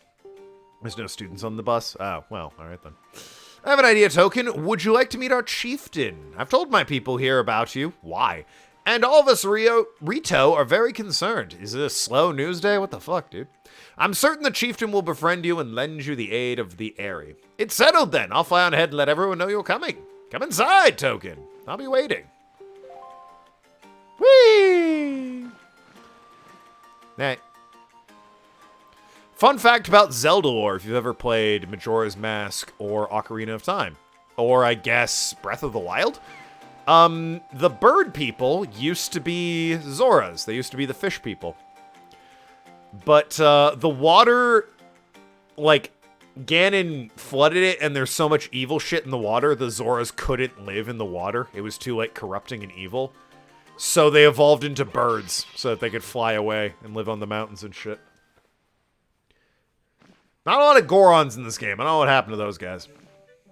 There's no students on the bus. Oh, well, all right then. I have an idea, Token. Would you like to meet our chieftain? I've told my people here about you. Why? And all of us Rito are very concerned. Is it a slow news day? What the fuck, dude? I'm certain the chieftain will befriend you and lend you the aid of the Airy. It's settled then. I'll fly on ahead and let everyone know you're coming. Come inside, Token. I'll be waiting. Whee! Nah. Fun fact about Zelda lore, if you've ever played Majora's Mask or Ocarina of Time. Or, I guess, Breath of the Wild? The bird people used to be Zoras. They used to be the fish people. But, the water, like, Ganon flooded it, and there's so much evil shit in the water, the Zoras couldn't live in the water. It was too, like, corrupting and evil. So they evolved into birds, so that they could fly away and live on the mountains and shit. Not a lot of Gorons in this game. I don't know what happened to those guys.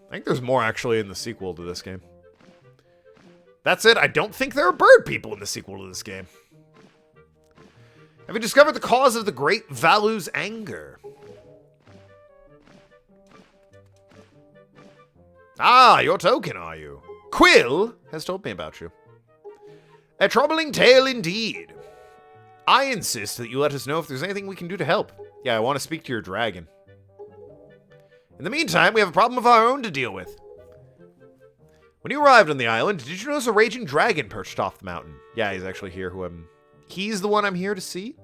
I think there's more, actually, in the sequel to this game. That's it. I don't think there are bird people in the sequel to this game. Have you discovered the cause of the great Valu's anger? Ah, your Token, are you? Quill has told me about you. A troubling tale indeed. I insist that you let us know if there's anything we can do to help. Yeah, I want to speak to your dragon. In the meantime, we have a problem of our own to deal with. When you arrived on the island, did you notice a raging dragon perched off the mountain? Yeah, he's actually here. He's the one I'm here to see.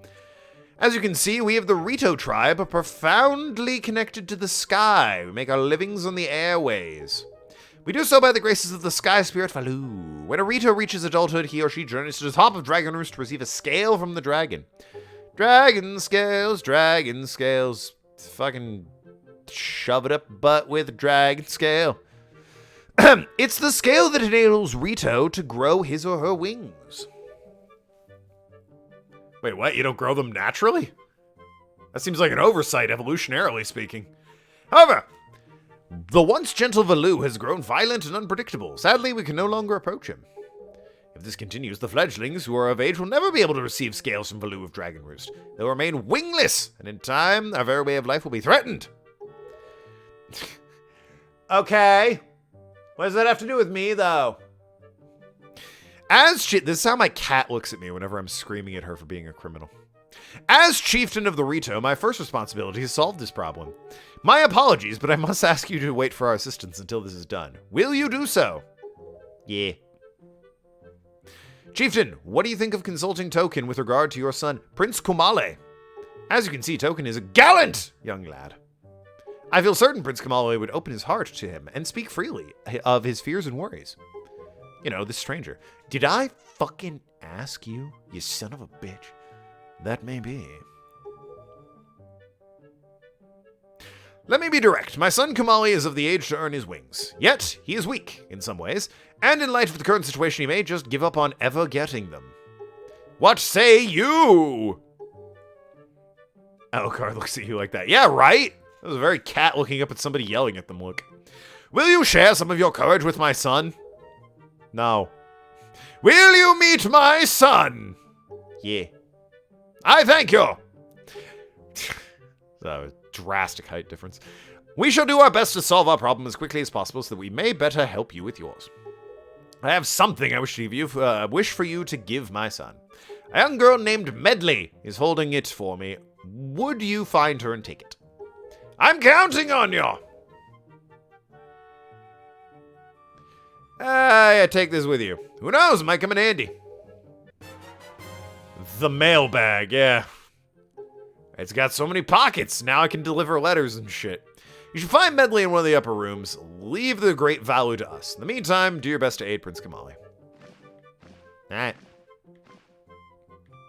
As you can see, we of the Rito tribe are profoundly connected to the sky. We make our livings on the airways. We do so by the graces of the sky spirit Valu. When a Rito reaches adulthood, he or she journeys to the top of Dragon Roost to receive a scale from the dragon. Dragon scales, dragon scales. Fucking shove it up butt with dragon scale. It's the scale that enables Rito to grow his or her wings. Wait, what? You don't grow them naturally? That seems like an oversight, evolutionarily speaking. However, the once gentle Valu has grown violent and unpredictable. Sadly, we can no longer approach him. If this continues, the fledglings who are of age will never be able to receive scales from Valu of Dragon Roost. They'll remain wingless, and in time, our very way of life will be threatened. Okay. What does that have to do with me, though? This is how my cat looks at me whenever I'm screaming at her for being a criminal. As chieftain of the Rito, my first responsibility is to solve this problem. My apologies, but I must ask you to wait for our assistance until this is done. Will you do so? Yeah. Chieftain, what do you think of consulting Token with regard to your son, Prince Kumale? As you can see, Token is a gallant young lad. I feel certain Prince Kumale would open his heart to him and speak freely of his fears and worries. You know, this stranger. Did I fucking ask you, you son of a bitch? That may be. Let me be direct. My son Kumale is of the age to earn his wings. Yet, he is weak in some ways, and in light of the current situation, he may just give up on ever getting them. What say you? Alucard looks at you like that. Yeah, right? That was a very cat looking up at somebody yelling at them look. Will you share some of your courage with my son? No. Will you meet my son? Yeah. I thank you. A drastic height difference. We shall do our best to solve our problem as quickly as possible so that we may better help you with yours. I have something I wish for you to give my son. A young girl named Medley is holding it for me. Would you find her and take it? I'm counting on you. I take this with you. Who knows? Might come in handy. The mailbag, yeah. It's got so many pockets. Now I can deliver letters and shit. You should find Medley in one of the upper rooms. Leave the great value to us. In the meantime, do your best to aid Prince Kamali. Alright.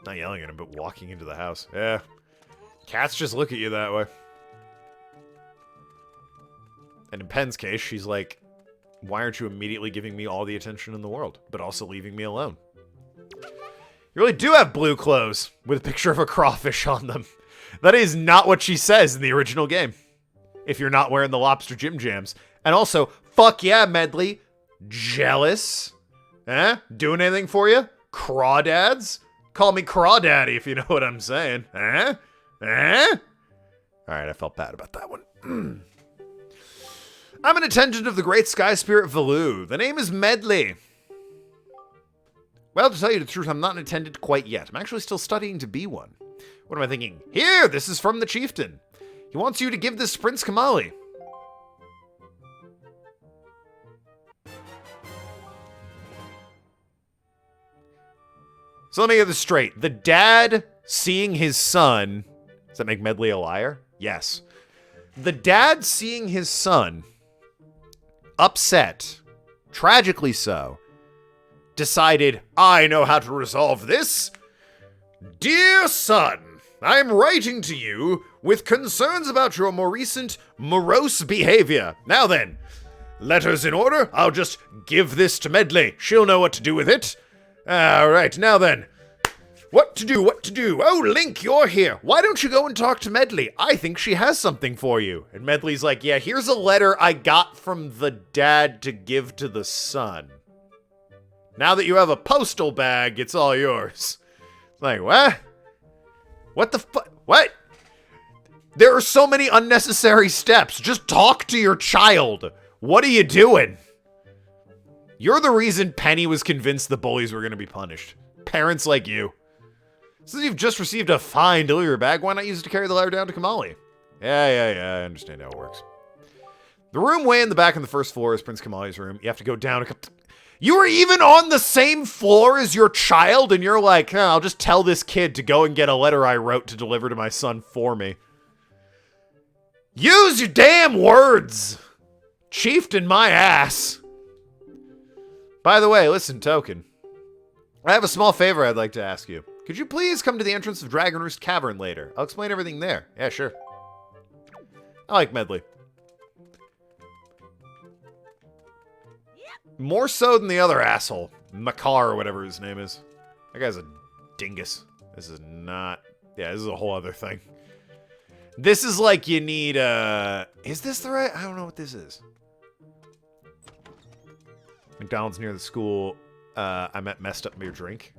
Not yelling at him, but walking into the house. Yeah. Cats just look at you that way. And in Pen's case, she's like, why aren't you immediately giving me all the attention in the world, but also leaving me alone? You really do have blue clothes with a picture of a crawfish on them. That is not what she says in the original game. If you're not wearing the lobster Jim Jams. And also, fuck yeah, Medley. Jealous? Eh? Doing anything for you? Crawdads? Call me Crawdaddy if you know what I'm saying. Eh? Eh? Alright, I felt bad about that one. I'm an attendant of the great sky spirit Valoo. The name is Medley. Well, to tell you the truth, I'm not an attendant quite yet. I'm actually still studying to be one. What am I thinking? Here, this is from the chieftain. He wants you to give this to Prince Kamali. So let me get this straight. The dad seeing his son... Does that make Medley a liar? Yes. The dad seeing his son, upset, tragically so, decided, I know how to resolve this. Dear son, I am writing to you with concerns about your more recent morose behavior. Now then, letters in order. I'll just give this to Medley. She'll know what to do with it. All right, now then. What to do, what to do? Oh, Link, you're here. Why don't you go and talk to Medley? I think she has something for you. And Medley's like, yeah, here's a letter I got from the dad to give to the son. Now that you have a postal bag, it's all yours. Like, what? What the fuck? What? There are so many unnecessary steps. Just talk to your child. What are you doing? You're the reason Penny was convinced the bullies were going to be punished. Parents like you. Since you've just received a fine delivery bag, why not use it to carry the letter down to Kamali? Yeah, I understand how it works. The room way in the back on the first floor is Prince Kamali's room. You have to go down a couple... You were even on the same floor as your child, and you're like, I'll just tell this kid to go and get a letter I wrote to deliver to my son for me. Use your damn words! Chieftain my ass. By the way, listen, Token. I have a small favor I'd like to ask you. Could you please come to the entrance of Dragon Roost Cavern later? I'll explain everything there. Yeah, sure. I like Medley. More so than the other asshole. Makar or whatever his name is. That guy's a dingus. This is not... Yeah, this is a whole other thing. This is like you need is this the right... I don't know what this is. McDonald's near the school. I messed up your drink.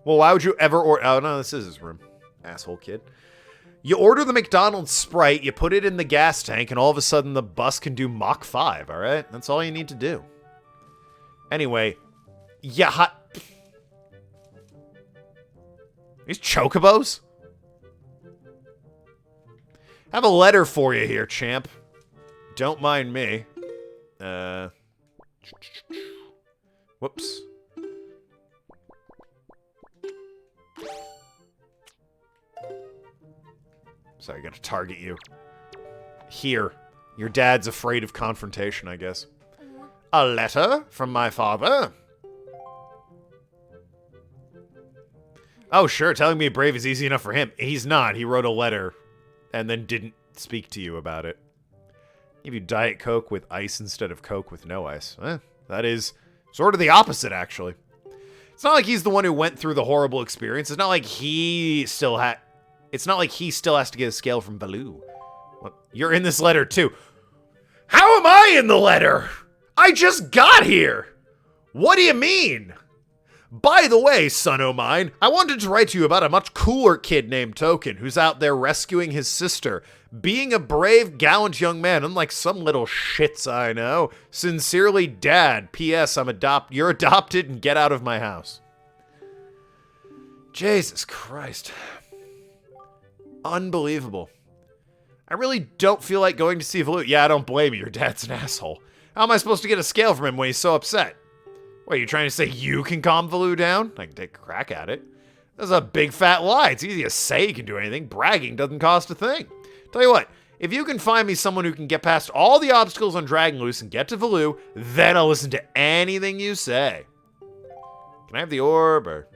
Well, why would you ever order... Oh, no, this is his room. Asshole kid. You order the McDonald's Sprite, you put it in the gas tank, and all of a sudden the bus can do Mach 5, alright? That's all you need to do. Anyway, yeah, these chocobos? Have a letter for you here, champ. Don't mind me. Whoops. Sorry, I gotta target you. Here. Your dad's afraid of confrontation, I guess. A letter from my father? Oh, sure, telling me brave is easy enough for him. He's not. He wrote a letter and then didn't speak to you about it. Give you Diet Coke with ice instead of Coke with no ice. That is sort of the opposite, actually. It's not like he's the one who went through the horrible experience. It's not like he still has to get a scale from Baloo. Well, you're in this letter, too. How am I in the letter? I just got here! What do you mean? By the way, son o' mine, I wanted to write to you about a much cooler kid named Token, who's out there rescuing his sister, being a brave, gallant young man, unlike some little shits I know. Sincerely, Dad. P.S. You're adopted and get out of my house. Jesus Christ. Unbelievable. I really don't feel like going to see Valoo. Yeah, I don't blame you. Your dad's an asshole. How am I supposed to get a scale from him when he's so upset? What, are you trying to say you can calm Valoo down? I can take a crack at it. That's a big fat lie. It's easy to say you can do anything. Bragging doesn't cost a thing. Tell you what, if you can find me someone who can get past all the obstacles on Dragon Loose and get to Valoo, then I'll listen to anything you say. Can I have the orb? Or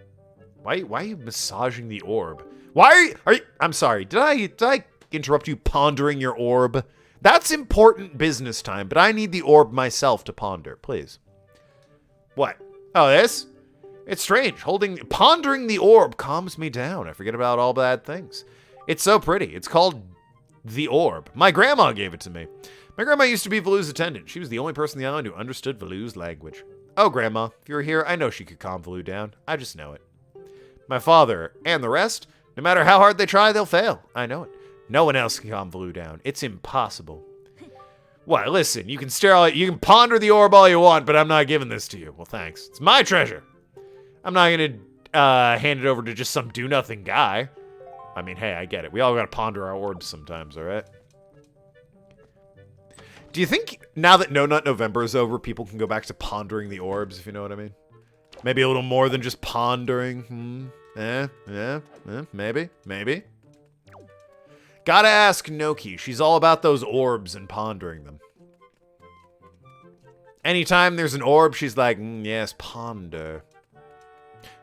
why are you massaging the orb? Why are you I'm sorry. Did I interrupt you pondering your orb? That's important business time, but I need the orb myself to ponder, please. What? Oh, this? It's strange. Pondering the orb calms me down. I forget about all bad things. It's so pretty. It's called the orb. My grandma gave it to me. My grandma used to be Valoo's attendant. She was the only person on the island who understood Valoo's language. Oh, Grandma, if you were here, I know she could calm Valoo down. I just know it. My father and the rest, no matter how hard they try, they'll fail. I know it. No one else can calm Valoo down. It's impossible. What? Listen, you can ponder the orb all you want, but I'm not giving this to you. Well, thanks. It's my treasure. I'm not going to hand it over to just some do-nothing guy. I mean, hey, I get it. We all got to ponder our orbs sometimes, all right? Do you think now that No Nut November is over, people can go back to pondering the orbs, if you know what I mean? Maybe a little more than just pondering? Maybe. Gotta ask Noki. She's all about those orbs and pondering them. Anytime there's an orb, she's like, yes, ponder.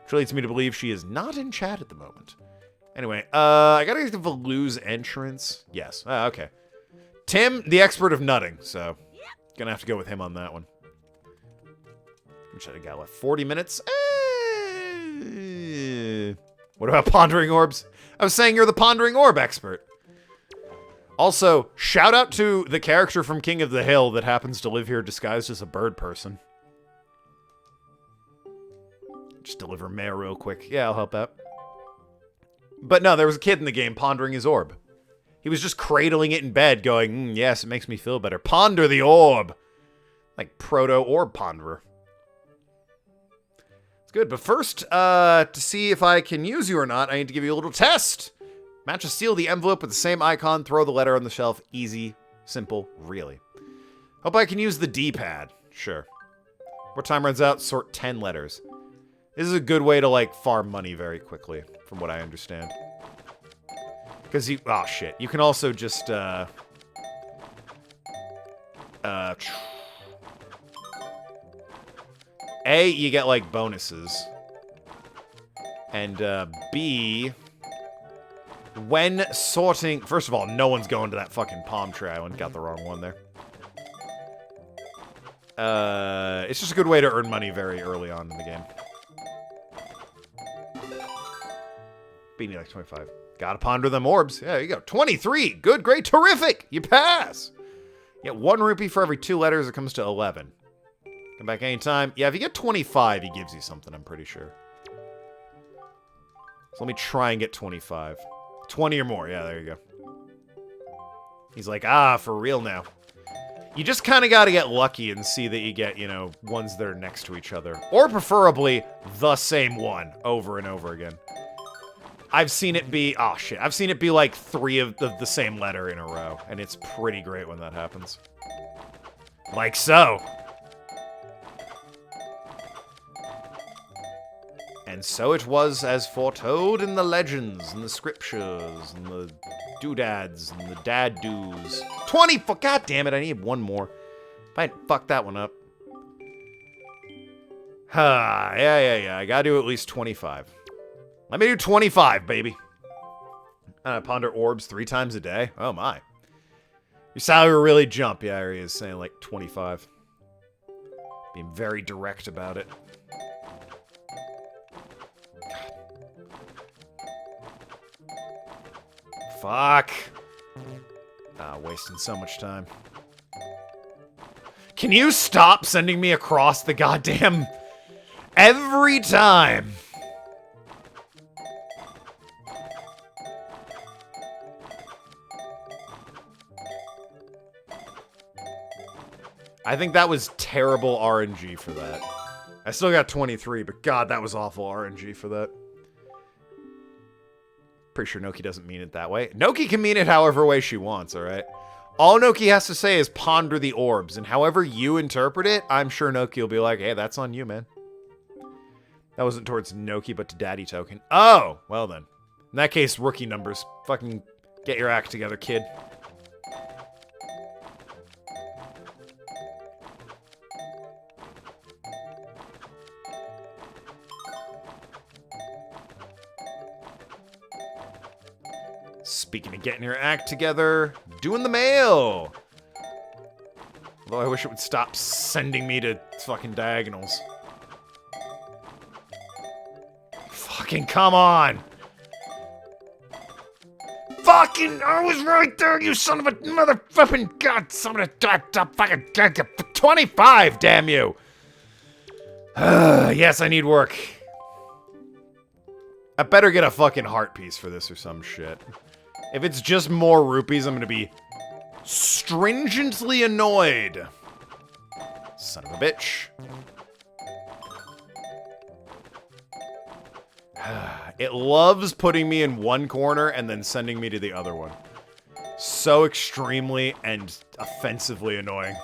Which leads me to believe she is not in chat at the moment. Anyway, I gotta get to Valoo's entrance. Yes, okay. Tim, the expert of nutting, so gonna have to go with him on that one. Which I got left 40 minutes. What about pondering orbs? I was saying you're the pondering orb expert. Also, shout out to the character from King of the Hill that happens to live here disguised as a bird person. Just deliver mail real quick. Yeah, I'll help out. But no, there was a kid in the game pondering his orb. He was just cradling it in bed going, yes, it makes me feel better. Ponder the orb. Like proto-orb ponderer. It's good, but first, to see if I can use you or not, I need to give you a little test. Match a seal the envelope with the same icon, throw the letter on the shelf. Easy, simple, really. Hope I can use the D-pad. Sure. What time runs out? Sort 10 letters. This is a good way to, like, farm money very quickly, from what I understand. Because you... Oh, shit. You can also just, A, you get, like, bonuses. And, B... When sorting... First of all, no one's going to that fucking palm tree island. Got the wrong one there. It's just a good way to earn money very early on in the game. Beanie like 25. Gotta ponder them orbs. Yeah, there you go. 23. Good, great, terrific. You pass. You get 1 rupee for every 2 letters. It comes to 11. Come back anytime. Yeah, if you get 25, he gives you something, I'm pretty sure. So let me try and get 25. 20 or more. Yeah, there you go. He's like, for real now. You just kind of got to get lucky and see that you get, you know, ones that are next to each other. Or preferably, the same one over and over again. I've seen it be... Oh, shit. I've seen it be like 3 of the same letter in a row. And it's pretty great when that happens. Like so. And so it was as foretold in the legends, and the scriptures, and the doodads, and the dad-doos. 20! God damn it, I need 1 more. If I fucked that one up. Yeah. I gotta do at least 25. Let me do 25, baby. Ponder orbs 3 times a day? Oh, my. Your salary will really jump. Yeah, he is saying like 25. Being very direct about it. Fuck. Wasting so much time. Can you stop sending me across the goddamn... Every time. I think that was terrible RNG for that. I still got 23, but God, that was awful RNG for that. Pretty sure Noki doesn't mean it that way. Noki can mean it however way she wants, alright? All Noki has to say is ponder the orbs, and however you interpret it, I'm sure Noki will be like, hey, that's on you, man. That wasn't towards Noki, but to Daddy Token. Oh, well then. In that case, rookie numbers. Fucking get your act together, kid. Speaking of getting your act together, doing the mail. Although I wish it would stop sending me to fucking diagonals. Fucking come on. Fucking, I was right there, you son of a motherfucking god, son of a fucking 25, damn you. Yes, I need work. I better get a fucking heart piece for this or some shit. If it's just more rupees, I'm gonna be stringently annoyed. Son of a bitch. It loves putting me in one corner and then sending me to the other one. So extremely and offensively annoying.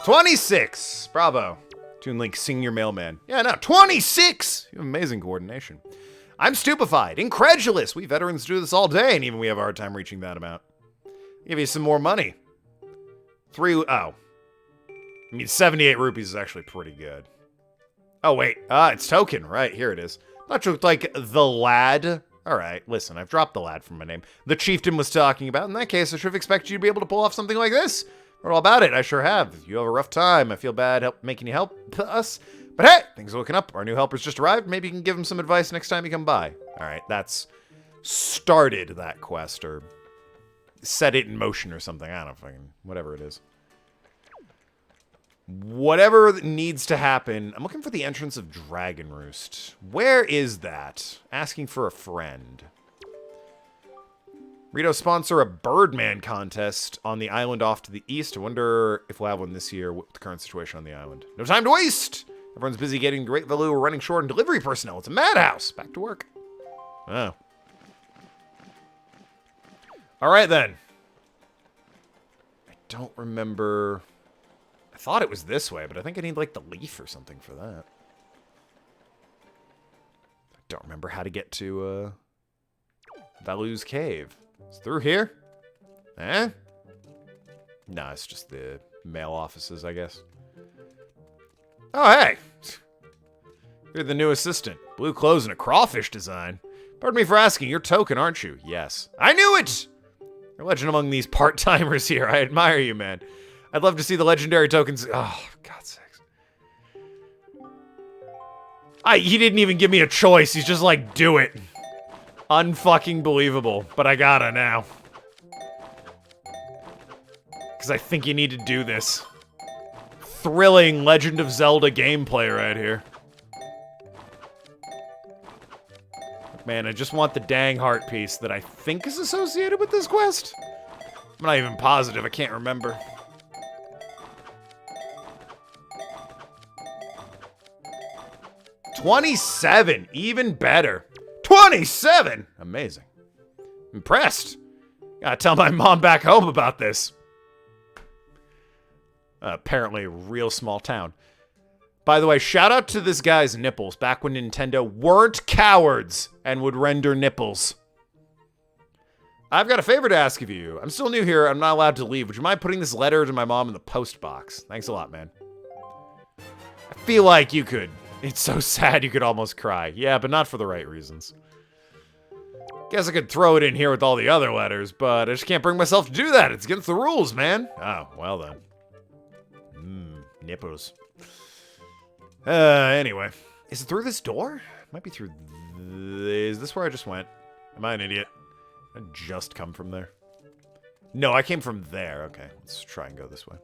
$26! Bravo. Toon Link, Senior Mailman. Yeah, no, 26! You have amazing coordination. I'm stupefied, incredulous. We veterans do this all day, and even we have a hard time reaching that amount. I'll give you some more money. I mean, 78 rupees is actually pretty good. Oh, wait. It's Token. Right, here it is. Thought you looked like the lad. All right, listen, I've dropped the lad from my name. The chieftain was talking about. In that case, I should have expected you to be able to pull off something like this. Heard all about it. I sure have. You have a rough time. I feel bad making you help us. But hey, things are looking up. Our new helper's just arrived. Maybe you can give him some advice next time you come by. All right, that's started that quest, or set it in motion or something. I don't know, fucking whatever it is. Whatever needs to happen. I'm looking for the entrance of Dragon Roost. Where is that? Asking for a friend. Rito sponsor a Birdman contest on the island off to the east. I wonder if we'll have one this year with the current situation on the island. No time to waste! Everyone's busy getting great value. We're running short on delivery personnel. It's a madhouse. Back to work. Oh. Alright then. I don't remember. I thought it was this way, but I think I need like the leaf or something for that. I don't remember how to get to Valu's cave. It's through here? Eh? No, it's just the mail offices, I guess. Oh, hey! You're the new assistant. Blue clothes and a crawfish design. Pardon me for asking, you're Token, aren't you? Yes. I knew it! You're a legend among these part-timers here. I admire you, man. I'd love to see the legendary tokens. Oh, God's sakes. He didn't even give me a choice. He's just like, do it. Unfucking believable, but I gotta now. Because I think you need to do this. Thrilling Legend of Zelda gameplay right here. Man, I just want the dang heart piece that I think is associated with this quest. I'm not even positive, I can't remember. $27, even better. 27! Amazing. Impressed. Gotta tell my mom back home about this. Apparently a real small town. By the way, shout out to this guy's nipples back when Nintendo weren't cowards and would render nipples. I've got a favor to ask of you. I'm still new here. I'm not allowed to leave. Would you mind putting this letter to my mom in the post box? Thanks a lot, man. I feel like you could. It's so sad you could almost cry. Yeah, but not for the right reasons. Guess I could throw it in here with all the other letters, but I just can't bring myself to do that. It's against the rules, man. Oh, well then. Nipples. Anyway. Is it through this door? Might be through... Is this where I just went? Am I an idiot? I just come from there. No, I came from there. Okay, let's try and go this way.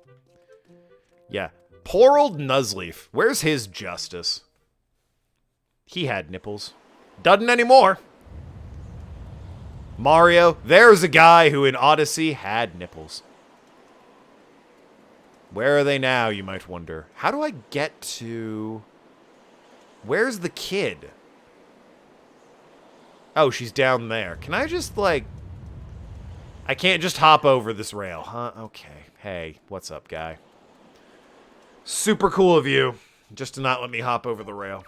Yeah. Poor old Nuzleaf. Where's his justice? He had nipples. Doesn't anymore. Mario, there's a guy who in Odyssey had nipples. Where are they now, you might wonder? How do I get to... Where's the kid? Oh, she's down there. Can I just, like... I can't just hop over this rail, huh? Okay. Hey, what's up, guy? Super cool of you, just to not let me hop over the rail.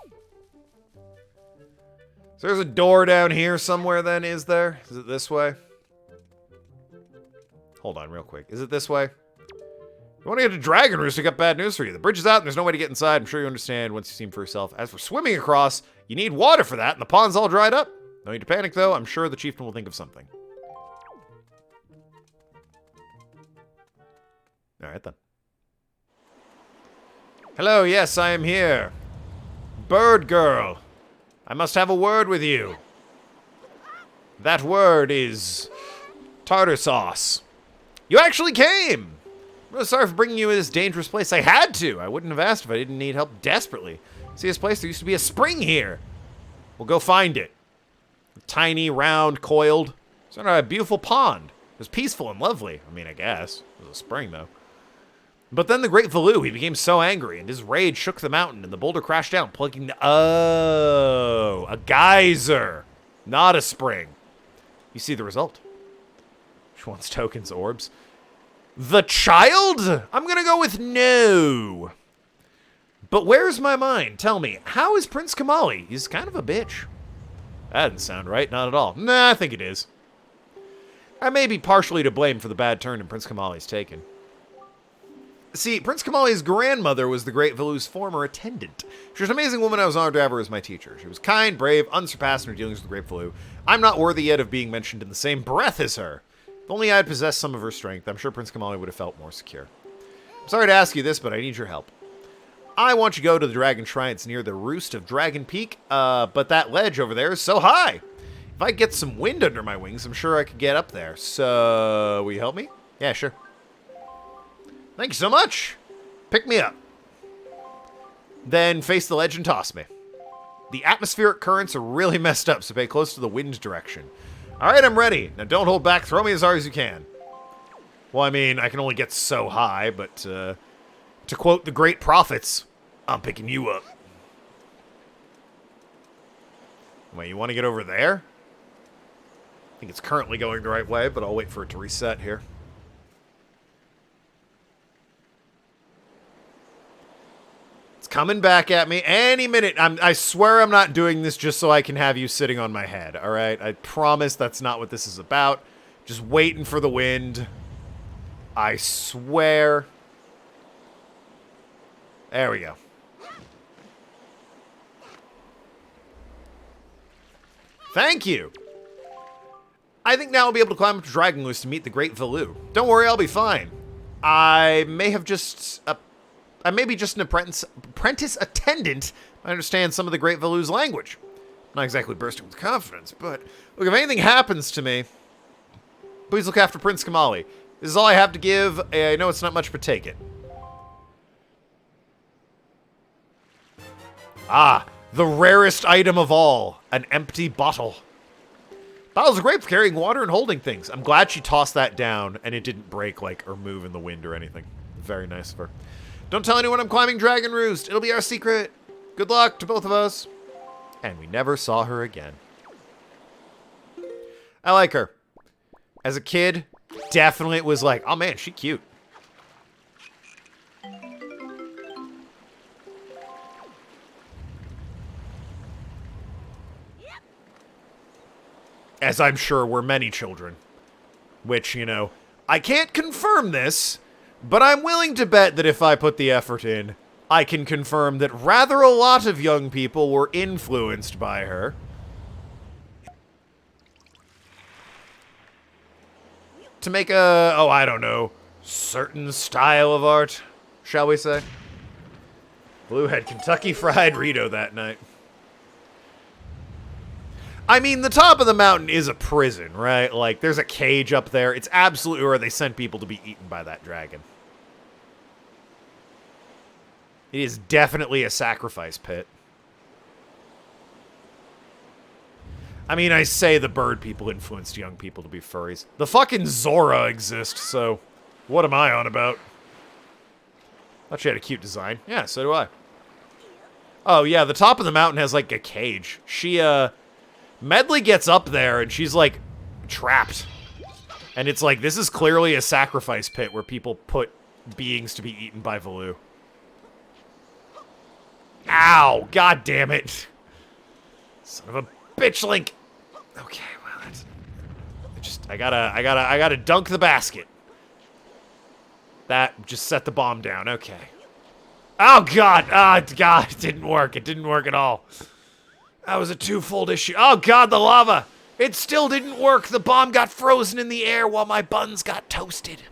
So there's a door down here somewhere then, is there? Is it this way? Hold on real quick. Is it this way? You want to get to Dragon Roost, I got bad news for you. The bridge is out and there's no way to get inside. I'm sure you understand once you see him for yourself. As for swimming across, you need water for that, and the pond's all dried up. No need to panic, though. I'm sure the chieftain will think of something. Alright, then. Hello, yes, I am here. Bird girl. I must have a word with you. That word is... tartar sauce. You actually came! I'm really sorry for bringing you to this dangerous place. I had to. I wouldn't have asked if I didn't need help desperately. See this place? There used to be a spring here. We'll go find it. Tiny, round, coiled. It's not a beautiful pond. It was peaceful and lovely. I mean, I guess. It was a spring, though. But then the Great Valoo, he became so angry, and his rage shook the mountain, and the boulder crashed down, plugging the... Oh, a geyser. Not a spring. You see the result. She wants tokens, orbs. The child? I'm gonna go with no. But where's my mind? Tell me, how is Prince Kamali? He's kind of a bitch. That didn't sound right, not at all. Nah, I think it is. I may be partially to blame for the bad turn in Prince Kamali's taken. See, Prince Kamali's grandmother was the Great Valoo's former attendant. She was an amazing woman. I was honored to have her as my teacher. She was kind, brave, unsurpassed in her dealings with the Great Valoo. I'm not worthy yet of being mentioned in the same breath as her. If only I had possessed some of her strength, I'm sure Prince Kamali would have felt more secure. I'm sorry to ask you this, but I need your help. I want you to go to the Dragon Shrine. It's near the roost of Dragon Peak, but that ledge over there is so high. If I get some wind under my wings, I'm sure I could get up there. So, will you help me? Yeah, sure. Thank you so much. Pick me up. Then face the ledge and toss me. The atmospheric currents are really messed up, so pay close to the wind direction. All right, I'm ready. Now don't hold back. Throw me as hard as you can. Well, I mean, I can only get so high, but to quote the great prophets, I'm picking you up. Wait, you want to get over there? I think it's currently going the right way, but I'll wait for it to reset here. It's coming back at me any minute. I swear I'm not doing this just so I can have you sitting on my head, all right? I promise that's not what this is about. Just waiting for the wind. I swear. There we go. Thank you. I think now I'll be able to climb up to Dragon Roost to meet the Great Valoo. Don't worry, I'll be fine. I may be just an apprentice attendant. I understand some of the Great Valoo's language. I'm not exactly bursting with confidence, but look, if anything happens to me, please look after Prince Kamali. This is all I have to give. I know it's not much, but take it. Ah, the rarest item of all, an empty bottle. Bottles are great for carrying water and holding things. I'm glad she tossed that down and it didn't break, like, or move in the wind or anything. Very nice of her. Don't tell anyone I'm climbing Dragon Roost. It'll be our secret. Good luck to both of us. And we never saw her again. I like her. As a kid, definitely it was like, oh man, she's cute. As I'm sure were many children. Which, you know, I can't confirm this, but I'm willing to bet that if I put the effort in, I can confirm that rather a lot of young people were influenced by her. To make a, oh, I don't know, certain style of art, shall we say? Blue had Kentucky Fried Rito that night. I mean, the top of the mountain is a prison, right? Like, there's a cage up there. It's absolutely where they sent people to be eaten by that dragon. It is definitely a sacrifice pit. I mean, I say the bird people influenced young people to be furries. The fucking Zora exists, so what am I on about? Thought she had a cute design. Yeah, so do I. Oh, yeah, the top of the mountain has, like, a cage. Medley gets up there, and she's, like, trapped. And it's like, this is clearly a sacrifice pit where people put beings to be eaten by Valoo. Ow! God damn it! Son of a bitch, Link! Okay, well, that's... I gotta dunk the basket. That just set the bomb down, okay. Oh, God! God, it didn't work. It didn't work at all. That was a twofold issue. Oh, God, the lava! It still didn't work. The bomb got frozen in the air while my buns got toasted.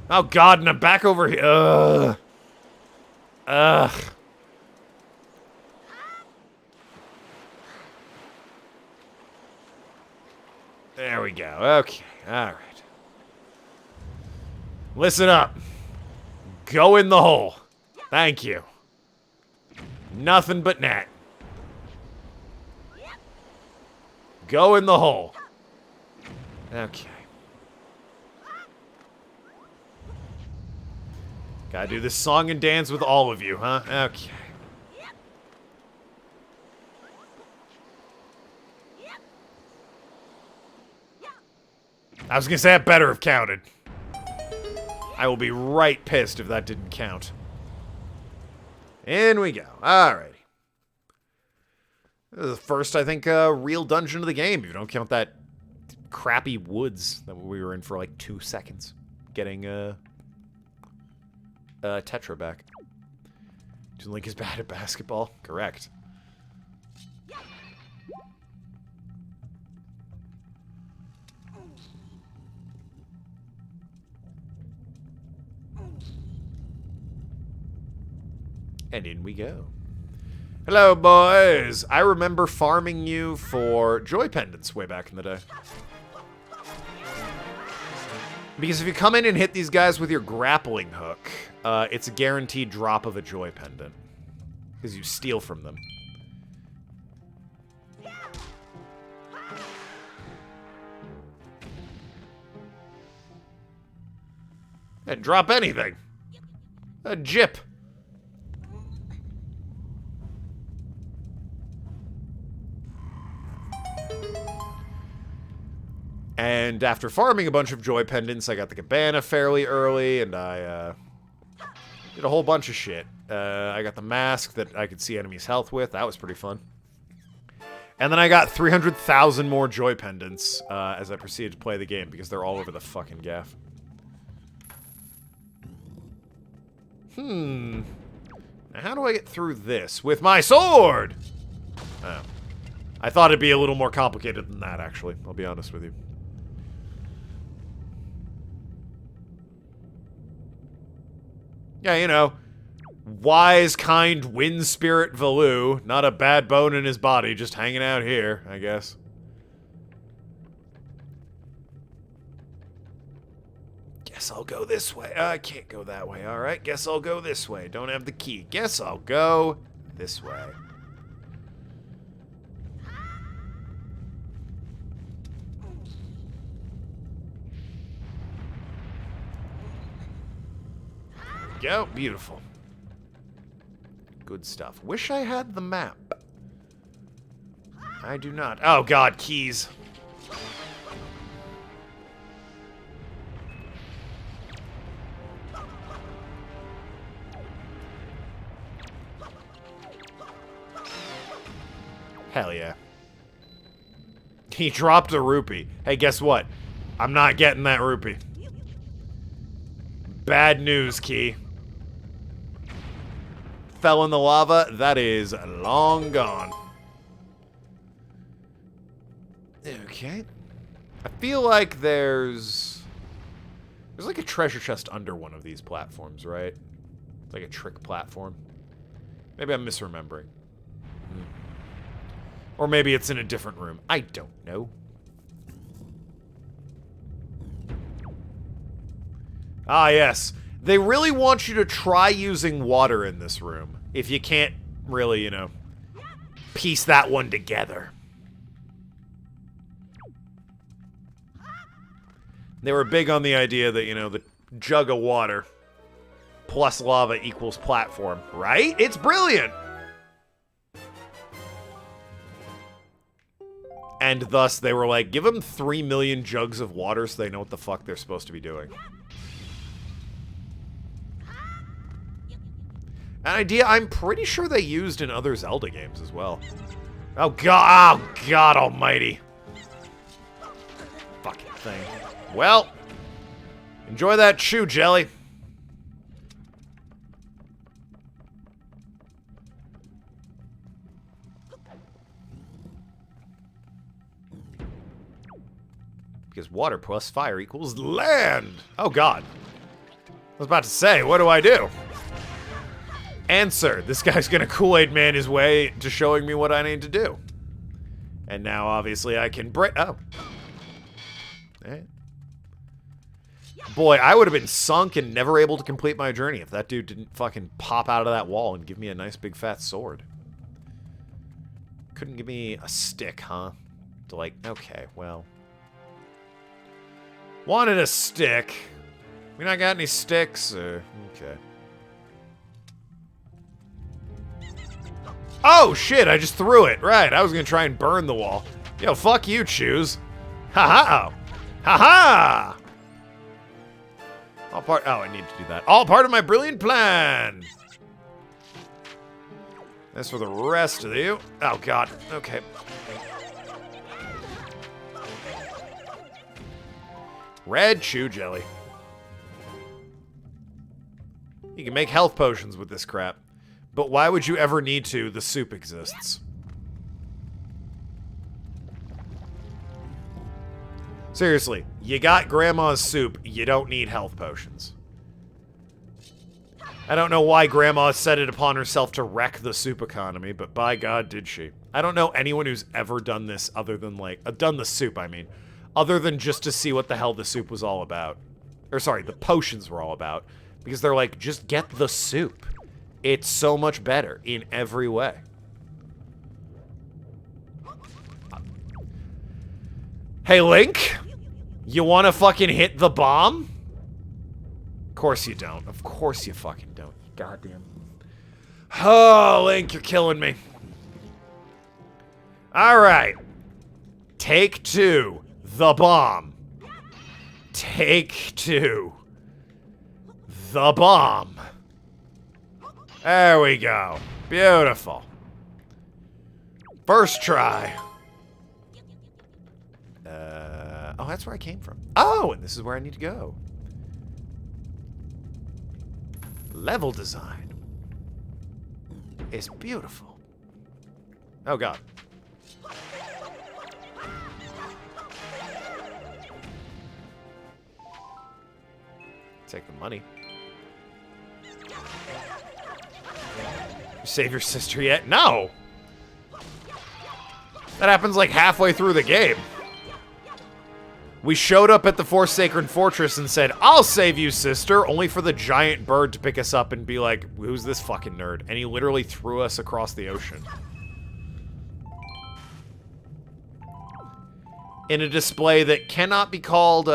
Oh, God, and I'm back over here. Ugh. Ugh. There we go. Okay. All right. Listen up. Go in the hole. Thank you. Nothing but net. Go in the hole. Okay. Gotta do this song and dance with all of you, huh? Okay. I was gonna say that better have counted. I will be right pissed if that didn't count. In we go. Alrighty. This is the first, I think, real dungeon of the game, if you don't count that crappy woods that we were in for like 2 seconds. Getting, Tetra back. Link is bad at basketball? Correct. And in we go. Hello, boys! I remember farming you for joy pendants way back in the day. Because if you come in and hit these guys with your grappling hook, it's a guaranteed drop of a joy pendant. Because you steal from them. And drop anything. A jip. And after farming a bunch of joy pendants, I got the cabana fairly early, and I did a whole bunch of shit. I got the mask that I could see enemies' health with. That was pretty fun. And then I got 300,000 more joy pendants as I proceeded to play the game, because they're all over the fucking gaff. Now how do I get through this? With my sword! Oh. I thought it'd be a little more complicated than that, actually. I'll be honest with you. Yeah, you know, wise, kind, wind spirit Valoo. Not a bad bone in his body, just hanging out here, I guess. Guess I'll go this way. I can't go that way, alright. Guess I'll go this way. Don't have the key. Guess I'll go this way. Go. Beautiful. Good stuff. Wish I had the map. I do not. Oh, God, keys. Hell yeah. He dropped a rupee. Hey, guess what? I'm not getting that rupee. Bad news, Key. Fell in the lava. That is long gone. Okay. I feel like there's like a treasure chest under one of these platforms, right? Like a trick platform. Maybe I'm misremembering. Or maybe it's in a different room. I don't know. Ah, yes. They really want you to try using water in this room. If you can't really, you know, piece that one together. They were big on the idea that, you know, the jug of water plus lava equals platform, right? It's brilliant! And thus, they were like, give them 3 million jugs of water so they know what the fuck they're supposed to be doing. An idea I'm pretty sure they used in other Zelda games as well. Oh God almighty. Fucking thing. Well, enjoy that chew jelly. Because water plus fire equals land. Oh God. I was about to say, what do I do? Answer. This guy's gonna Kool-Aid Man his way to showing me what I need to do. And now, obviously, I can break... Oh. Alright. Boy, I would have been sunk and never able to complete my journey if that dude didn't fucking pop out of that wall and give me a nice big fat sword. Couldn't give me a stick, huh? To like, okay, well... Wanted a stick. We not got any sticks, or... Okay. Oh, shit, I just threw it. Right, I was gonna try and burn the wall. Yo, fuck you, Choose. Ha-ha! Ha-ha! All part... Oh, I need to do that. All part of my brilliant plan! As for the rest of you... Oh, God. Okay. Red chew jelly. You can make health potions with this crap. But why would you ever need to? The soup exists. Seriously, you got Grandma's soup, you don't need health potions. I don't know why Grandma set it upon herself to wreck the soup economy, but by God did she. I don't know anyone who's ever done this other than, like, done the soup, I mean. Other than just to see what the hell the soup was all about. Or, sorry, the potions were all about. Because they're like, just get the soup. It's so much better in every way. Hey, Link? You want to fucking hit the bomb? Of course you don't. Of course you fucking don't. Goddamn. Oh, Link, you're killing me. Alright. Take 2. The bomb. Take 2. The bomb. There we go. Beautiful. First try. Oh, that's where I came from. Oh, and this is where I need to go. Level design is beautiful. Oh, God. Take the money. You save your sister yet? No! That happens like halfway through the game. We showed up at the Forsaken Fortress and said, I'll save you, sister, only for the giant bird to pick us up and be like, who's this fucking nerd? And he literally threw us across the ocean. In a display that cannot be called,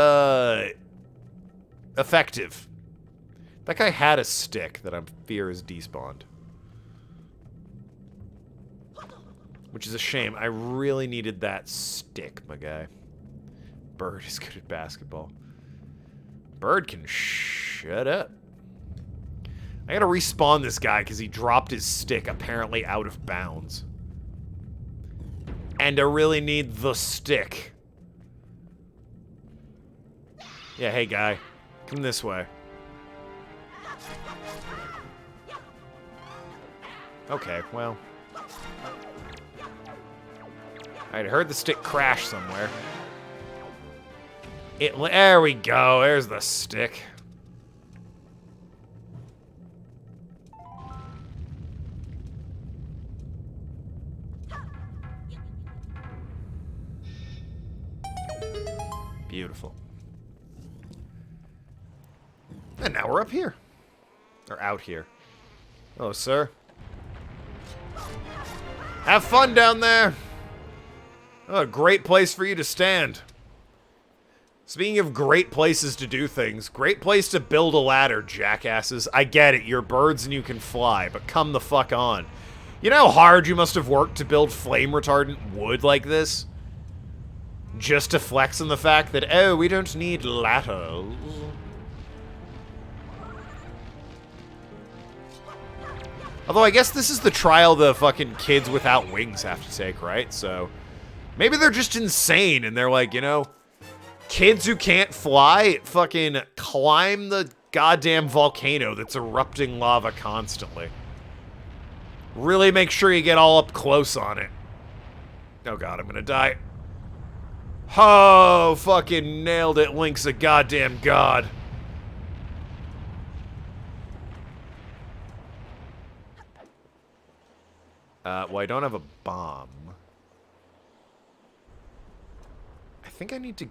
effective. That guy had a stick that I fear is despawned. Which is a shame. I really needed that stick, my guy. Bird is good at basketball. Bird can shut up. I gotta respawn this guy because he dropped his stick apparently out of bounds. And I really need the stick. Yeah, hey guy. Come this way. Okay, well. I heard the stick crash somewhere. There we go. There's the stick. Beautiful. And now we're up here. Or out here. Hello, sir. Have fun down there. Oh, a great place for you to stand. Speaking of great places to do things, great place to build a ladder, jackasses. I get it, you're birds and you can fly, but come the fuck on. You know how hard you must have worked to build flame-retardant wood like this? Just to flex on the fact that, oh, we don't need ladders. Although I guess this is the trial the fucking kids without wings have to take, right? So maybe they're just insane and they're like, you know, kids who can't fly fucking climb the goddamn volcano that's erupting lava constantly. Really make sure you get all up close on it. Oh god, I'm gonna die. Oh, fucking nailed it. Link's a goddamn god. Well, I don't have a bomb. I think I need to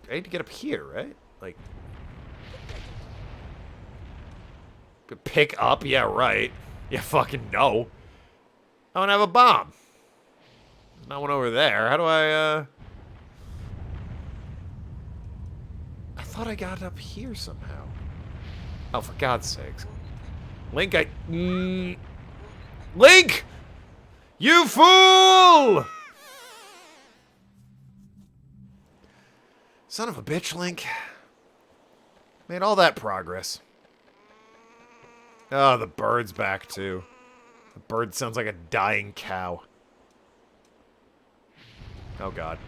get up here, right? Like, pick up? Yeah, right. Yeah, fucking no. I don't have a bomb. There's not one over there. How do I, I thought I got it up here somehow. Oh, for God's sakes. Link, Link! You fool! Son of a bitch, Link. Made all that progress. Oh, the bird's back, too. The bird sounds like a dying cow. Oh, God.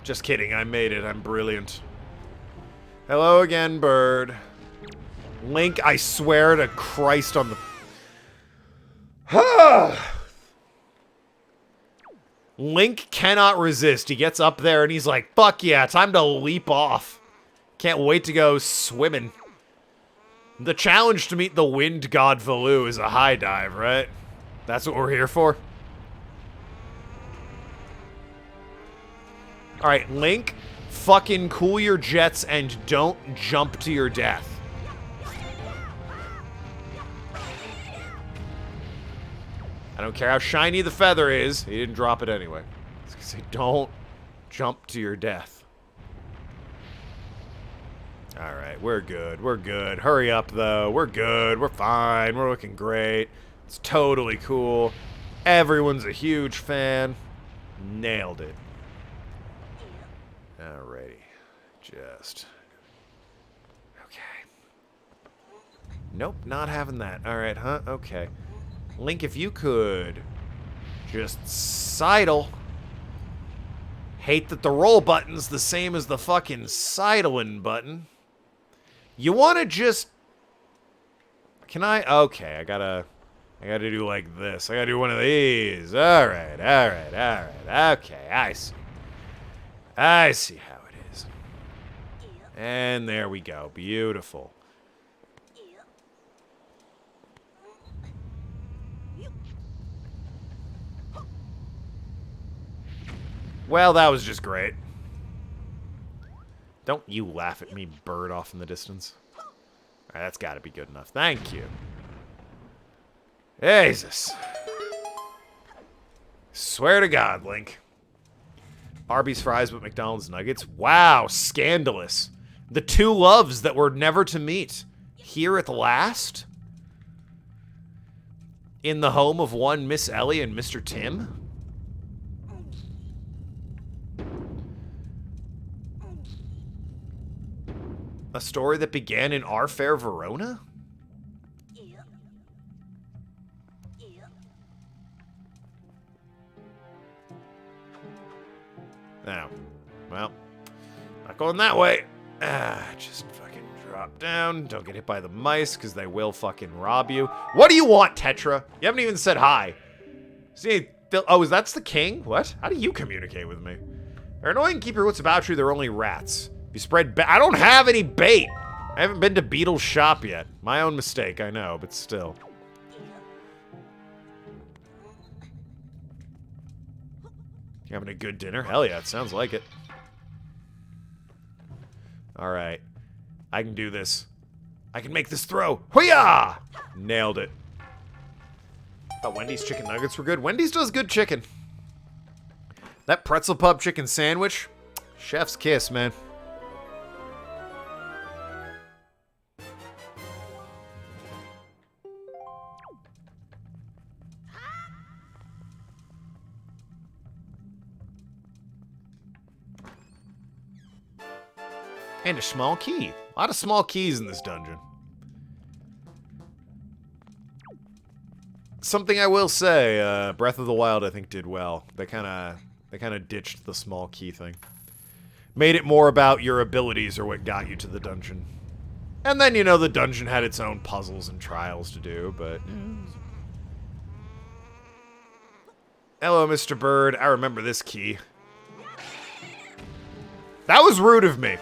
Just kidding, I made it. I'm brilliant. Hello again, bird. Link, I swear to Christ on the... Link cannot resist. He gets up there and he's like, fuck yeah, time to leap off. Can't wait to go swimming. The challenge to meet the wind god Valoo is a high dive, right? That's what we're here for. Alright, Link, fucking cool your jets and don't jump to your death. I don't care how shiny the feather is. He didn't drop it anyway. I was gonna say, don't jump to your death. Alright, we're good. We're good. Hurry up, though. We're good. We're fine. We're looking great. It's totally cool. Everyone's a huge fan. Nailed it. Alrighty. Just... okay. Nope, not having that. Alright, huh? Okay. Link, if you could just sidle. Hate that the roll button's the same as the fucking sidling button. You want to just... can I? Okay, I gotta do like this. I gotta do one of these. Alright, alright, alright. Okay, I see. I see how it is. And there we go. Beautiful. Well, that was just great. Don't you laugh at me, bird off in the distance. Alright, that's gotta be good enough. Thank you. Jesus. Swear to God, Link. Arby's fries with McDonald's nuggets. Wow, scandalous. The two loves that were never to meet. Here at last? In the home of one Miss Ellie and Mr. Tim? A story that began in our fair Verona? Oh. Well, not going that way. Just fucking drop down. Don't get hit by the mice, because they will fucking rob you. What do you want, Tetra? You haven't even said hi. See, oh, that's the king? What? How do you communicate with me? They're annoying, keep your wits about you, they're only rats. If you spread I don't have any bait! I haven't been to Beetle's shop yet. My own mistake, I know, but still. You having a good dinner? Hell yeah, it sounds like it. Alright. I can do this. I can make this throw. Hoo-yah! Nailed it. Oh, Wendy's chicken nuggets were good. Wendy's does good chicken. That pretzel pub chicken sandwich, chef's kiss, man. And a small key. A lot of small keys in this dungeon. Something I will say, Breath of the Wild I think did well. They kind of ditched the small key thing. Made it more about your abilities or what got you to the dungeon. And then, you know, the dungeon had its own puzzles and trials to do, but... Hello, Mr. Bird. I remember this key. That was rude of me.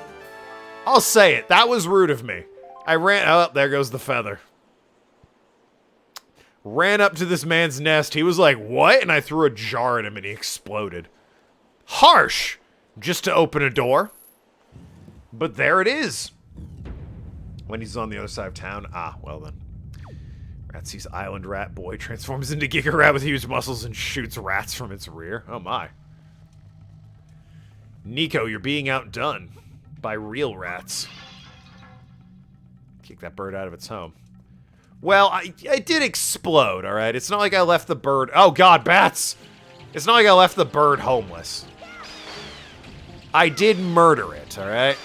I'll say it. That was rude of me. I ran... Oh, there goes the feather. Ran up to this man's nest. He was like, what? And I threw a jar at him and he exploded. Harsh! Just to open a door. But there it is. When he's on the other side of town. Ah, well then. Rat sees island rat boy. Transforms into Giga Rat with huge muscles and shoots rats from its rear. Oh my. Nico, you're being outdone. By real rats. Kick that bird out of its home. Well, I did explode, alright? It's not like I left the bird... Oh god, bats! It's not like I left the bird homeless. I did murder it, alright?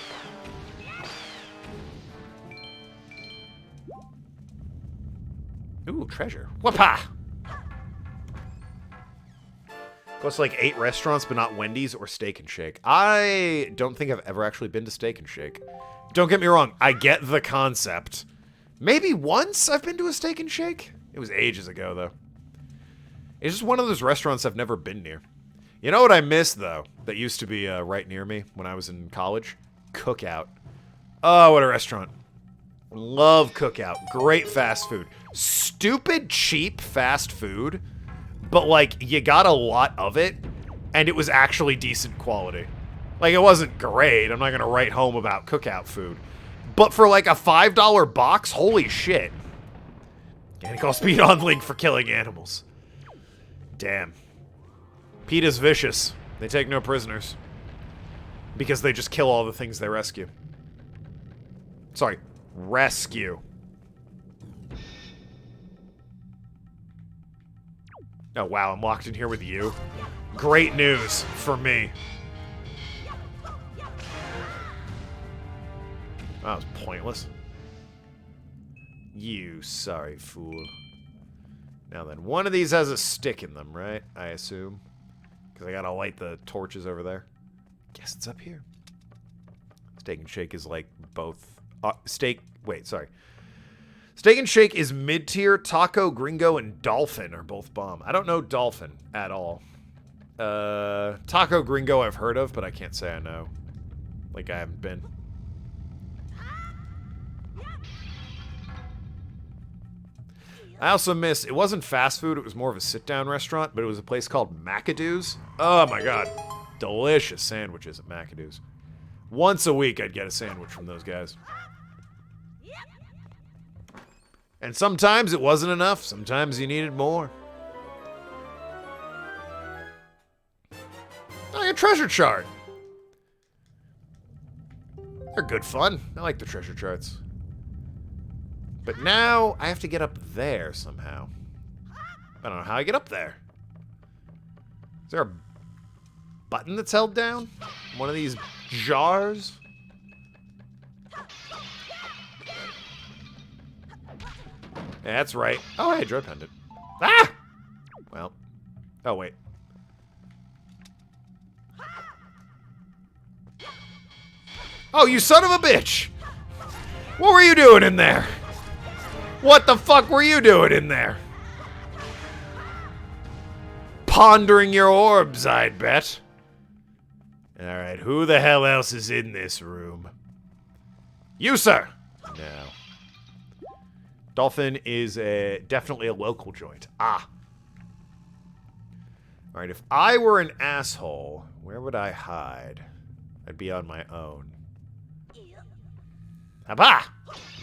Ooh, treasure. Whoopah! Goes to like 8 restaurants, but not Wendy's or Steak and Shake. I don't think I've ever actually been to Steak and Shake. Don't get me wrong, I get the concept. Maybe once I've been to a Steak and Shake? It was ages ago, though. It's just one of those restaurants I've never been near. You know what I miss, though, that used to be right near me when I was in college? Cookout. Oh, what a restaurant. Love Cookout. Great fast food. Stupid cheap fast food, but, like, you got a lot of it, and it was actually decent quality. Like, it wasn't great. I'm not going to write home about Cookout food. But for, like, a $5 box, holy shit. Can't call speed on Link for killing animals. Damn. PETA's vicious. They take no prisoners. Because they just kill all the things they rescue. Sorry. Rescue. Oh, wow. I'm locked in here with you. Great news for me. That was pointless. You sorry fool. Now then, one of these has a stick in them, right? I assume. Because I gotta light the torches over there. Guess it's up here. Steak and Shake is like both... Wait, sorry. Steak and Shake is mid-tier. Taco, Gringo, and Dolphin are both bomb. I don't know Dolphin at all. Taco, Gringo I've heard of, but I can't say I know. Like I haven't been. I also miss, it wasn't fast food, it was more of a sit-down restaurant, but it was a place called McAdoo's. Oh my god. Delicious sandwiches at McAdoo's. Once a week I'd get a sandwich from those guys. And sometimes it wasn't enough, sometimes you needed more. Oh, a treasure chart. They're good fun. I like the treasure charts. But now, I have to get up there somehow. I don't know how I get up there. Is there a button that's held down? One of these jars? Yeah, that's right. Oh, hey, Dread Pendant. Ah! Well. Oh, wait. Oh, you son of a bitch! What were you doing in there? What the fuck were you doing in there? Pondering your orbs, I'd bet. Alright, who the hell else is in this room? You, sir! No. Dolphin is definitely a local joint. Ah. Alright, if I were an asshole, where would I hide? I'd be on my own. Haba!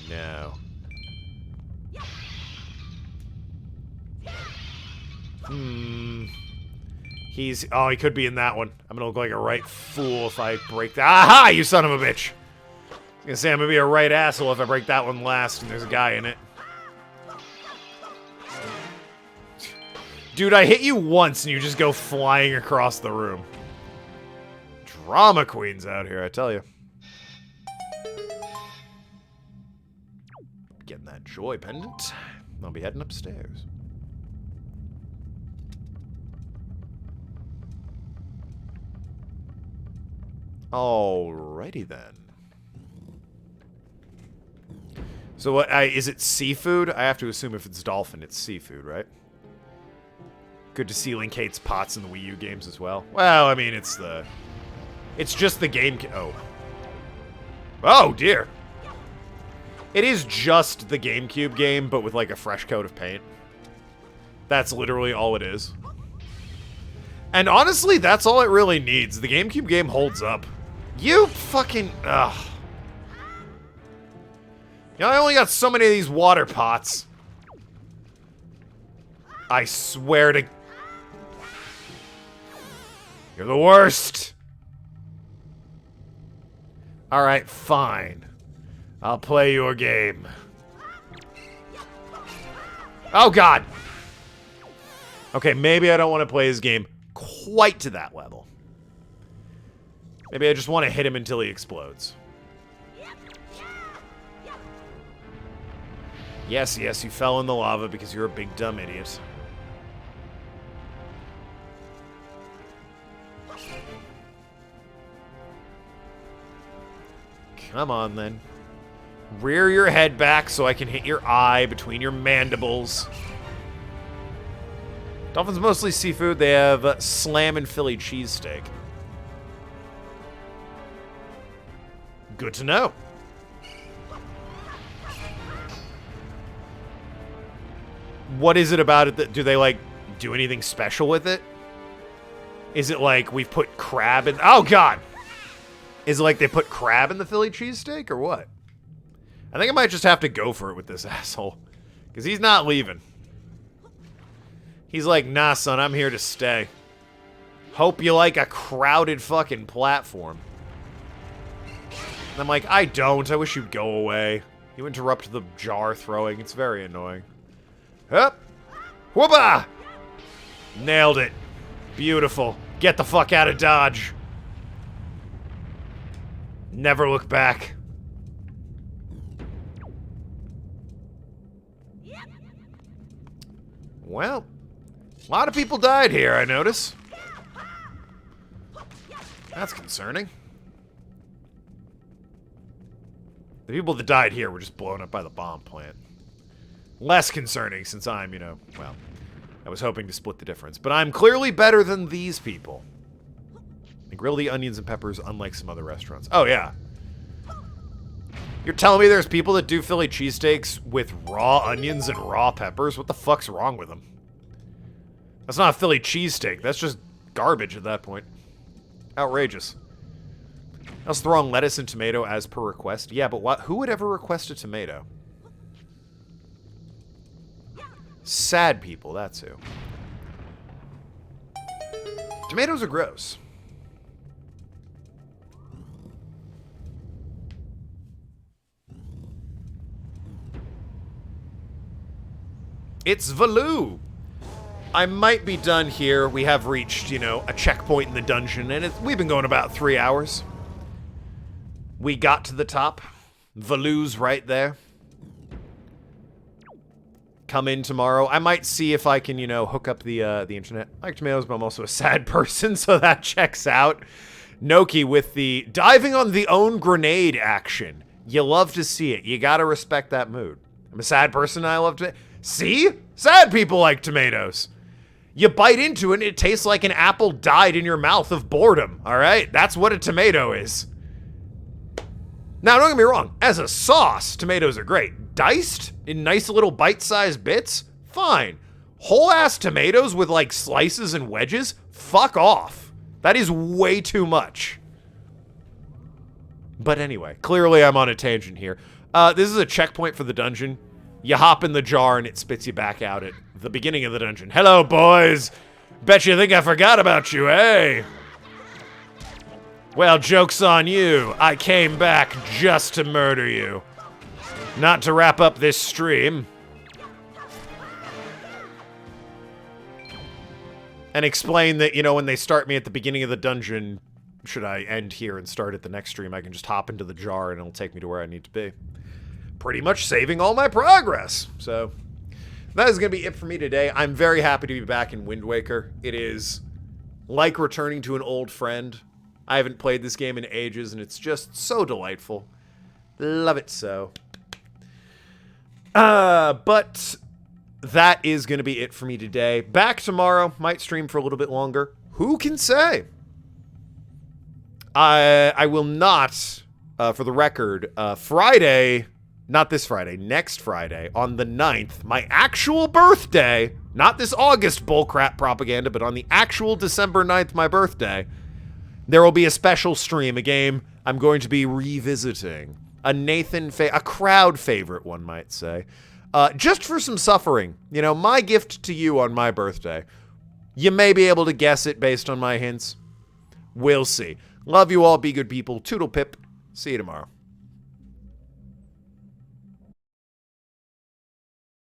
No. He's... Oh, he could be in that one. I'm gonna look like a right fool if I break that. Aha, you son of a bitch! I was gonna say I'm gonna be a right asshole if I break that one last and there's a guy in it. Dude, I hit you once and you just go flying across the room. Drama queens out here, I tell you. Getting that joy pendant. I'll be heading upstairs. Alrighty then. So what, is it seafood? I have to assume if it's dolphin, it's seafood, right? Good to see Link hates pots in the Wii U games as well. Well, I mean, it's just the game. Oh. Oh, dear. It is just the GameCube game, but with like a fresh coat of paint. That's literally all it is. And honestly, that's all it really needs. The GameCube game holds up. You fucking... Ugh. You know, I only got so many of these water pots. I swear to... You're the worst. Alright, fine. I'll play your game. Oh, God. Okay, maybe I don't want to play his game quite to that level. Maybe I just want to hit him until he explodes. Yes, yes, you fell in the lava because you're a big dumb idiot. Come on, then. Rear your head back so I can hit your eye between your mandibles. Dolphins mostly seafood. They have slam and Philly cheesesteak. Good to know. What is it about it that... Do they, like, do anything special with it? Is it like we've put crab in... Oh, God! Is it like they put crab in the Philly cheesesteak, or what? I think I might just have to go for it with this asshole. Because he's not leaving. He's like, nah, son, I'm here to stay. Hope you like a crowded fucking platform. And I'm like, I don't. I wish you'd go away. You interrupt the jar throwing. It's very annoying. Hup! Whoopah! Nailed it. Beautiful. Get the fuck out of Dodge. Never look back. Well, a lot of people died here, I notice. That's concerning. The people that died here were just blown up by the bomb plant. Less concerning since I'm, you know, well, I was hoping to split the difference. But I'm clearly better than these people. They grill the onions and peppers unlike some other restaurants. Oh, yeah. You're telling me there's people that do Philly cheesesteaks with raw onions and raw peppers? What the fuck's wrong with them? That's not a Philly cheesesteak. That's just garbage at that point. Outrageous. Also throwing lettuce and tomato as per request. Yeah, but what? Who would ever request a tomato? Sad people, that's who. Tomatoes are gross. It's Valoo! I might be done here. We have reached, you know, a checkpoint in the dungeon, and we've been going about 3 hours. We got to the top. Valoo's right there. Come in tomorrow. I might see if I can, you know, hook up the internet. I like tomatoes, but I'm also a sad person, so that checks out. Noki with the diving on the own grenade action. You love to see it. You gotta respect that mood. I'm a sad person, and I love to... See? Sad people like tomatoes. You bite into it, and it tastes like an apple died in your mouth of boredom, alright? That's what a tomato is. Now, don't get me wrong. As a sauce, tomatoes are great. Diced in nice little bite-sized bits? Fine. Whole-ass tomatoes with, like, slices and wedges? Fuck off. That is way too much. But anyway, clearly I'm on a tangent here. This is a checkpoint for the dungeon. You hop in the jar and it spits you back out at the beginning of the dungeon. Hello, boys. Bet you think I forgot about you, eh? Well, joke's on you. I came back just to murder you. Not to wrap up this stream. And explain that, you know, when they start me at the beginning of the dungeon, should I end here and start at the next stream, I can just hop into the jar and it'll take me to where I need to be. pretty much saving all my progress. So that is going to be it for me today. I'm very happy to be back in Wind Waker. It is like returning to an old friend. I haven't played this game in ages, and it's just so delightful. Love it so. But that is going to be it for me today. Back tomorrow. Might stream for a little bit longer. Who can say? I will not, for the record, Friday, not this Friday, next Friday, on the 9th, my actual birthday, not this August bullcrap propaganda, but on the actual December 9th, my birthday, there will be a special stream, a game I'm going to be revisiting. A crowd favorite, one might say. Just for some suffering. You know, my gift to you on my birthday. You may be able to guess it based on my hints. We'll see. Love you all. Be good people. Toodle pip. See you tomorrow.